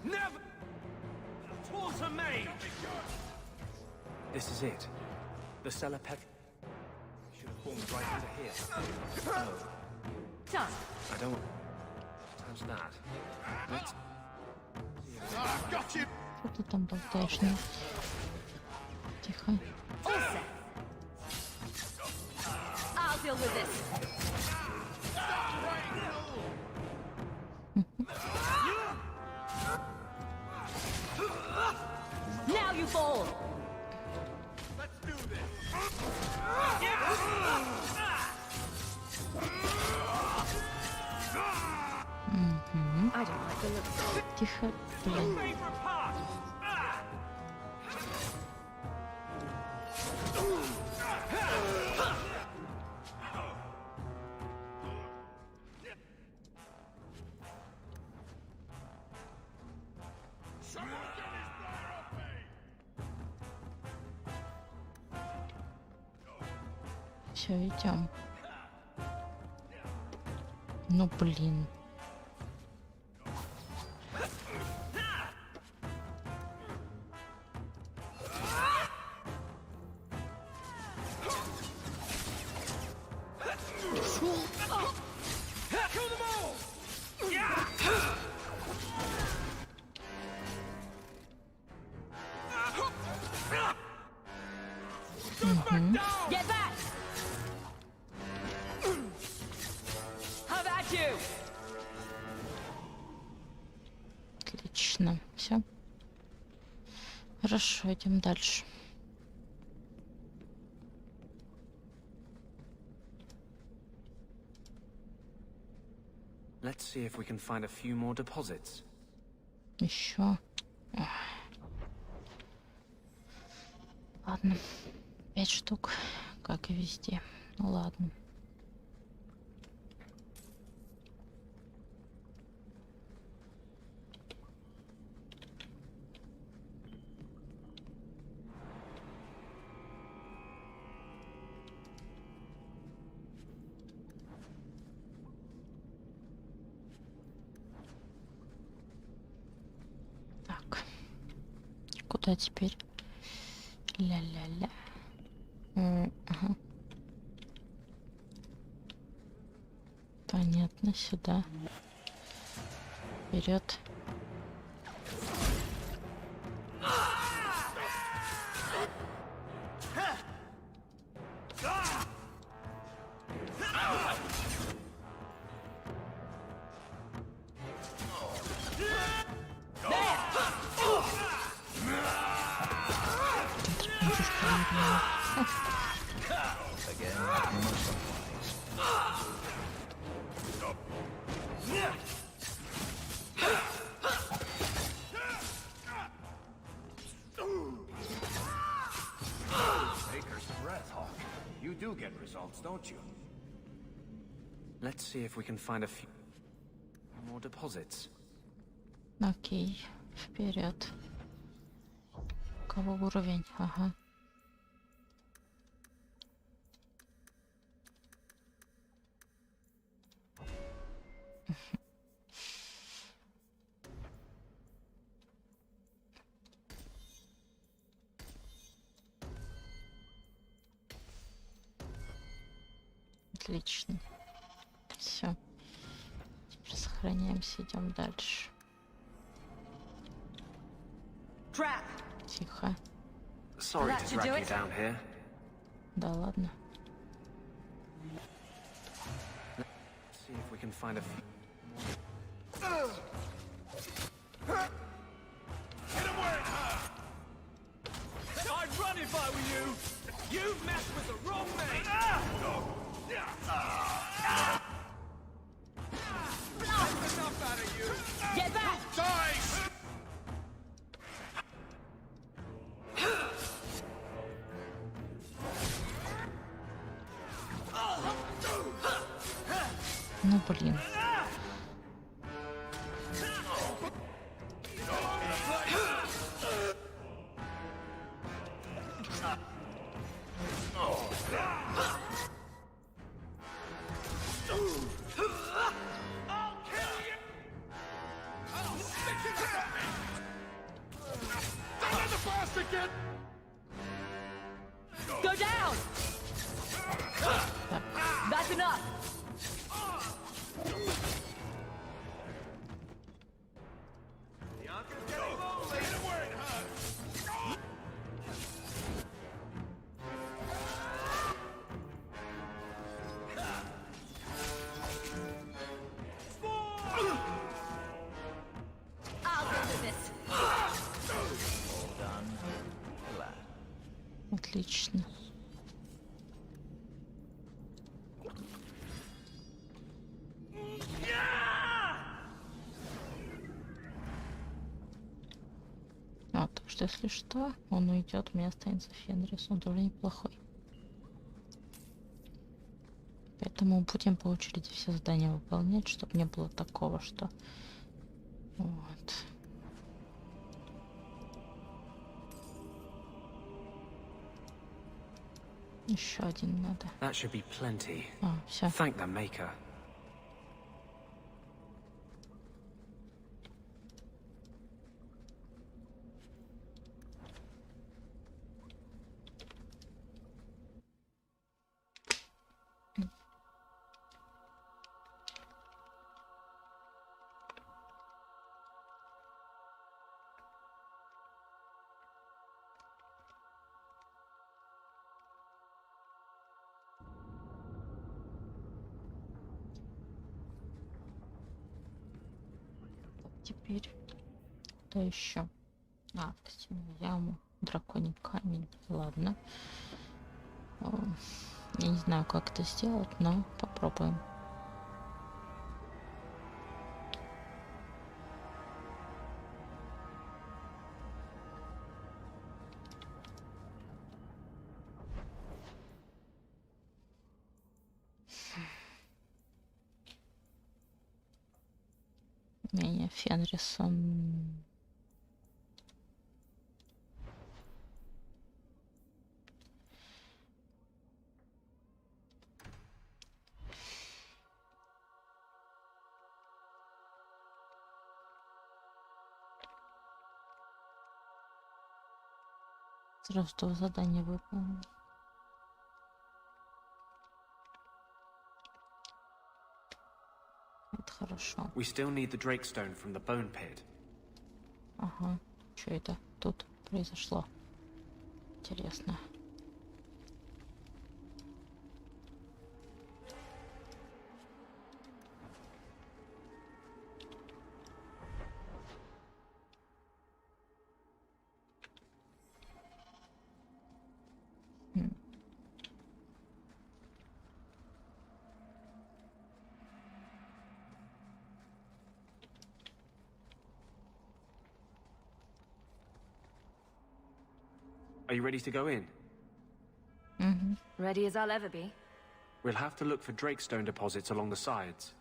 Never! Twas a maid! This is it. The cellar Pet... should have formed right under here. Oh. Done. I don't... How's that? Let's... I've got you! Что ты там болтаешь, не? Тихо. All set. I'll deal with this. Now you fall. Let's do this! I don't like the look of it. Тихо, блин. Favorite part! Все, идем. Ну блин. Get back! How about you? Отлично. Все. Хорошо, идем дальше. Let's see if we can find a few more deposits. Еще. Ладно. 5 штук, как и везде. Ну ладно. Так. Куда теперь? Ля-ля-ля. Ага. Понятно, сюда. Вперед. You do get results, don't you? Let's see if we can find a few more deposits. Окей, вперед. У кого уровень? Ага. Отлично. Все. Теперь сохраняемся, идем дальше. Тихо. Sorry to drag you down here. Да ладно. See if we can find a few. Get away, huh? I'd run if I were you. You've messed with the wrong mate. That's enough out of you. Get back! Dice! Ну блин. Go down! That's enough! Отлично. А, так что если что, он уйдет, у меня останется Фенрис, он тоже неплохой. Поэтому будем по очереди все задания выполнять, чтобы не было такого, что... Вот. Еще один надо. That should be plenty. А, все. Thank the maker. Теперь что еще? А, костяную яму, драконий камень. Ладно. Я не знаю, как это сделать, но попробуем. Меня Фенрисом. Сразу то задание выполнил. Это хорошо. We still need the Drakestone from the bone pit. Ага. Что это тут произошло? Интересно. Are you ready to go in? Ready as I'll ever be. We'll have to look for Drakestone deposits along the sides.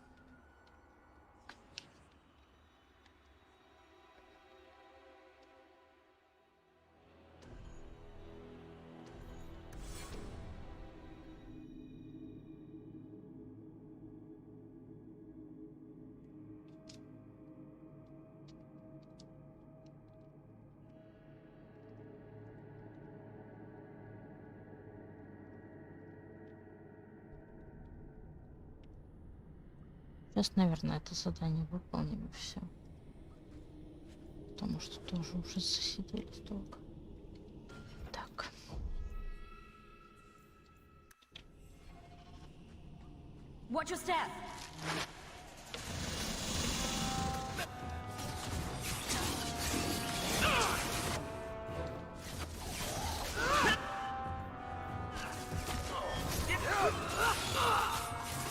Сейчас, наверное, это задание выполним и все. Потому что тоже уже засиделись долго. Так. Watch your step.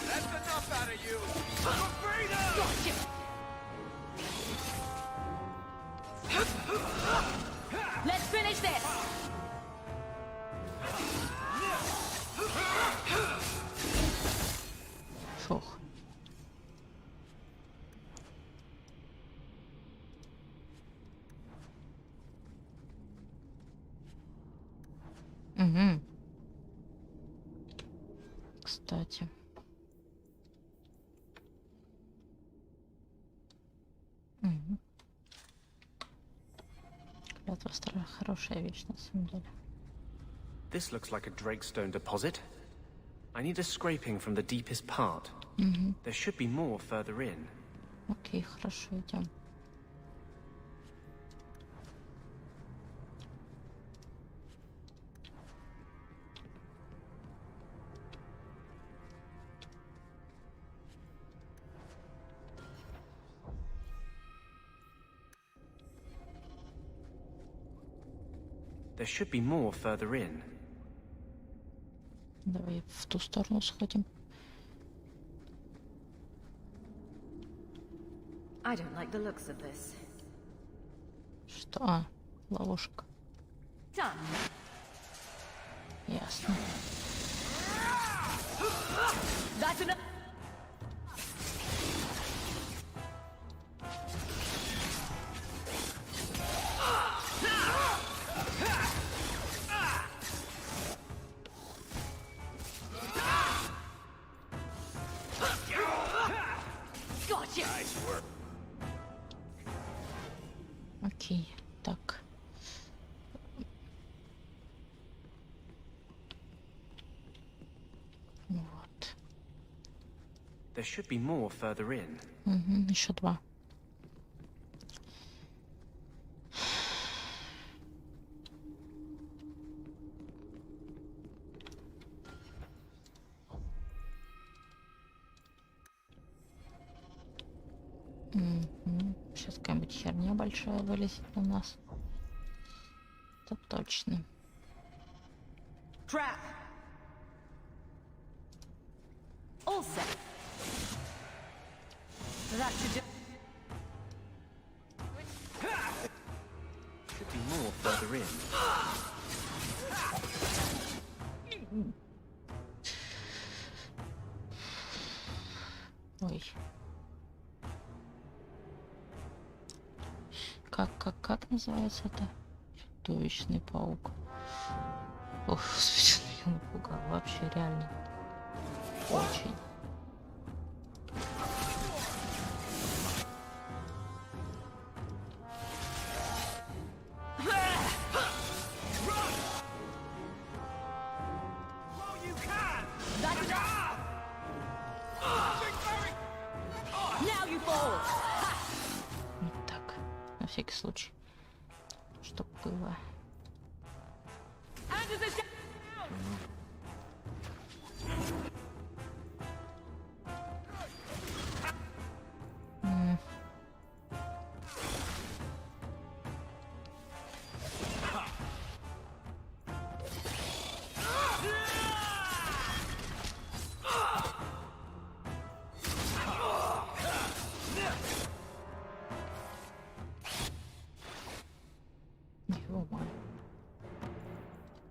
That's enough out of you! For freedom! Let's finish this! Фух. Угу. Кстати. Угу. Клятва стража хорошая вещь на самом деле. This looks like a Drakestone deposit. I need a scraping from the deepest part. Угу. There should be more further in. Окей, хорошо, идем. There should be more further in. Давай в ту сторону сходим. I don't like the looks of this. Что? А, ловушка. Done. Ясно. That's enough. Gotcha. Окей, так. Вот. There should be more further in. Угу, еще два. Сейчас какая-нибудь херня большая вылезет на нас. Это точно. Trap. All set. That should do. Should be more further in. Ой. Как называется это? Чудовищный паук. Ох, господи, я напугал. Вообще реально. Очень. Вот так. На всякий случай. Чтоб было.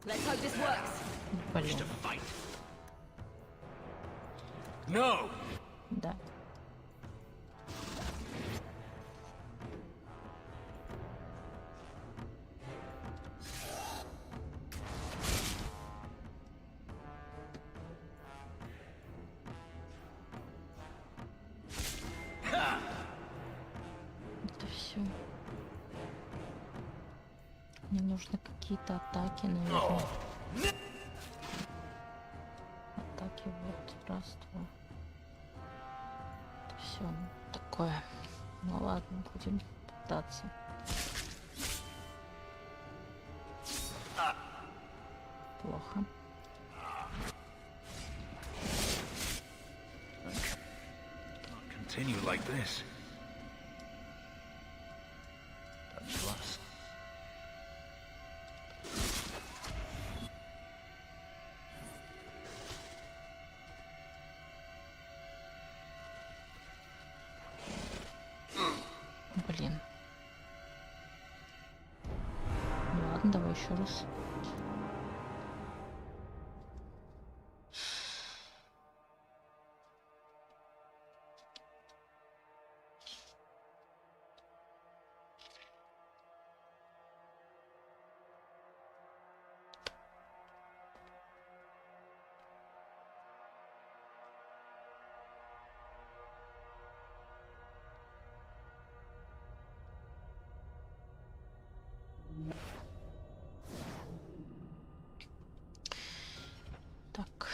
Let's hope this works. Блин. No. Да. Это все. Мне нужны какие-то атаки, наверное. Атаки вот. Раз, два. Это все. Все такое. Ну ладно, будем пытаться. Плохо. Continue like this. That's lust. Блин. Ну ладно, давай еще раз. Так.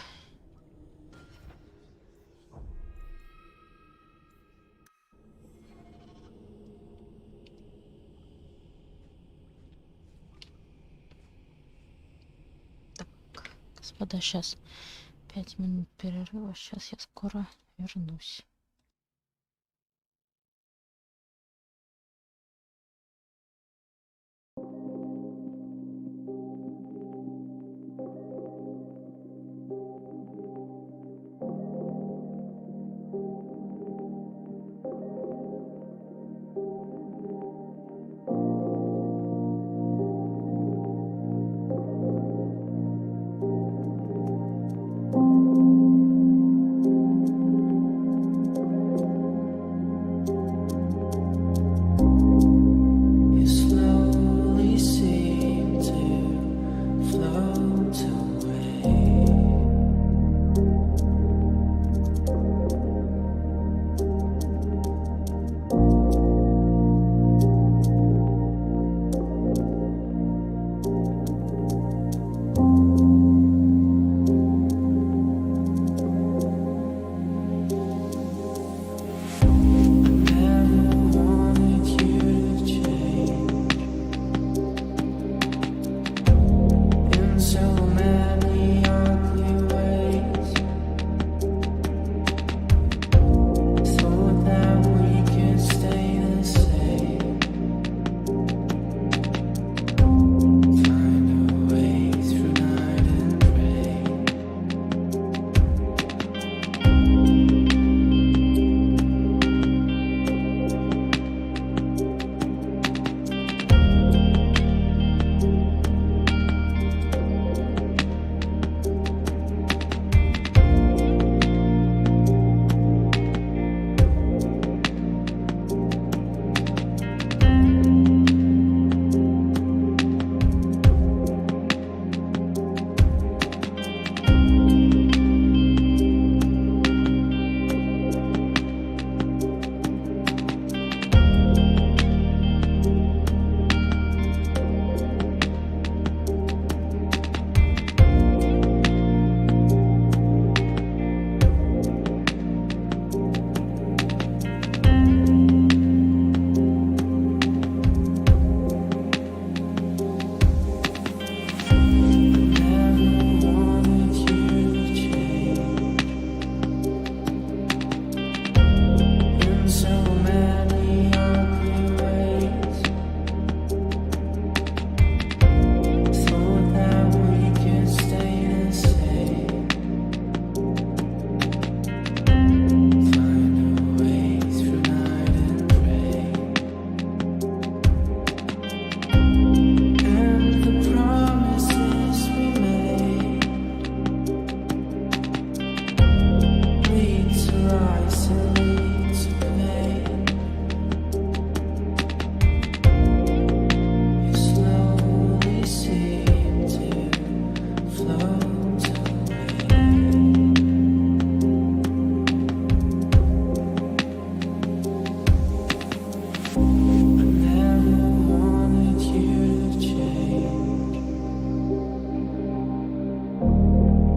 Так, господа, сейчас 5 минут перерыва. Сейчас я скоро вернусь. You slowly seem to float away.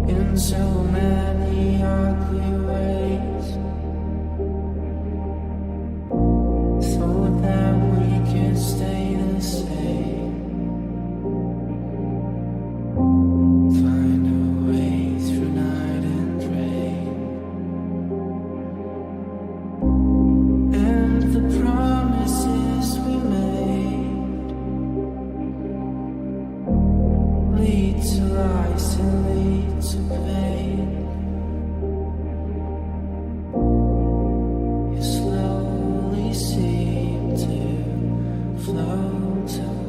in so many ugly ways. to lies and lead to pain. You slowly seem to float away.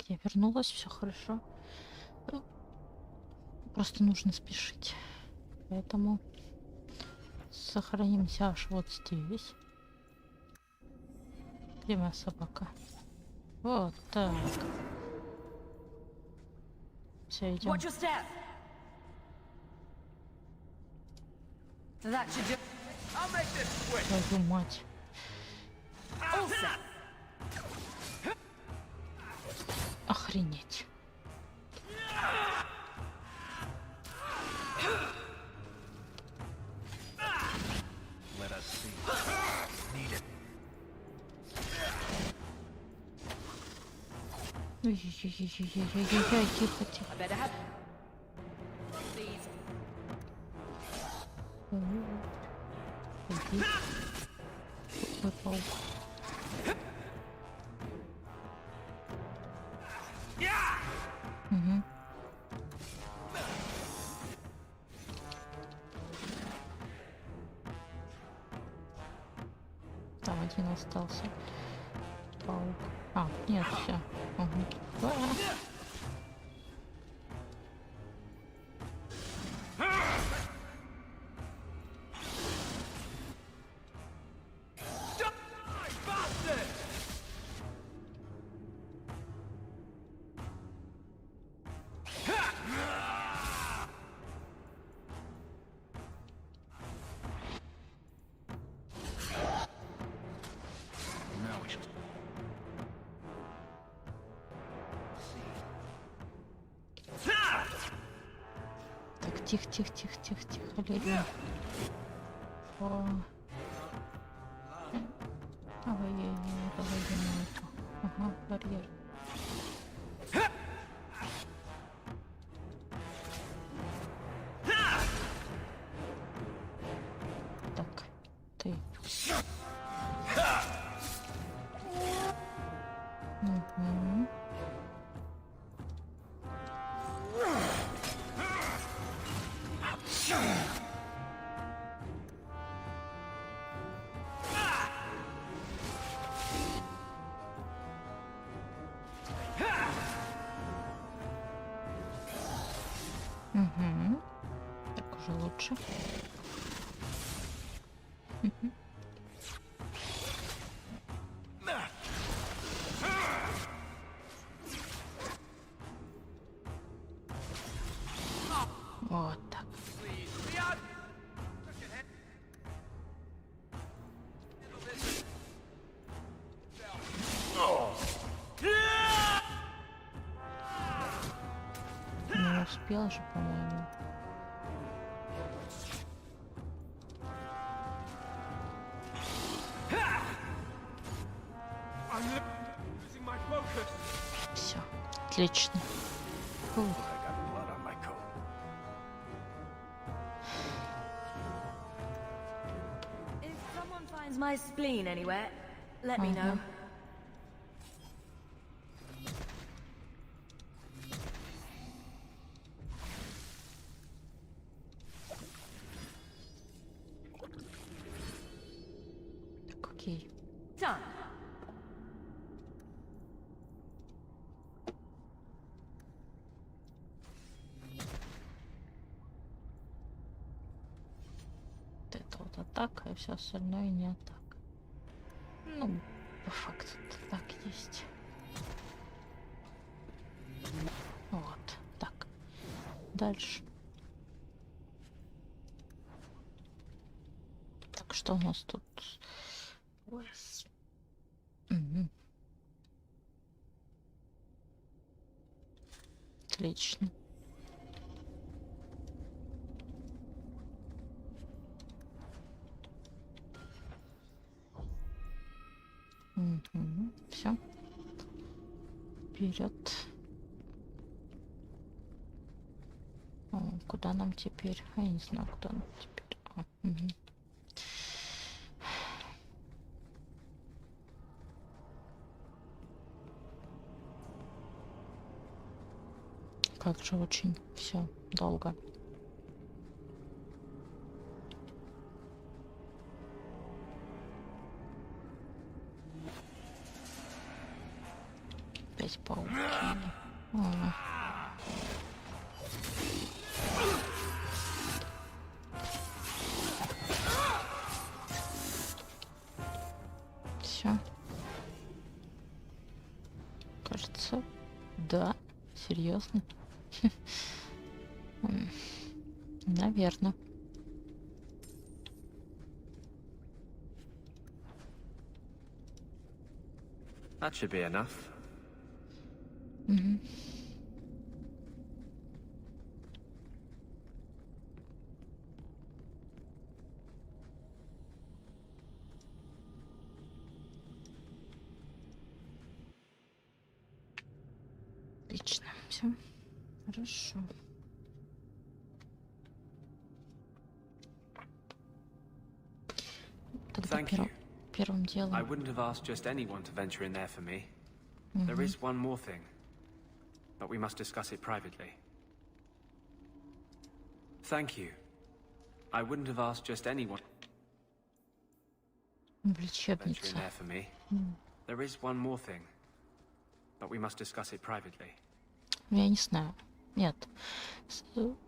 Я вернулась, все хорошо. Просто нужно спешить. Поэтому сохранимся аж вот здесь. Где моя собака? Вот так. Все, идем. Твою мать. Охренеть. Let us see. Need it. Ой-ой-ой-ой-ой-ой-ой-ой, тихо, тихо. Иди. Ой, паук. Угу. Там один остался. Паук. А, нет, все. Угу. Тихо, тихо, тихо, тихо, тихо, Лилия. О. Давай я на эту. Ага, барьер. Так, ты. Угу. Угу. Так уже лучше. Угу. Вот так. Не успел же, по-моему. Все, отлично. Фух. If someone finds my spleen anywhere, let me know. Так, окей. Done. Это вот атака, и все остальное не атака. Ну, по факту так есть. Вот, так. Дальше. Так, что у нас тут? Угу. Отлично. Угу. Все. Вперед. Куда нам теперь? Я не знаю, куда нам теперь. Угу. Как же очень все долго. Опять пауки. Да? Серьезно? Наверное. That should be enough. Отлично. Все. Хорошо. Тогда Thank you. первым делом. I wouldn't have asked just anyone to venture in there for me. There is one more thing, but we must discuss it privately. Thank you. I wouldn't have asked just anyone В to venture in лечебницу. there for me. There is one more thing, but we must discuss it privately. Я не знаю. Нет.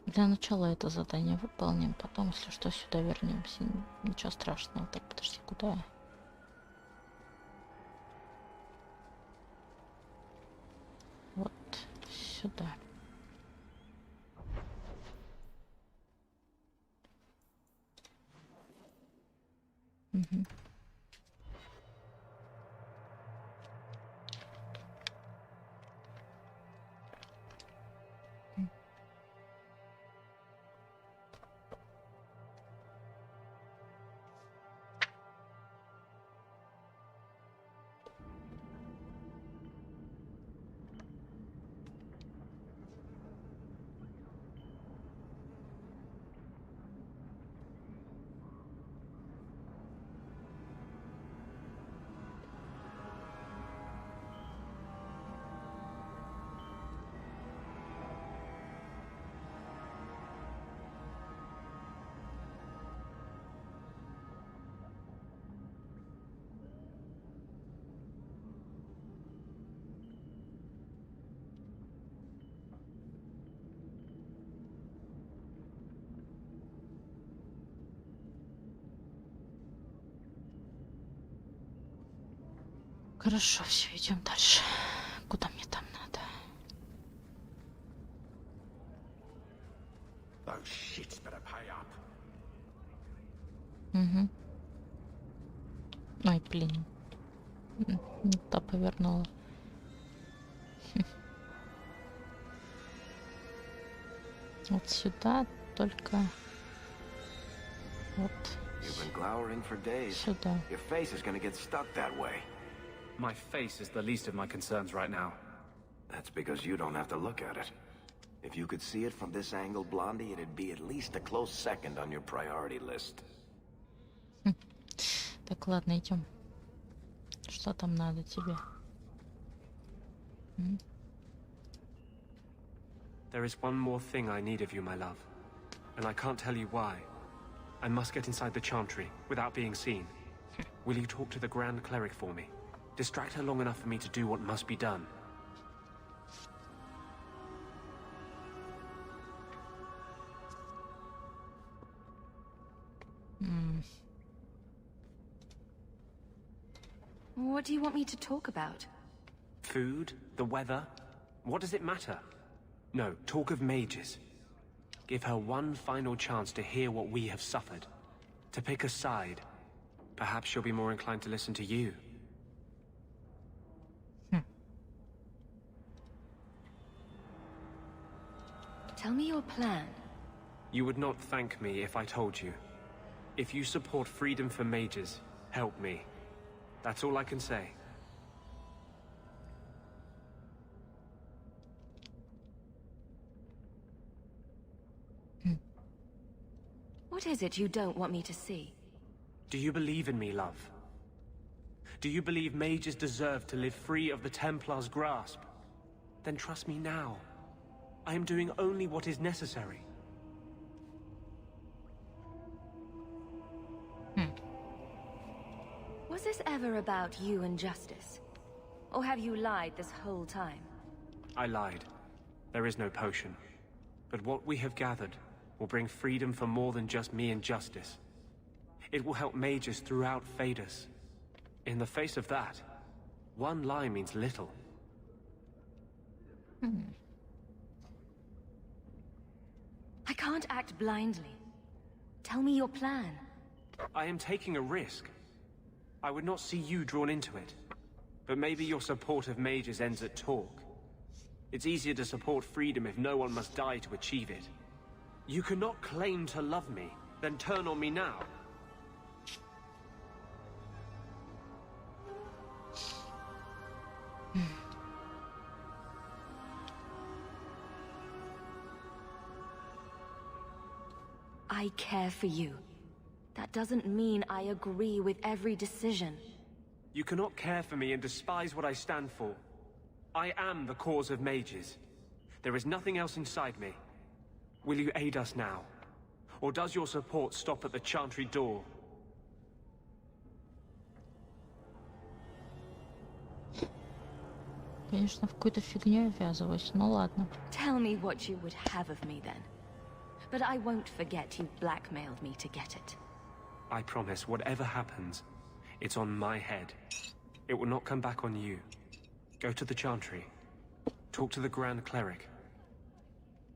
Для начала это задание выполним, потом, если что, сюда вернемся. Ничего страшного. Так, подожди, куда я? Вот сюда. Угу. Хорошо, все, идем дальше. Куда мне там надо? Those shits better pay up. Угу. Ой, блин. Не то повернула. Вот сюда, только вот You've been glowering for days. сюда. Your face is gonna get stuck that way. My face is the least of my concerns right now. That's because you don't have to look at it. If you could see it from this angle, Blondie, it'd be at least a close second on your priority list. Так, ладно, идем. Что там надо тебе? There is one more thing I need of you, my love. And I can't tell you why. I must get inside the chantry without being seen. Will you talk to the Grand Cleric for me? Distract her long enough for me to do what must be done. What do you want me to talk about? Food? The weather? What does it matter? No, talk of mages. Give her one final chance to hear what we have suffered. To pick a side. Perhaps she'll be more inclined to listen to you. Tell me your plan. You would not thank me if I told you. If you support freedom for mages, help me. That's all I can say. What is it you don't want me to see? Do you believe in me, love? Do you believe mages deserve to live free of the Templar's grasp? Then trust me now. I am doing only what is necessary. Was this ever about you and justice? Or have you lied this whole time? I lied. There is no potion. But what we have gathered will bring freedom for more than just me and justice. It will help mages throughout Phaedus. In the face of that, one lie means little. I can't act blindly. Tell me your plan. I am taking a risk. I would not see you drawn into it. But maybe your support of mages ends at talk. It's easier to support freedom if no one must die to achieve it. You cannot claim to love me, then turn on me now. I care for you. That doesn't mean I agree with every decision. You cannot care for me and despise what I stand for. I am the cause of mages. There is nothing else inside me. Will you aid us now? Or does your support stop at the Chantry door? Конечно, в какую-то фигню я ввязываюсь, ну ладно. Tell me what you would have of me then. But I won't forget you blackmailed me to get it. I promise, whatever happens, it's on my head. It will not come back on you. Go to the Chantry. Talk to the Grand Cleric.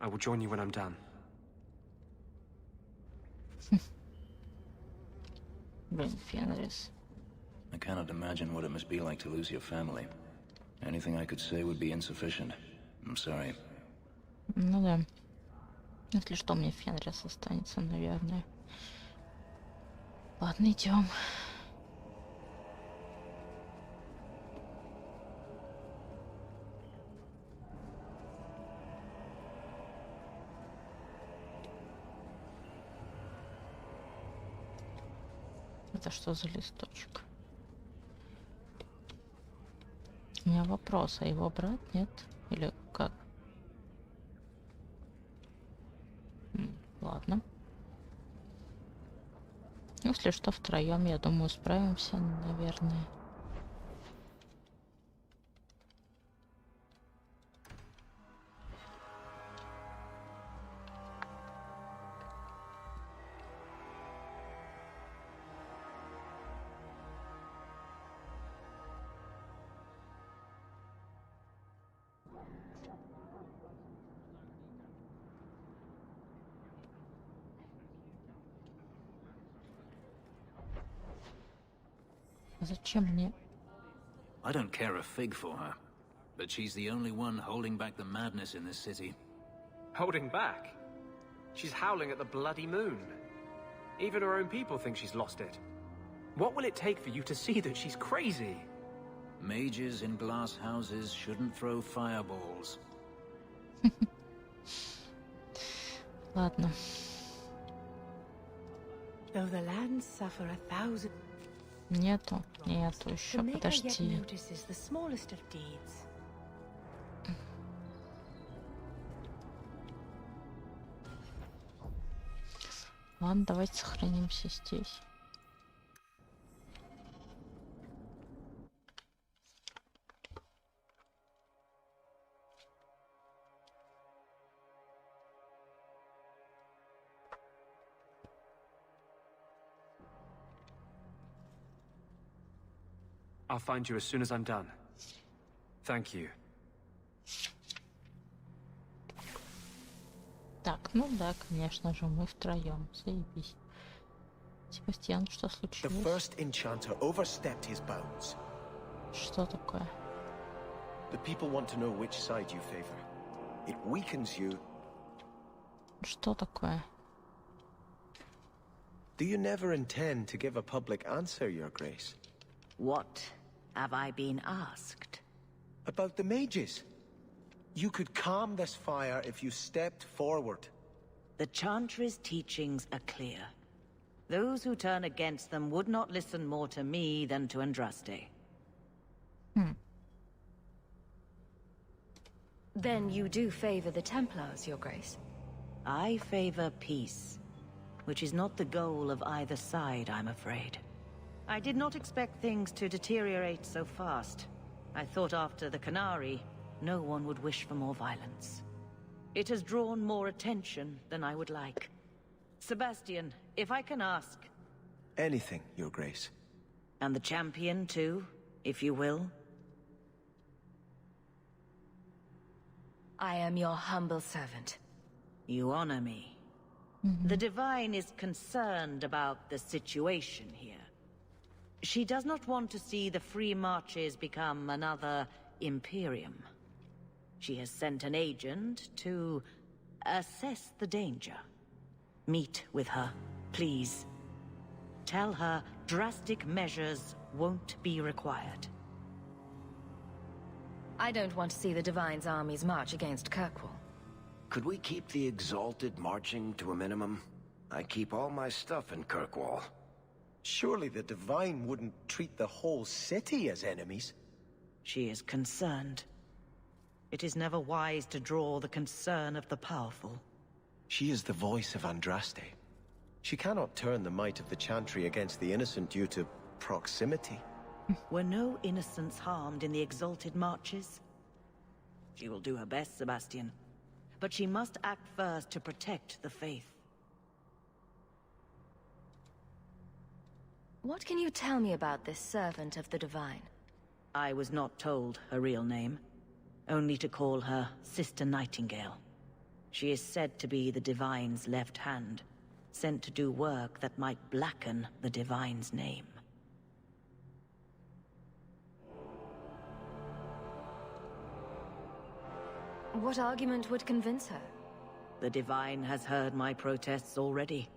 I will join you when I'm done. Блин, Фенрис. I cannot imagine what it must be like to lose your family. Anything I could say would be insufficient. I'm sorry. Ну да. Если что, мне Фенрис останется, наверное. Ладно, идем. Это что за листочек? У меня вопрос, а его брать нет? Или как? Ладно. Если что, втроем, я думаю, справимся, наверное. Зачем мне? I don't care a fig for her, but she's the only one holding back the madness in this city. Holding back? She's howling at the bloody moon. Even her own people think she's lost it. What will it take for you to see that she's crazy? Mages in glass houses shouldn't throw fireballs. Ладно. Though the lands suffer 1,000. Нету еще, подожди. Ладно, давайте сохранимся здесь. I'll find you as soon as I'm done. Thank you. Так, ну да, конечно же, мы втроем. Заебись. Себастьян, что случилось? The first enchanter overstepped his bounds. Что такое? The people want to know which side you favor. It weakens you. Что такое? Do you never intend to give a public answer, Your Grace? What have I been asked? About the mages. You could calm this fire if you stepped forward. The Chantry's teachings are clear. Those who turn against them would not listen more to me than to Andraste. Then you do favor the Templars, Your Grace? I favor peace, which is not the goal of either side, I'm afraid. I did not expect things to deteriorate so fast. I thought after the Canary, no one would wish for more violence. It has drawn more attention than I would like. Sebastian, if I can ask... Anything, Your Grace. And the champion, too, if you will? I am your humble servant. You honor me. The Divine is concerned about the situation here. She does not want to see the Free Marches become another Imperium. She has sent an agent to assess the danger. Meet with her, please. Tell her drastic measures won't be required. I don't want to see the Divine's armies march against Kirkwall. Could we keep the Exalted marching to a minimum? I keep all my stuff in Kirkwall. Surely the Divine wouldn't treat the whole city as enemies. She is concerned. It is never wise to draw the concern of the powerful. She is the voice of Andraste. She cannot turn the might of the Chantry against the innocent due to proximity. Were no innocents harmed in the Exalted marches? She will do her best, Sebastian. But she must act first to protect the faith. What can you tell me about this servant of the Divine? I was not told her real name. Only to call her Sister Nightingale. She is said to be the Divine's left hand, sent to do work that might blacken the Divine's name. What argument would convince her? The Divine has heard my protests already.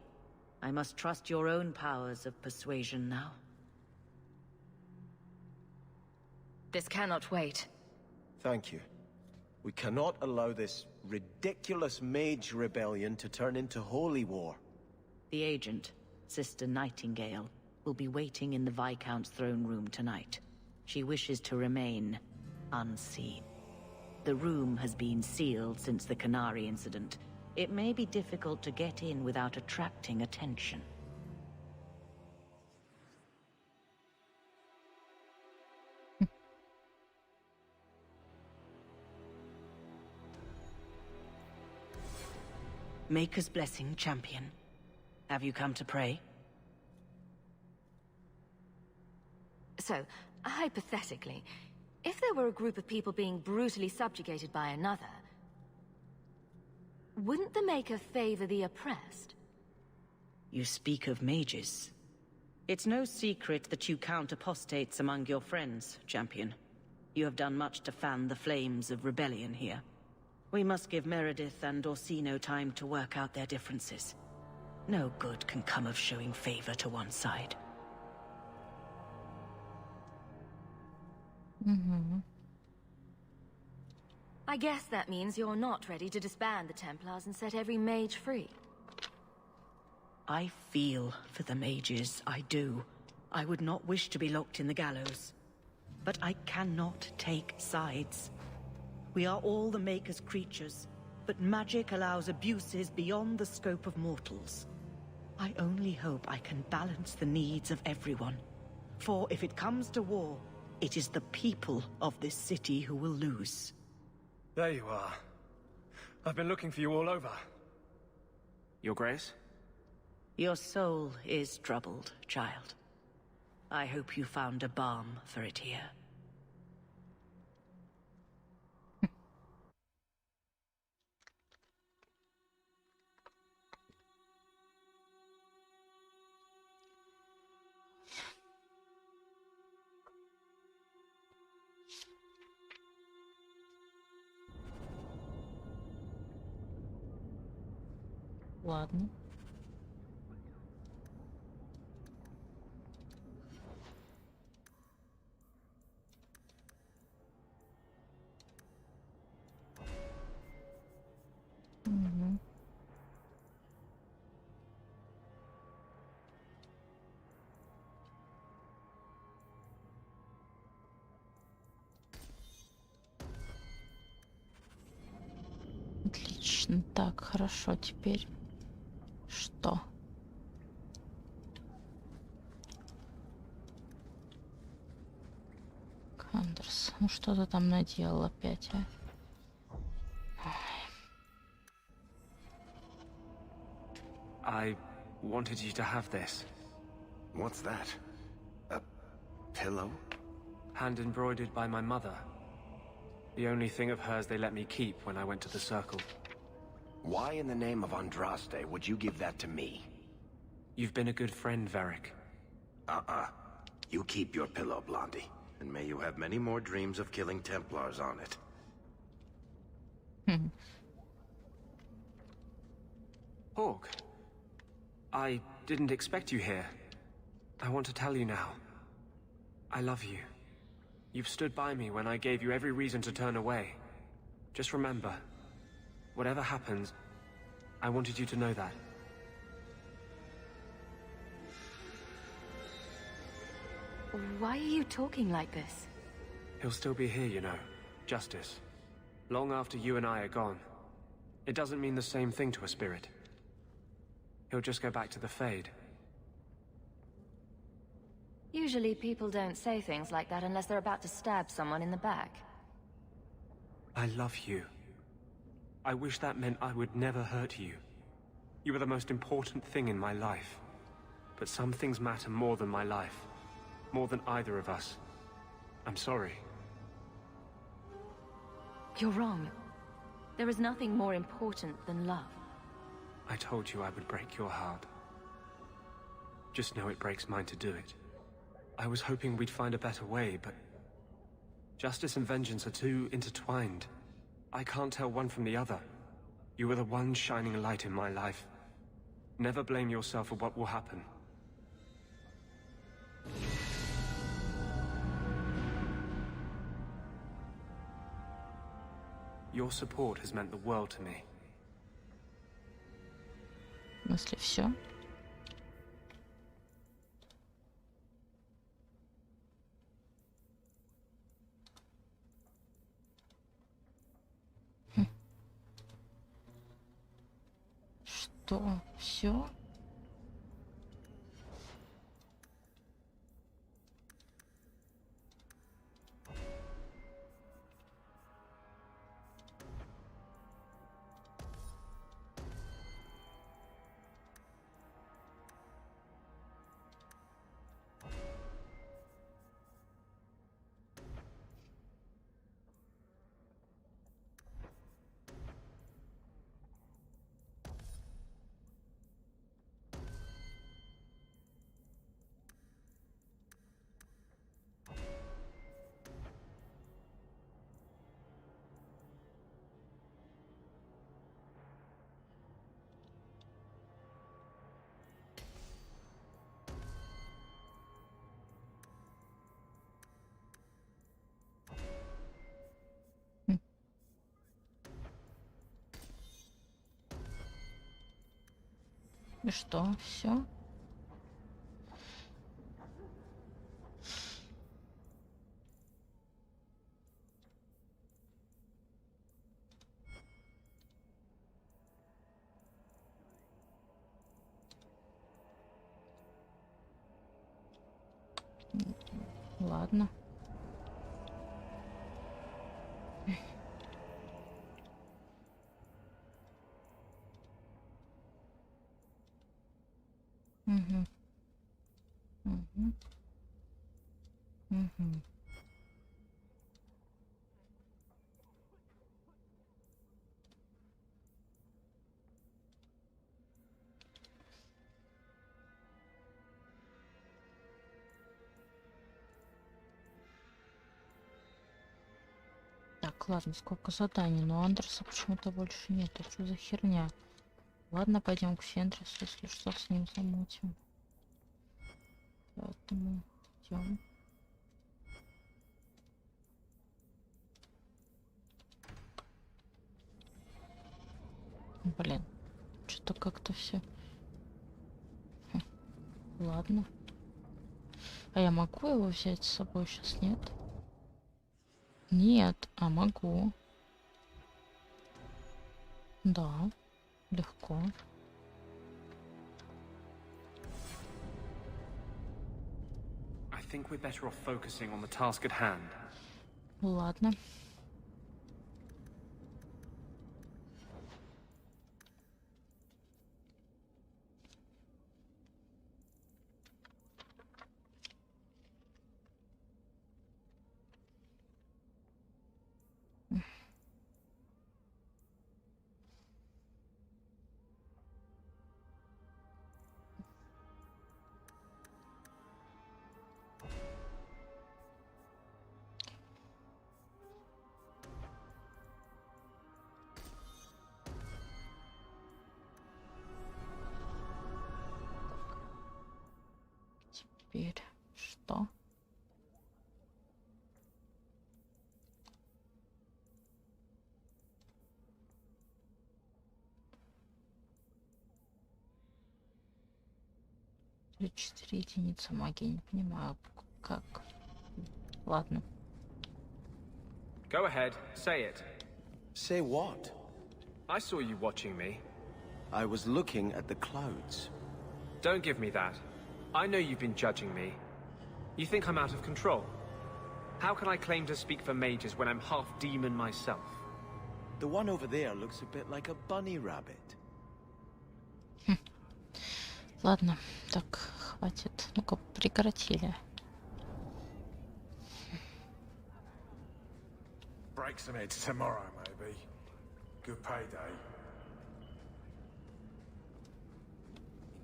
I must trust your own powers of persuasion now. This cannot wait. Thank you. We cannot allow this ridiculous mage rebellion to turn into holy war. The agent, Sister Nightingale, will be waiting in the Viscount's throne room tonight. She wishes to remain unseen. The room has been sealed since the Canary incident. It may be difficult to get in without attracting attention. Maker's blessing, champion. Have you come to pray? So, hypothetically, if there were a group of people being brutally subjugated by another, wouldn't the Maker favor the oppressed? You speak of mages. It's no secret that you count apostates among your friends, champion. You have done much to fan the flames of rebellion here. We must give Meredith and Orsino time to work out their differences. No good can come of showing favor to one side. I guess that means you're not ready to disband the Templars and set every mage free. I feel for the mages, I do. I would not wish to be locked in the gallows. But I cannot take sides. We are all the Maker's creatures, but magic allows abuses beyond the scope of mortals. I only hope I can balance the needs of everyone. For if it comes to war, it is the people of this city who will lose. There you are. I've been looking for you all over. Your Grace? Your soul is troubled, child. I hope you found a balm for it here. Ладно. Угу. Отлично. Так, хорошо, теперь что? Кандерс, ну что ты там наделал опять, а? I wanted you to have this. What's that? A pillow? Hand embroidered by my mother. The only thing of hers they let me keep when I went to the Circle. Why in the name of Andraste would you give that to me? You've been a good friend, Varric. You keep your pillow, Blondie. And may you have many more dreams of killing Templars on it. Hawk, I didn't expect you here. I want to tell you now. I love you. You've stood by me when I gave you every reason to turn away. Just remember, whatever happens, I wanted you to know that. Why are you talking like this? He'll still be here, you know. Justice. Long after you and I are gone. It doesn't mean the same thing to a spirit. He'll just go back to the Fade. Usually people don't say things like that unless they're about to stab someone in the back. I love you. I wish that meant I would never hurt you. You were the most important thing in my life. But some things matter more than my life. More than either of us. I'm sorry. You're wrong. There is nothing more important than love. I told you I would break your heart. Just know it breaks mine to do it. I was hoping we'd find a better way, but... justice and vengeance are too intertwined. I can't tell one from the other. You were the one shining light in my life. Never blame yourself for what will happen. Your support has meant the world to me. В смысле, все? Что? Все? И что? Все? Ладно. Угу. Угу. Угу. Так, ладно, сколько заданий, но Андерса почему-то больше нет. Что за херня? Ладно, пойдем к Фенрису, если что, с ним замутим. Поэтому идем. Блин, что-то как-то все. Ладно. А я могу его взять с собой сейчас, нет? Нет, а могу. Да, легко. I think we're better off focusing on the task at hand. Ладно. теперь что? Тут 4 единицы магии, не понимаю, как. Ладно. Go ahead, say it. Say what? I saw you watching me. I was looking at the clouds. Don't give me that. I know you've been judging me. You think I'm out of control? How can I claim to speak for mages when I'm half demon myself? The one over there looks a bit like a bunny rabbit. Ладно, так, хватит. Ну-ка, прекратили. Break some heads tomorrow, maybe. Good payday.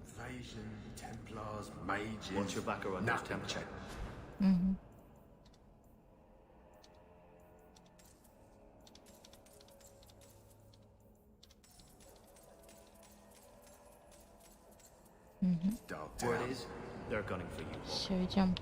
Invasion, Templars, mages. Once you're back around those Templars. Угу. Word is, they're gunning for you. Все, идем.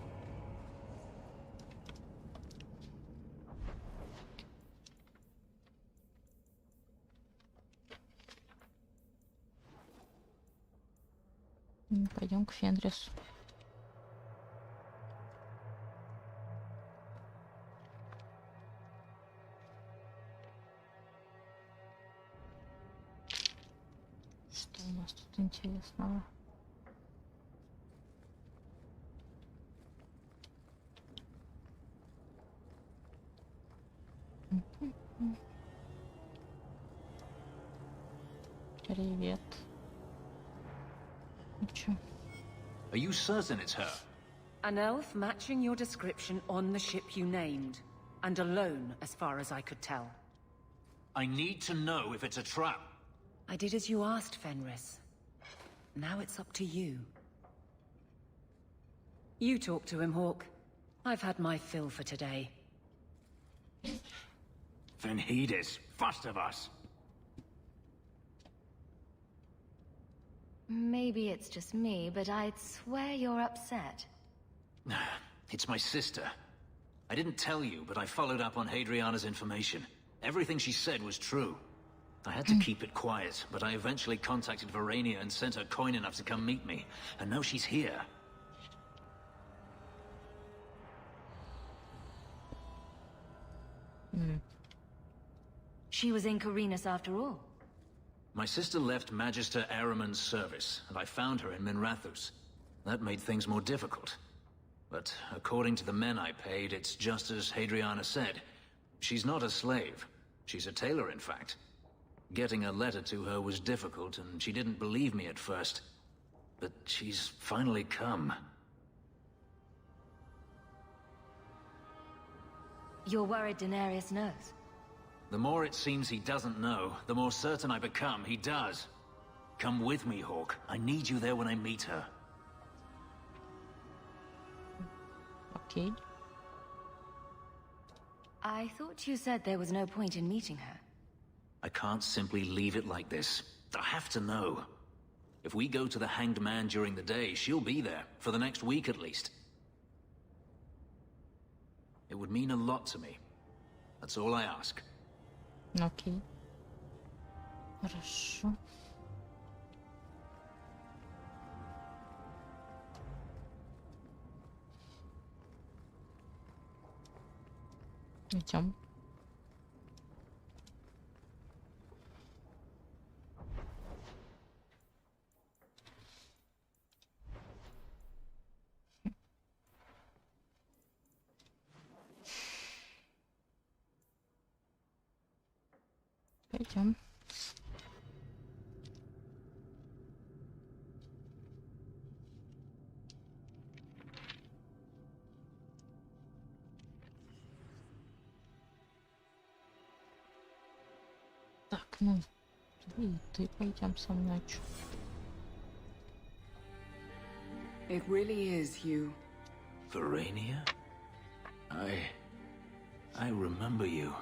Пойдем к Фенрису. Что у нас тут интересного? Привет. Чё? Are you certain it's her? An elf matching your description on the ship you named, and alone as far as I could tell. I need to know if it's a trap. I did as you asked, Fenris. Now it's up to you. You talk to him, Hawk. I've had my fill for today. Venhedis, first of us. Maybe it's just me, but I'd swear you're upset. It's my sister. I didn't tell you, but I followed up on Hadriana's information. Everything she said was true. I had to keep it quiet, but I eventually contacted Verania and sent her coin enough to come meet me. And now she's here. She was in Carinus after all. My sister left Magister Araman's service, and I found her in Minrathus. That made things more difficult. But according to the men I paid, it's just as Hadriana said. She's not a slave. She's a tailor, in fact. Getting a letter to her was difficult, and she didn't believe me at first. But she's finally come. You're worried Daenerys knows? The more it seems he doesn't know, the more certain I become he does. Come with me, Hawk. I need you there when I meet her. Okay. I thought you said there was no point in meeting her. I can't simply leave it like this. I have to know. If we go to the Hanged Man during the day, she'll be there, for the next week at least. It would mean a lot to me. That's all I ask. Окей. Хорошо. Идем. Пойдем. Так, ну, и ты пойдем со мной. It really is you. Verania? I remember you.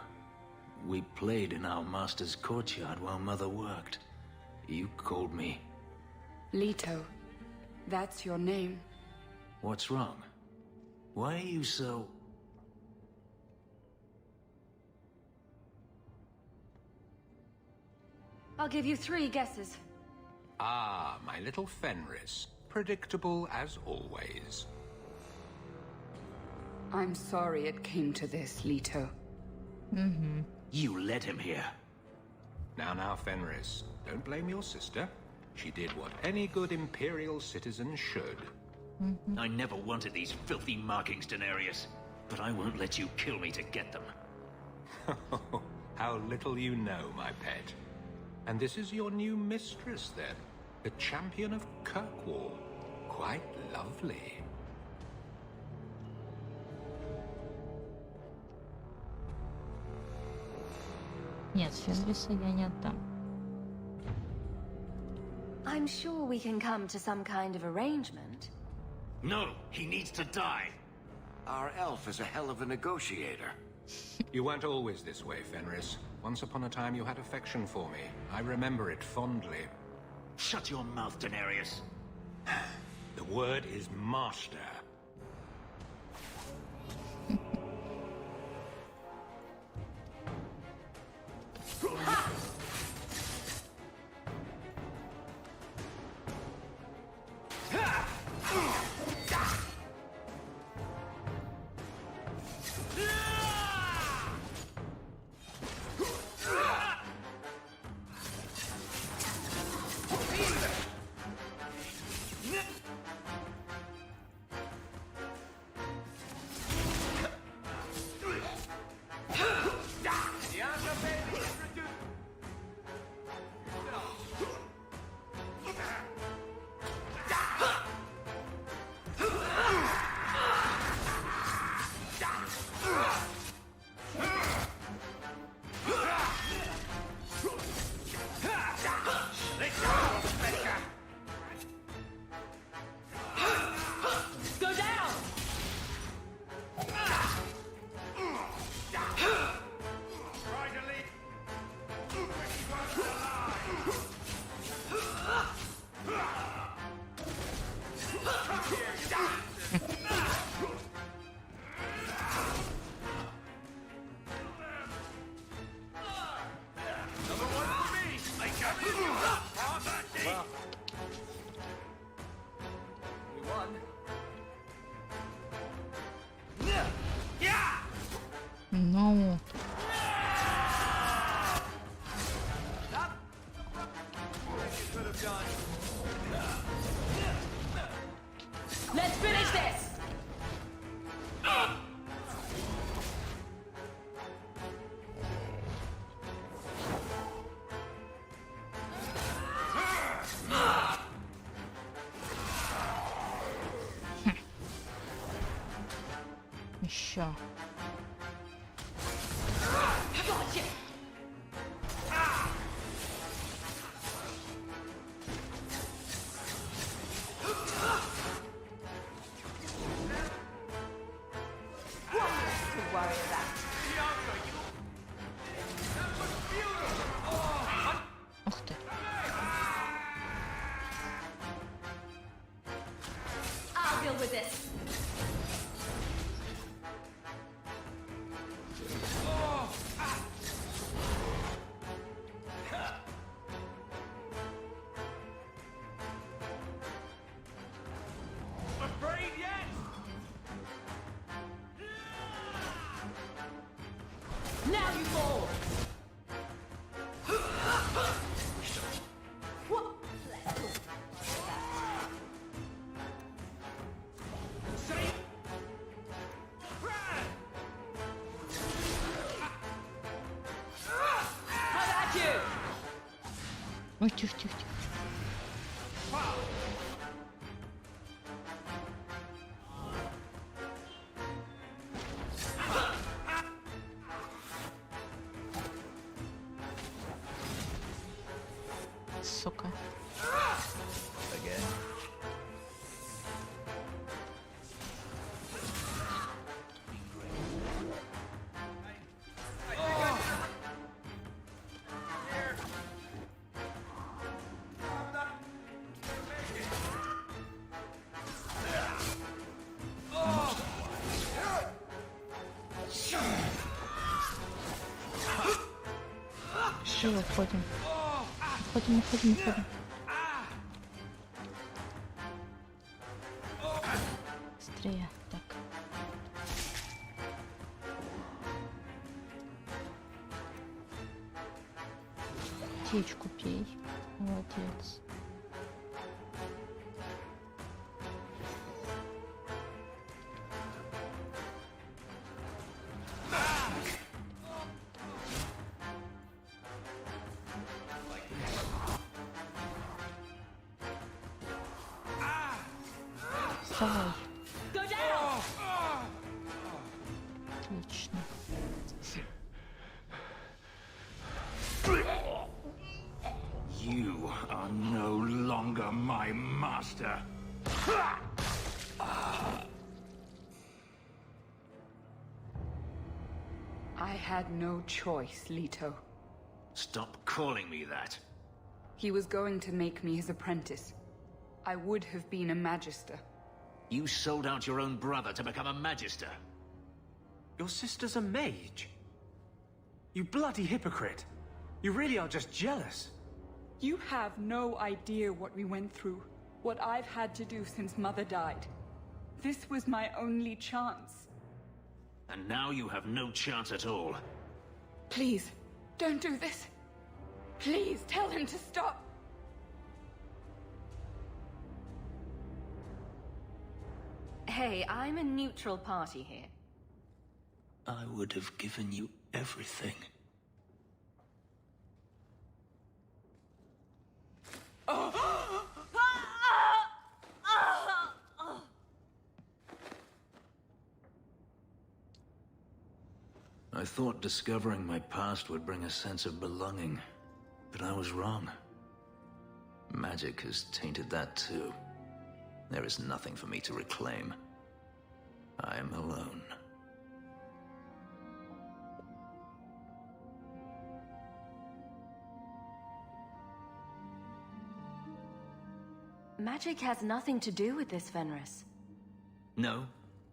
We played in our master's courtyard while Mother worked. You called me. Leto. That's your name. What's wrong? Why are you so... I'll give you 3 guesses. Ah, my little Fenris. Predictable as always. I'm sorry it came to this, Leto. You led him here. Now, Fenris. Don't blame your sister. She did what any good Imperial citizen should. I never wanted these filthy markings, Daenerys. But I won't let you kill me to get them. How little you know, my pet. And this is your new mistress, then? The champion of Kirkwall. Quite lovely. Нет, Фенриса я не отдам. I'm sure we can come to some kind of arrangement. No, he needs to die. Our elf is a hell of a negotiator. You weren't always this way, Fenris. Once upon a time you had affection for me. I remember it fondly. Shut your mouth, Daenerys. The word is master. Ну. Let's finish this! Еще. Ух ты. I'll deal with this. Afraid yet? Now you fall! Ой, тихо, тихо, тихо. Сука. Быстрее уходим. Уходим. Быстрее. Так. Птичку пей. Молодец. Вставай. Отлично. You are no longer my master. I had no choice, Leto. Stop calling me that. He was going to make me his apprentice. I would have been a magister. You sold out your own brother to become a magister. Your sister's a mage? You bloody hypocrite. You really are just jealous. You have no idea what we went through, what I've had to do since Mother died. This was my only chance. And now you have no chance at all. Please, don't do this. Please, tell him to stop. Hey, I'm a neutral party here. I would have given you everything. I thought discovering my past would bring a sense of belonging, but I was wrong. Magic has tainted that too. There is nothing for me to reclaim. I am alone. Magic has nothing to do with this, Fenris. No.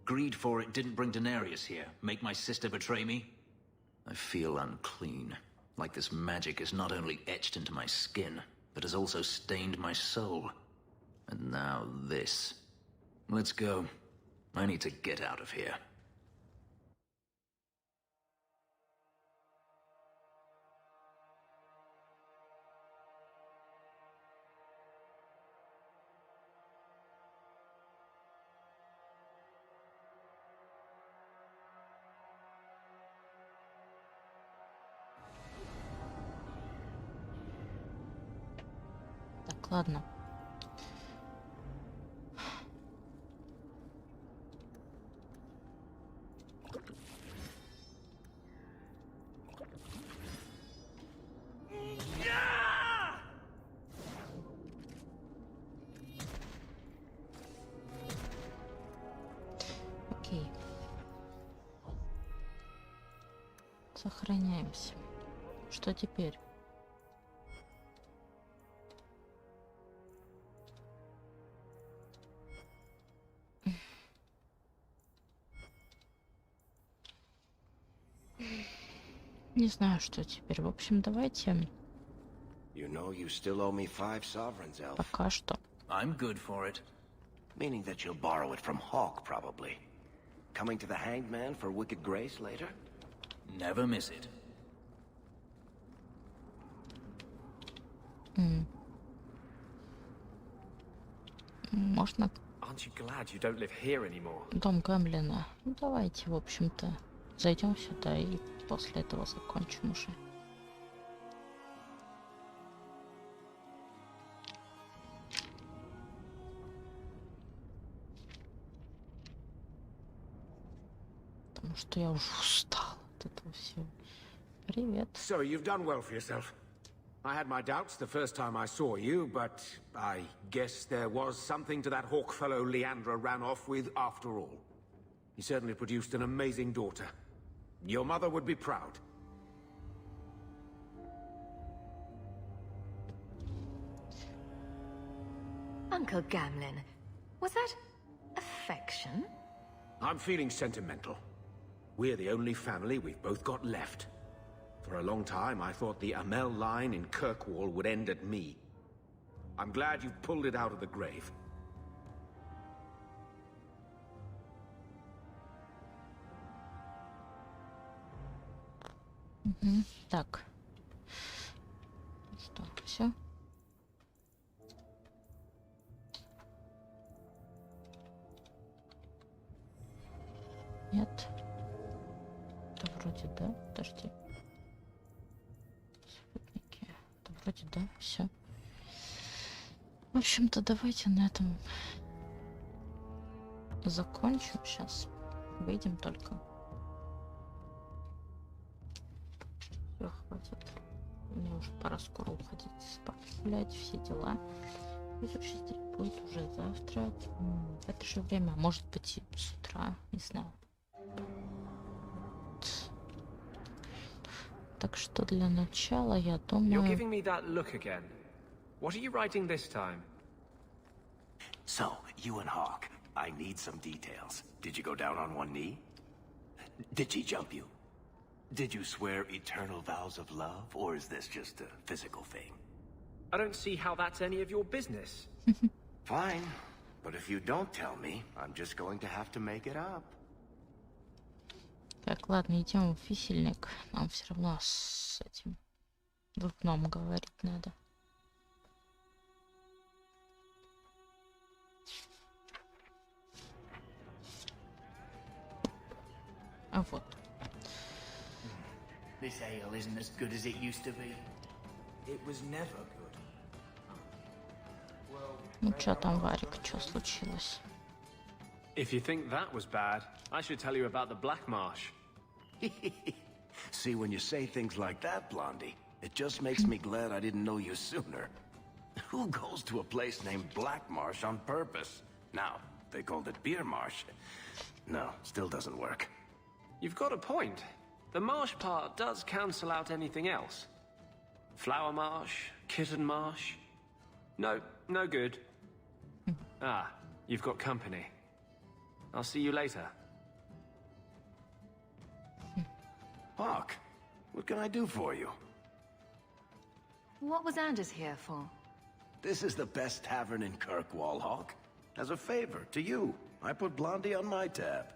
Greed for it didn't bring Daenerys here. Make my sister betray me? I feel unclean. Like this magic is not only etched into my skin, but has also stained my soul. And now this. Let's go. I need to get out of here. Так, ладно. Окей. Сохраняемся. Что теперь? Не знаю, что теперь. В общем, давайте. You know you still owe me 5 sovereigns, Elf. Пока что. I'm good for it. Meaning that you'll borrow it from Hawk, probably. Coming to the Hanged Man for wicked grace later? Never miss it. Можно Aren't you glad you don't live here anymore? дом Гамлина? Ну, давайте, в общем-то, зайдем сюда и после этого закончим уже. Потому что я уже устал от этого всего. Привет. So you've done well for yourself. I had my doubts the first time I saw you, but I guess there was something to that hawk fellow Leandra ran off with after all. He certainly produced an amazing daughter. Your mother would be proud. Uncle Gamlin, was that affection? I'm feeling sentimental. We're the only family we've both got left. For a long time, I thought the Amel line in Kirkwall would end at me. I'm glad you've pulled it out of the grave. Так. Что, все? Нет. Да вроде да. Подожди. Спутники. Да вроде да. Все. В общем-то, давайте на этом закончим. Сейчас выйдем только. Все, хватит. Мне уже пора скоро уходить спать, гулять, все дела. Следующий стрим будет уже завтра. В это же время, а может быть и с утра, не знаю. Так что для начала, я думаю... You're giving me that look again. What are you writing this time? So, you and Hawk, I need some details. Did you go down on one knee? Did she jump you? Did you swear eternal vows of love, or is this just a physical thing? I don't see how that's any of your business. Fine, but if you don't tell me, I'm just going to have to make it up. Так, ладно, идем в висельник. Нам все равно с этим дурном говорить надо. А вот. This ale isn't as good as it used to be. It was never good. Ну чё там, Варик, чё случилось? If you think that was bad, I should tell you about the Black Marsh. See, when you say things like that, Blondie, it just makes me glad I didn't know you sooner. Who goes to a place named Black Marsh on purpose? Now, they called it Beer Marsh. No, still doesn't work. You've got a point. The marsh part does cancel out anything else. Flower Marsh, Kitten Marsh. No, no good. Ah, you've got company. I'll see you later. Hawk, what can I do for you? What was Anders here for? This is the best tavern in Kirkwall, Hawk. As a favor to you, I put Blondie on my tab.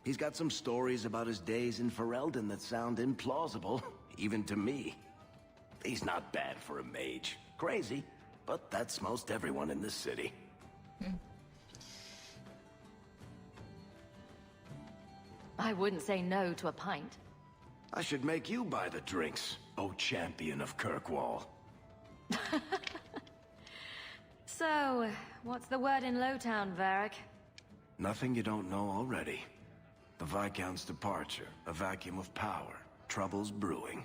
He's got some stories about his days in Ferelden that sound implausible, even to me. He's not bad for a mage. Crazy, but that's most everyone in this city. I wouldn't say no to a pint. I should make you buy the drinks, oh champion of Kirkwall. So, what's the word in Lowtown, Varric? Nothing you don't know already. The Viscount's departure, a vacuum of power, troubles brewing.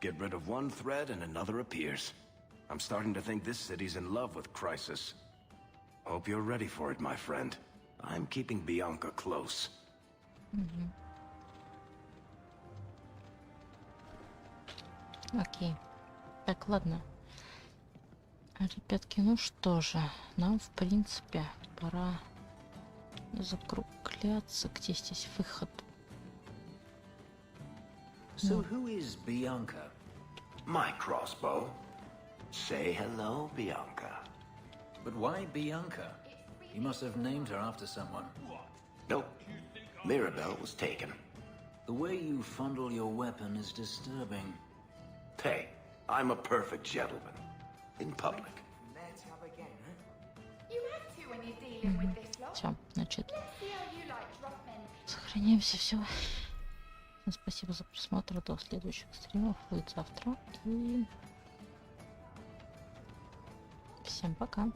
Get rid of one thread and another appears. I'm starting to think this city's in love with Crisis. Hope you're ready for it, my friend. I'm keeping Bianca close. Окей. Так, ладно. Ребятки, ну что же, нам, в принципе, пора закругляться. Где здесь выход? So who is Bianca? My crossbow. Say hello, Bianca. But why Bianca? You must have named her after someone. Nope. Mirabelle was taken. The way you fondle your weapon is disturbing. Hey, I'm a perfect gentleman. In public. Let's have a game, huh? You have to when you're dealing with this lot. Все, значит, Let's see how you like drop men. сохраняемся, все. Спасибо за просмотр, до следующих стримов, будет завтра. И всем пока.